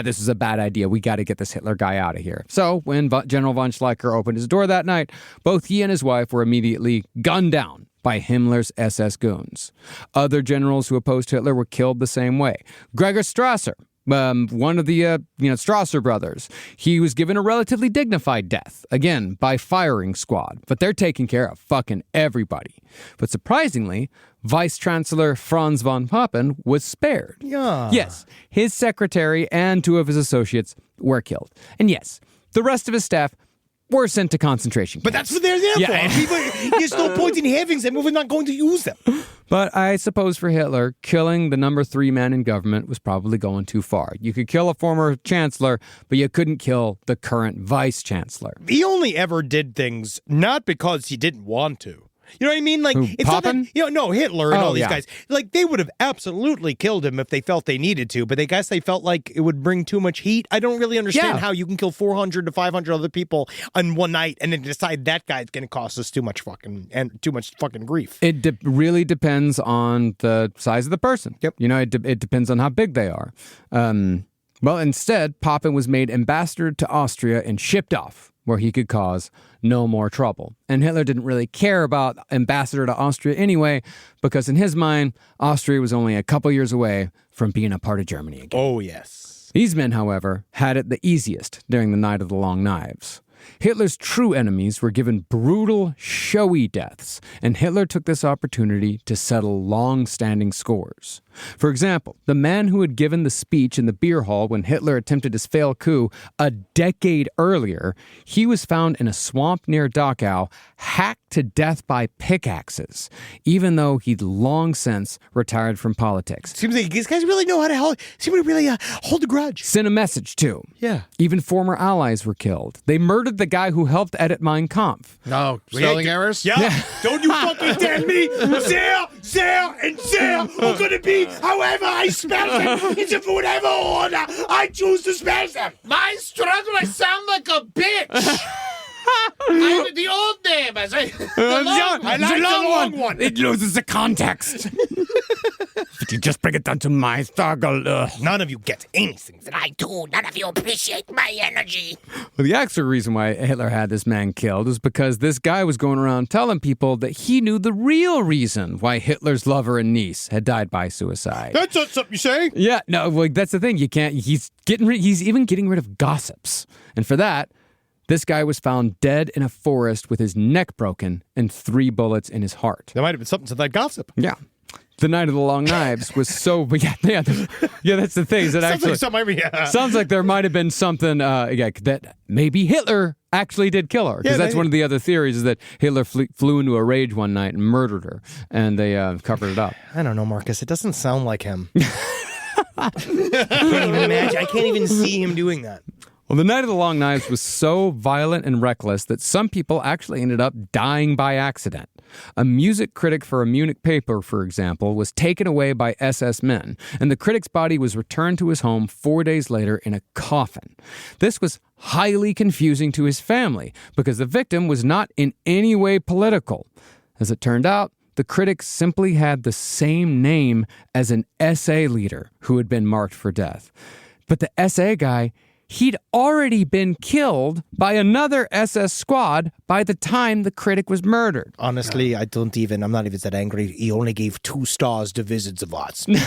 this is a bad idea. We got to get this Hitler guy out of here. So when General von Schleicher opened his door that night, both he and his wife were immediately gunned down by Himmler's SS goons. Other generals who opposed Hitler were killed the same way. Gregor Strasser, one of the Strasser brothers, he was given a relatively dignified death, again, by firing squad. But they're taking care of fucking everybody. But surprisingly, Vice Chancellor Franz von Papen was spared. Yeah. Yes, his secretary and 2 of his associates were killed. And yes, the rest of his staff were sent to concentration camps. But that's what they're there for. People, there's no point in having them if we're not going to use them. But I suppose for Hitler, killing the number 3 man in government was probably going too far. You could kill a former chancellor, but you couldn't kill the current vice chancellor. He only ever did things not because he didn't want to. You know what I mean? Like, it's not that, Hitler and all these guys. Like, they would have absolutely killed him if they felt they needed to, but I guess they felt like it would bring too much heat. I don't really understand how you can kill 400 to 500 other people on one night and then decide that guy's going to cost us too much fucking grief. It really depends on the size of the person. Yep. It depends on how big they are. Well, instead, Papen was made ambassador to Austria and shipped off, where he could cause no more trouble. And Hitler didn't really care about ambassador to Austria anyway, because in his mind, Austria was only a couple years away from being a part of Germany again. Oh, yes. These men, however, had it the easiest during the Night of the Long Knives. Hitler's true enemies were given brutal, showy deaths, and Hitler took this opportunity to settle long-standing scores. For example, the man who had given the speech in the beer hall when Hitler attempted his failed coup a decade earlier, he was found in a swamp near Dachau, hacked to death by pickaxes, even though he'd long since retired from politics. Seems like these guys really know how to hold a grudge. Sent a message, too. Yeah. Even former allies were killed. They murdered the guy who helped edit Mein Kampf. No, spelling errors? Yeah. Don't you fucking tell me. Sir, are going to be however I spell them. It's in whatever order I choose to spell them. My struggle, I sound like a bitch. I the old name, I say. I like the long one. It loses the context. But you just bring it down to my struggle. None of you get anything that I do. None of you appreciate my energy. Well, the actual reason why Hitler had this man killed was because this guy was going around telling people that he knew the real reason why Hitler's lover and niece had died by suicide. That's not something you say. Yeah, no, well, that's the thing. You can't. He's even getting rid of gossips, and for that, this guy was found dead in a forest with his neck broken and 3 bullets in his heart. There might have been something to that gossip. Yeah. The Night of the Long Knives was so... Yeah, that's the thing. Sounds like there might have been something that maybe Hitler actually did kill her. Because that's one of the other theories, is that Hitler flew into a rage one night and murdered her. And they covered it up. I don't know, Marcus. It doesn't sound like him. I can't even imagine. I can't even see him doing that. Well, the Night of the Long Knives was so violent and reckless that some people actually ended up dying by accident. A music critic for a Munich paper, for example, was taken away by SS men, and the critic's body was returned to his home 4 days later in a coffin. This was highly confusing to his family because the victim was not in any way political. As it turned out, the critic simply had the same name as an SA leader who had been marked for death. But the SA guy, he'd already been killed by another SS squad by the time the critic was murdered. Honestly, I'm not even that angry. He only gave 2 stars to Wizards of Oz. He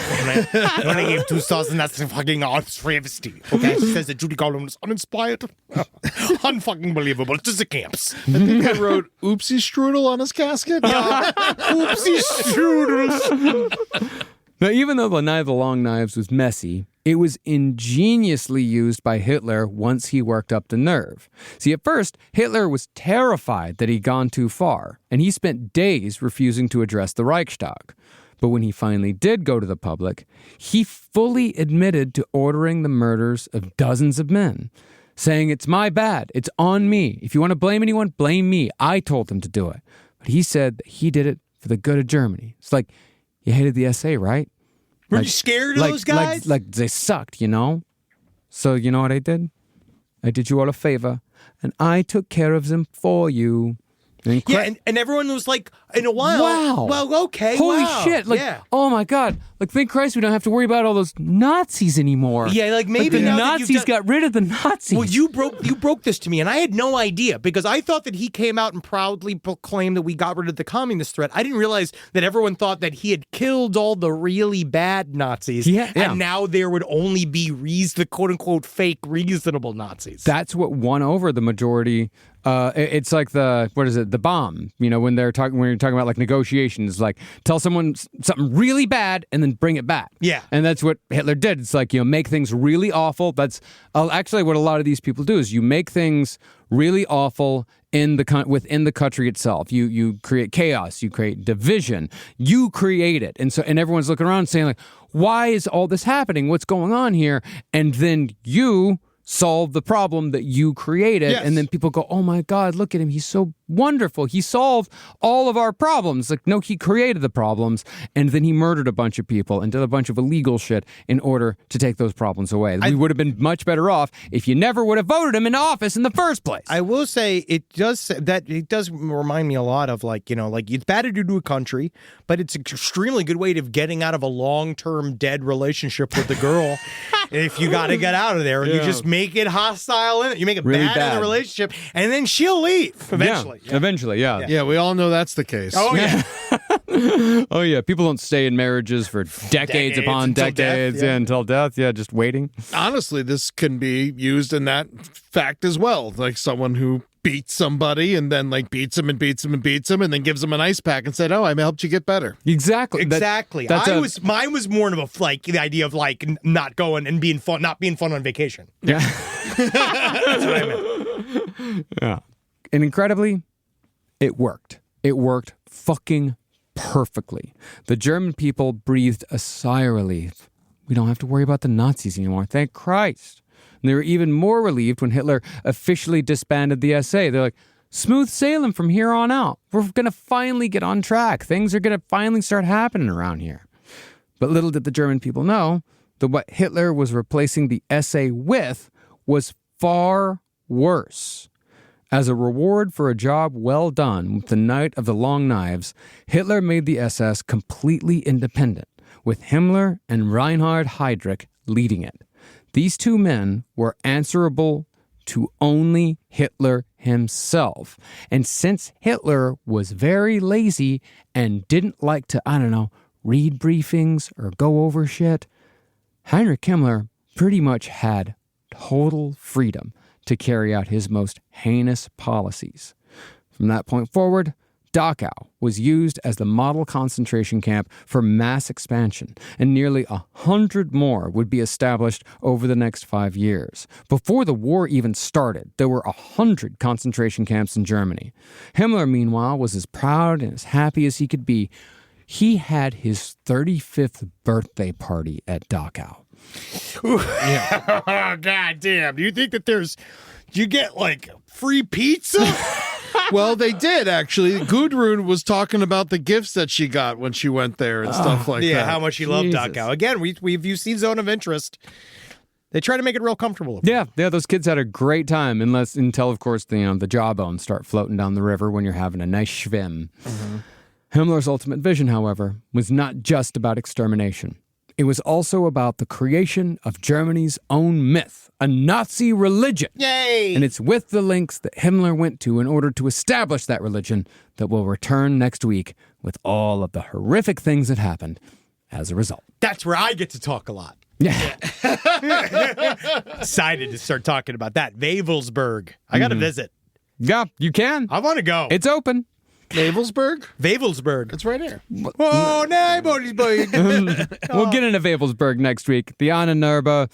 only gave 2 stars, and that's a fucking travesty. Okay? He says that Judy Garland was uninspired. Unfucking believable. It's just the camps. I think I wrote Oopsie Strudel on his casket. Oopsie Strudels. Now, even though the Night of the Long Knives was messy, it was ingeniously used by Hitler once he worked up the nerve. See, at first, Hitler was terrified that he'd gone too far, and he spent days refusing to address the Reichstag. But when he finally did go to the public, he fully admitted to ordering the murders of dozens of men, saying, "It's my bad. It's on me. If you want to blame anyone, blame me. I told them to do it." But he said that he did it for the good of Germany. It's like, you hated the SA, right? Were you scared of those guys? Like they sucked, you know? So you know what I did? I did you all a favor, and I took care of them for you. And everyone was like, in a while, wow. Well, okay, holy wow. shit. Oh my God. Thank Christ we don't have to worry about all those Nazis anymore. Yeah, maybe the Nazis got rid of the Nazis. Well, you broke this to me, and I had no idea, because I thought that he came out and proudly proclaimed that we got rid of the communist threat. I didn't realize that everyone thought that he had killed all the really bad Nazis, and now there would only be the quote-unquote fake reasonable Nazis. That's what won over the majority. It's like the bomb, you know, when you're talking about like negotiations, like tell someone something really bad and then bring it back. Yeah. And that's what Hitler did. It's like, you know, make things really awful. That's actually what a lot of these people do, is you make things really awful within the country itself. You create chaos, you create division, you create it. And everyone's looking around saying like, why is all this happening? What's going on here? And then you solve the problem that you created. Yes. And then people go, oh my God, look at him. He's so wonderful. He solved all of our problems. Like, no, he created the problems, and then he murdered a bunch of people and did a bunch of illegal shit in order to take those problems away. We would have been much better off if you never would have voted him into office in the first place. I will say it does remind me a lot of it's bad to do to a country, but it's an extremely good way of getting out of a long-term dead relationship with the girl. If you got to get out of there, and you just make it hostile in it, you make it really bad in the relationship, and then she'll leave eventually. Yeah. Eventually, yeah. Yeah, we all know that's the case. Oh, yeah. Oh, yeah. People don't stay in marriages for decades upon decades until death. Yeah, just waiting. Honestly, this can be used in that fact as well. Like someone who beats somebody and then like beats him and beats him and beats him and then gives him an ice pack and said, "Oh, I helped you get better." Exactly. Mine was more of a like the idea of like not going and being fun, not being fun on vacation. Yeah. That's what I meant. Yeah. And incredibly, it worked. It worked fucking perfectly. The German people breathed a sigh of relief. We don't have to worry about the Nazis anymore. Thank Christ. And they were even more relieved when Hitler officially disbanded the SA. They're like, smooth sailing from here on out. We're going to finally get on track. Things are going to finally start happening around here. But little did the German people know that what Hitler was replacing the SA with was far worse. As a reward for a job well done with the Night of the Long Knives, Hitler made the SS completely independent, with Himmler and Reinhard Heydrich leading it. These two men were answerable to only Hitler himself. And since Hitler was very lazy and didn't like to, read briefings or go over shit, Heinrich Himmler pretty much had total freedom to carry out his most heinous policies. From that point forward, Dachau was used as the model concentration camp for mass expansion, and nearly 100 more would be established over the next 5 years. Before the war even started, there were 100 concentration camps in Germany. Himmler, meanwhile, was as proud and as happy as he could be. He had his 35th birthday party at Dachau. Yeah. God damn. Do you think that do you get like free pizza? Well, they did, actually. Gudrun was talking about the gifts that she got when she went there and stuff like that. Yeah, how much she loved Dachau. Again, you've seen Zone of Interest. They try to make it real comfortable. Yeah, those kids had a great time, until, of course, the jawbones start floating down the river when you're having a nice schwim. Mm-hmm. Himmler's ultimate vision, however, was not just about extermination. It was also about the creation of Germany's own myth, a Nazi religion. Yay! And it's with the links that Himmler went to in order to establish that religion that we'll return next week with all of the horrific things that happened as a result. That's where I get to talk a lot. Yeah. Excited to start talking about that. Wavelsburg. I got to visit. Yeah, you can. I want to go. It's open. Wavelsburg? Wavelsburg. It's right here. Oh, Wavelsburg. We'll get into Wavelsburg next week. The Annenurbe,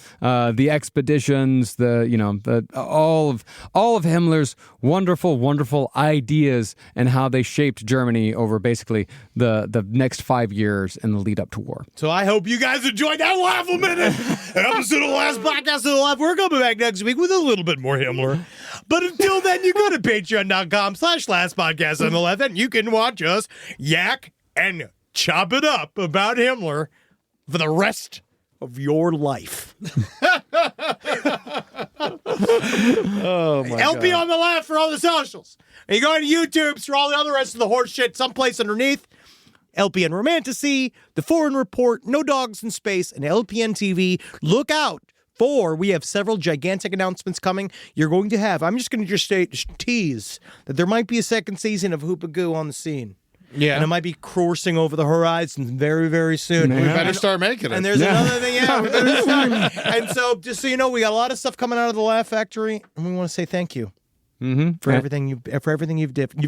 the expeditions, all of Himmler's wonderful, wonderful ideas and how they shaped Germany over basically the next 5 years in the lead up to war. So I hope you guys enjoyed that Waffle Minute. Episode of the last podcast of the life. We're coming back next week with a little bit more Himmler. But until then, you go to patreon.com/lastpodcast on the left, and you can watch us yak and chop it up about Himmler for the rest of your life. Oh, my LP God. on the left for all the socials. And you go to YouTube for all the other rest of the horse shit someplace underneath. LPN Romantasy, The Foreign Report, No Dogs in Space, and LPN TV. Look out for, we have several gigantic announcements coming. You're going to have, I'm just going to tease that there might be a second season of Hoopagoo on the scene. Yeah. And it might be coursing over the horizon very, very soon. We better start making it. And there's another thing, we better start. And so, just so you know, we got a lot of stuff coming out of the Laugh Factory, and we want to say thank you. For everything you've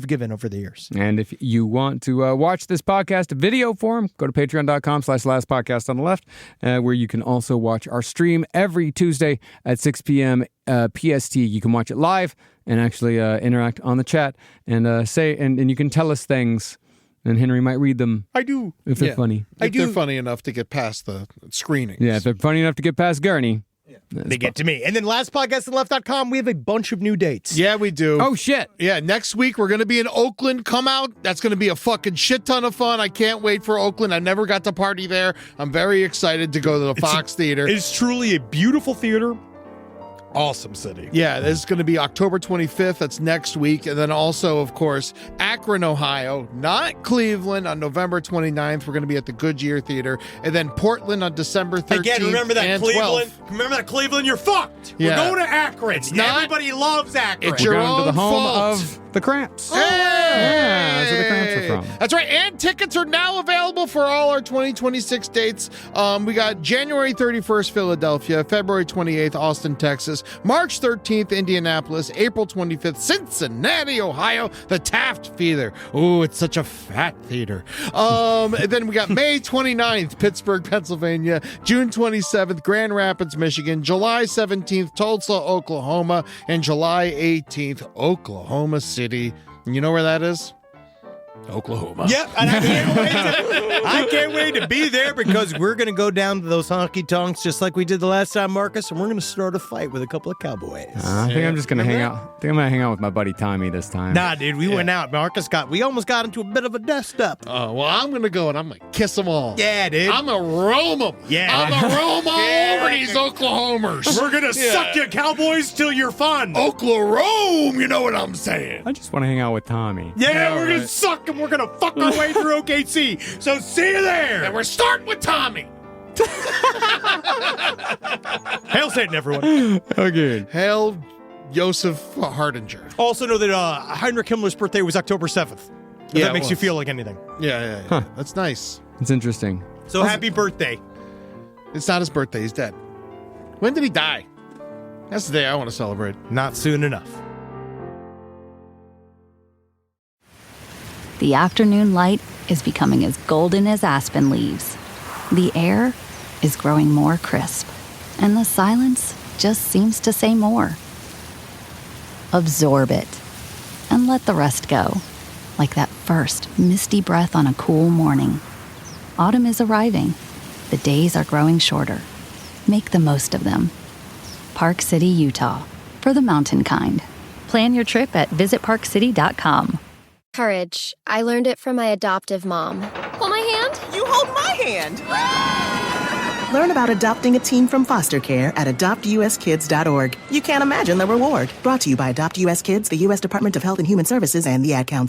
given over the years. And if you want to watch this podcast in video form, go to patreon.com/lastpodcast on the left, where you can also watch our stream every Tuesday at 6 p.m. PST. You can watch it live and actually interact on the chat and say, and you can tell us things, and Henry might read them. I do. If they're funny. If they're funny enough to get past the screenings. Yeah, if they're funny enough to get past Gurney. They get to me. And then lastpodcastonleft.com, we have a bunch of new dates. Yeah, we do. Oh, shit. Yeah, next week we're going to be in Oakland. Come out. That's going to be a fucking shit ton of fun. I can't wait for Oakland. I never got to party there. I'm very excited to go to the Fox Theater. It's truly a beautiful theater. Awesome city. Yeah, this is going to be October 25th. That's next week. And then also, of course, Akron, Ohio, not Cleveland, on November 29th. We're going to be at the Goodyear Theater. And then Portland on December 13th. Again, remember that and Cleveland? 12th. Remember that Cleveland? You're fucked. Yeah. We're going to Akron. Not- Everybody loves Akron. It's your We're going to own the home fault. of the Cramps. Hey! Yeah, that's where the cramps are from. That's right. And tickets are now available for all our 2026 dates. We got January 31st, Philadelphia, February 28th, Austin, Texas, March 13th, Indianapolis, April 25th, Cincinnati, Ohio, the Taft Theater. Ooh, it's such a fat theater. And then we got May 29th, Pittsburgh, Pennsylvania, June 27th, Grand Rapids, Michigan, July 17th, Tulsa, Oklahoma, and July 18th, Oklahoma City. And you know where that is? Oklahoma. Yep, and I can't wait to be there because we're going to go down to those honky tonks just like we did the last time, Marcus, and we're going to start a fight with a couple of cowboys. I think I'm just going to hang out. I think I'm going to hang out with my buddy Tommy this time. Nah, dude, we went out. We almost got into a bit of a dust up. Oh, well, I'm going to go and I'm going to kiss them all. Yeah, dude. I'm going to roam them. Yeah. I'm going to roam all over these Oklahomers. We're going to suck you cowboys till you're fun. Oklahoma, you know what I'm saying? I just want to hang out with Tommy. Yeah, we're going to suck them. We're going to fuck our way through OKC. So see you there. And we're starting with Tommy. Hail Satan, everyone. Okay. Hail Joseph Hardinger. Also know that Heinrich Himmler's birthday was October 7th. If Yeah, that it makes you was. feel like anything. Yeah. Huh. That's nice. It's interesting. So happy birthday. It's not his birthday. He's dead. When did he die? That's the day I want to celebrate. Not soon enough. The afternoon light is becoming as golden as aspen leaves. The air is growing more crisp, and the silence just seems to say more. Absorb it, and let the rest go, like that first misty breath on a cool morning. Autumn is arriving. The days are growing shorter. Make the most of them. Park City, Utah, for the mountain kind. Plan your trip at visitparkcity.com. Courage. I learned it from my adoptive mom. Hold my hand. You hold my hand. Learn about adopting a teen from foster care at adoptuskids.org. You can't imagine the reward. Brought to you by Adopt US Kids, the U.S. Department of Health and Human Services, and the Ad Council.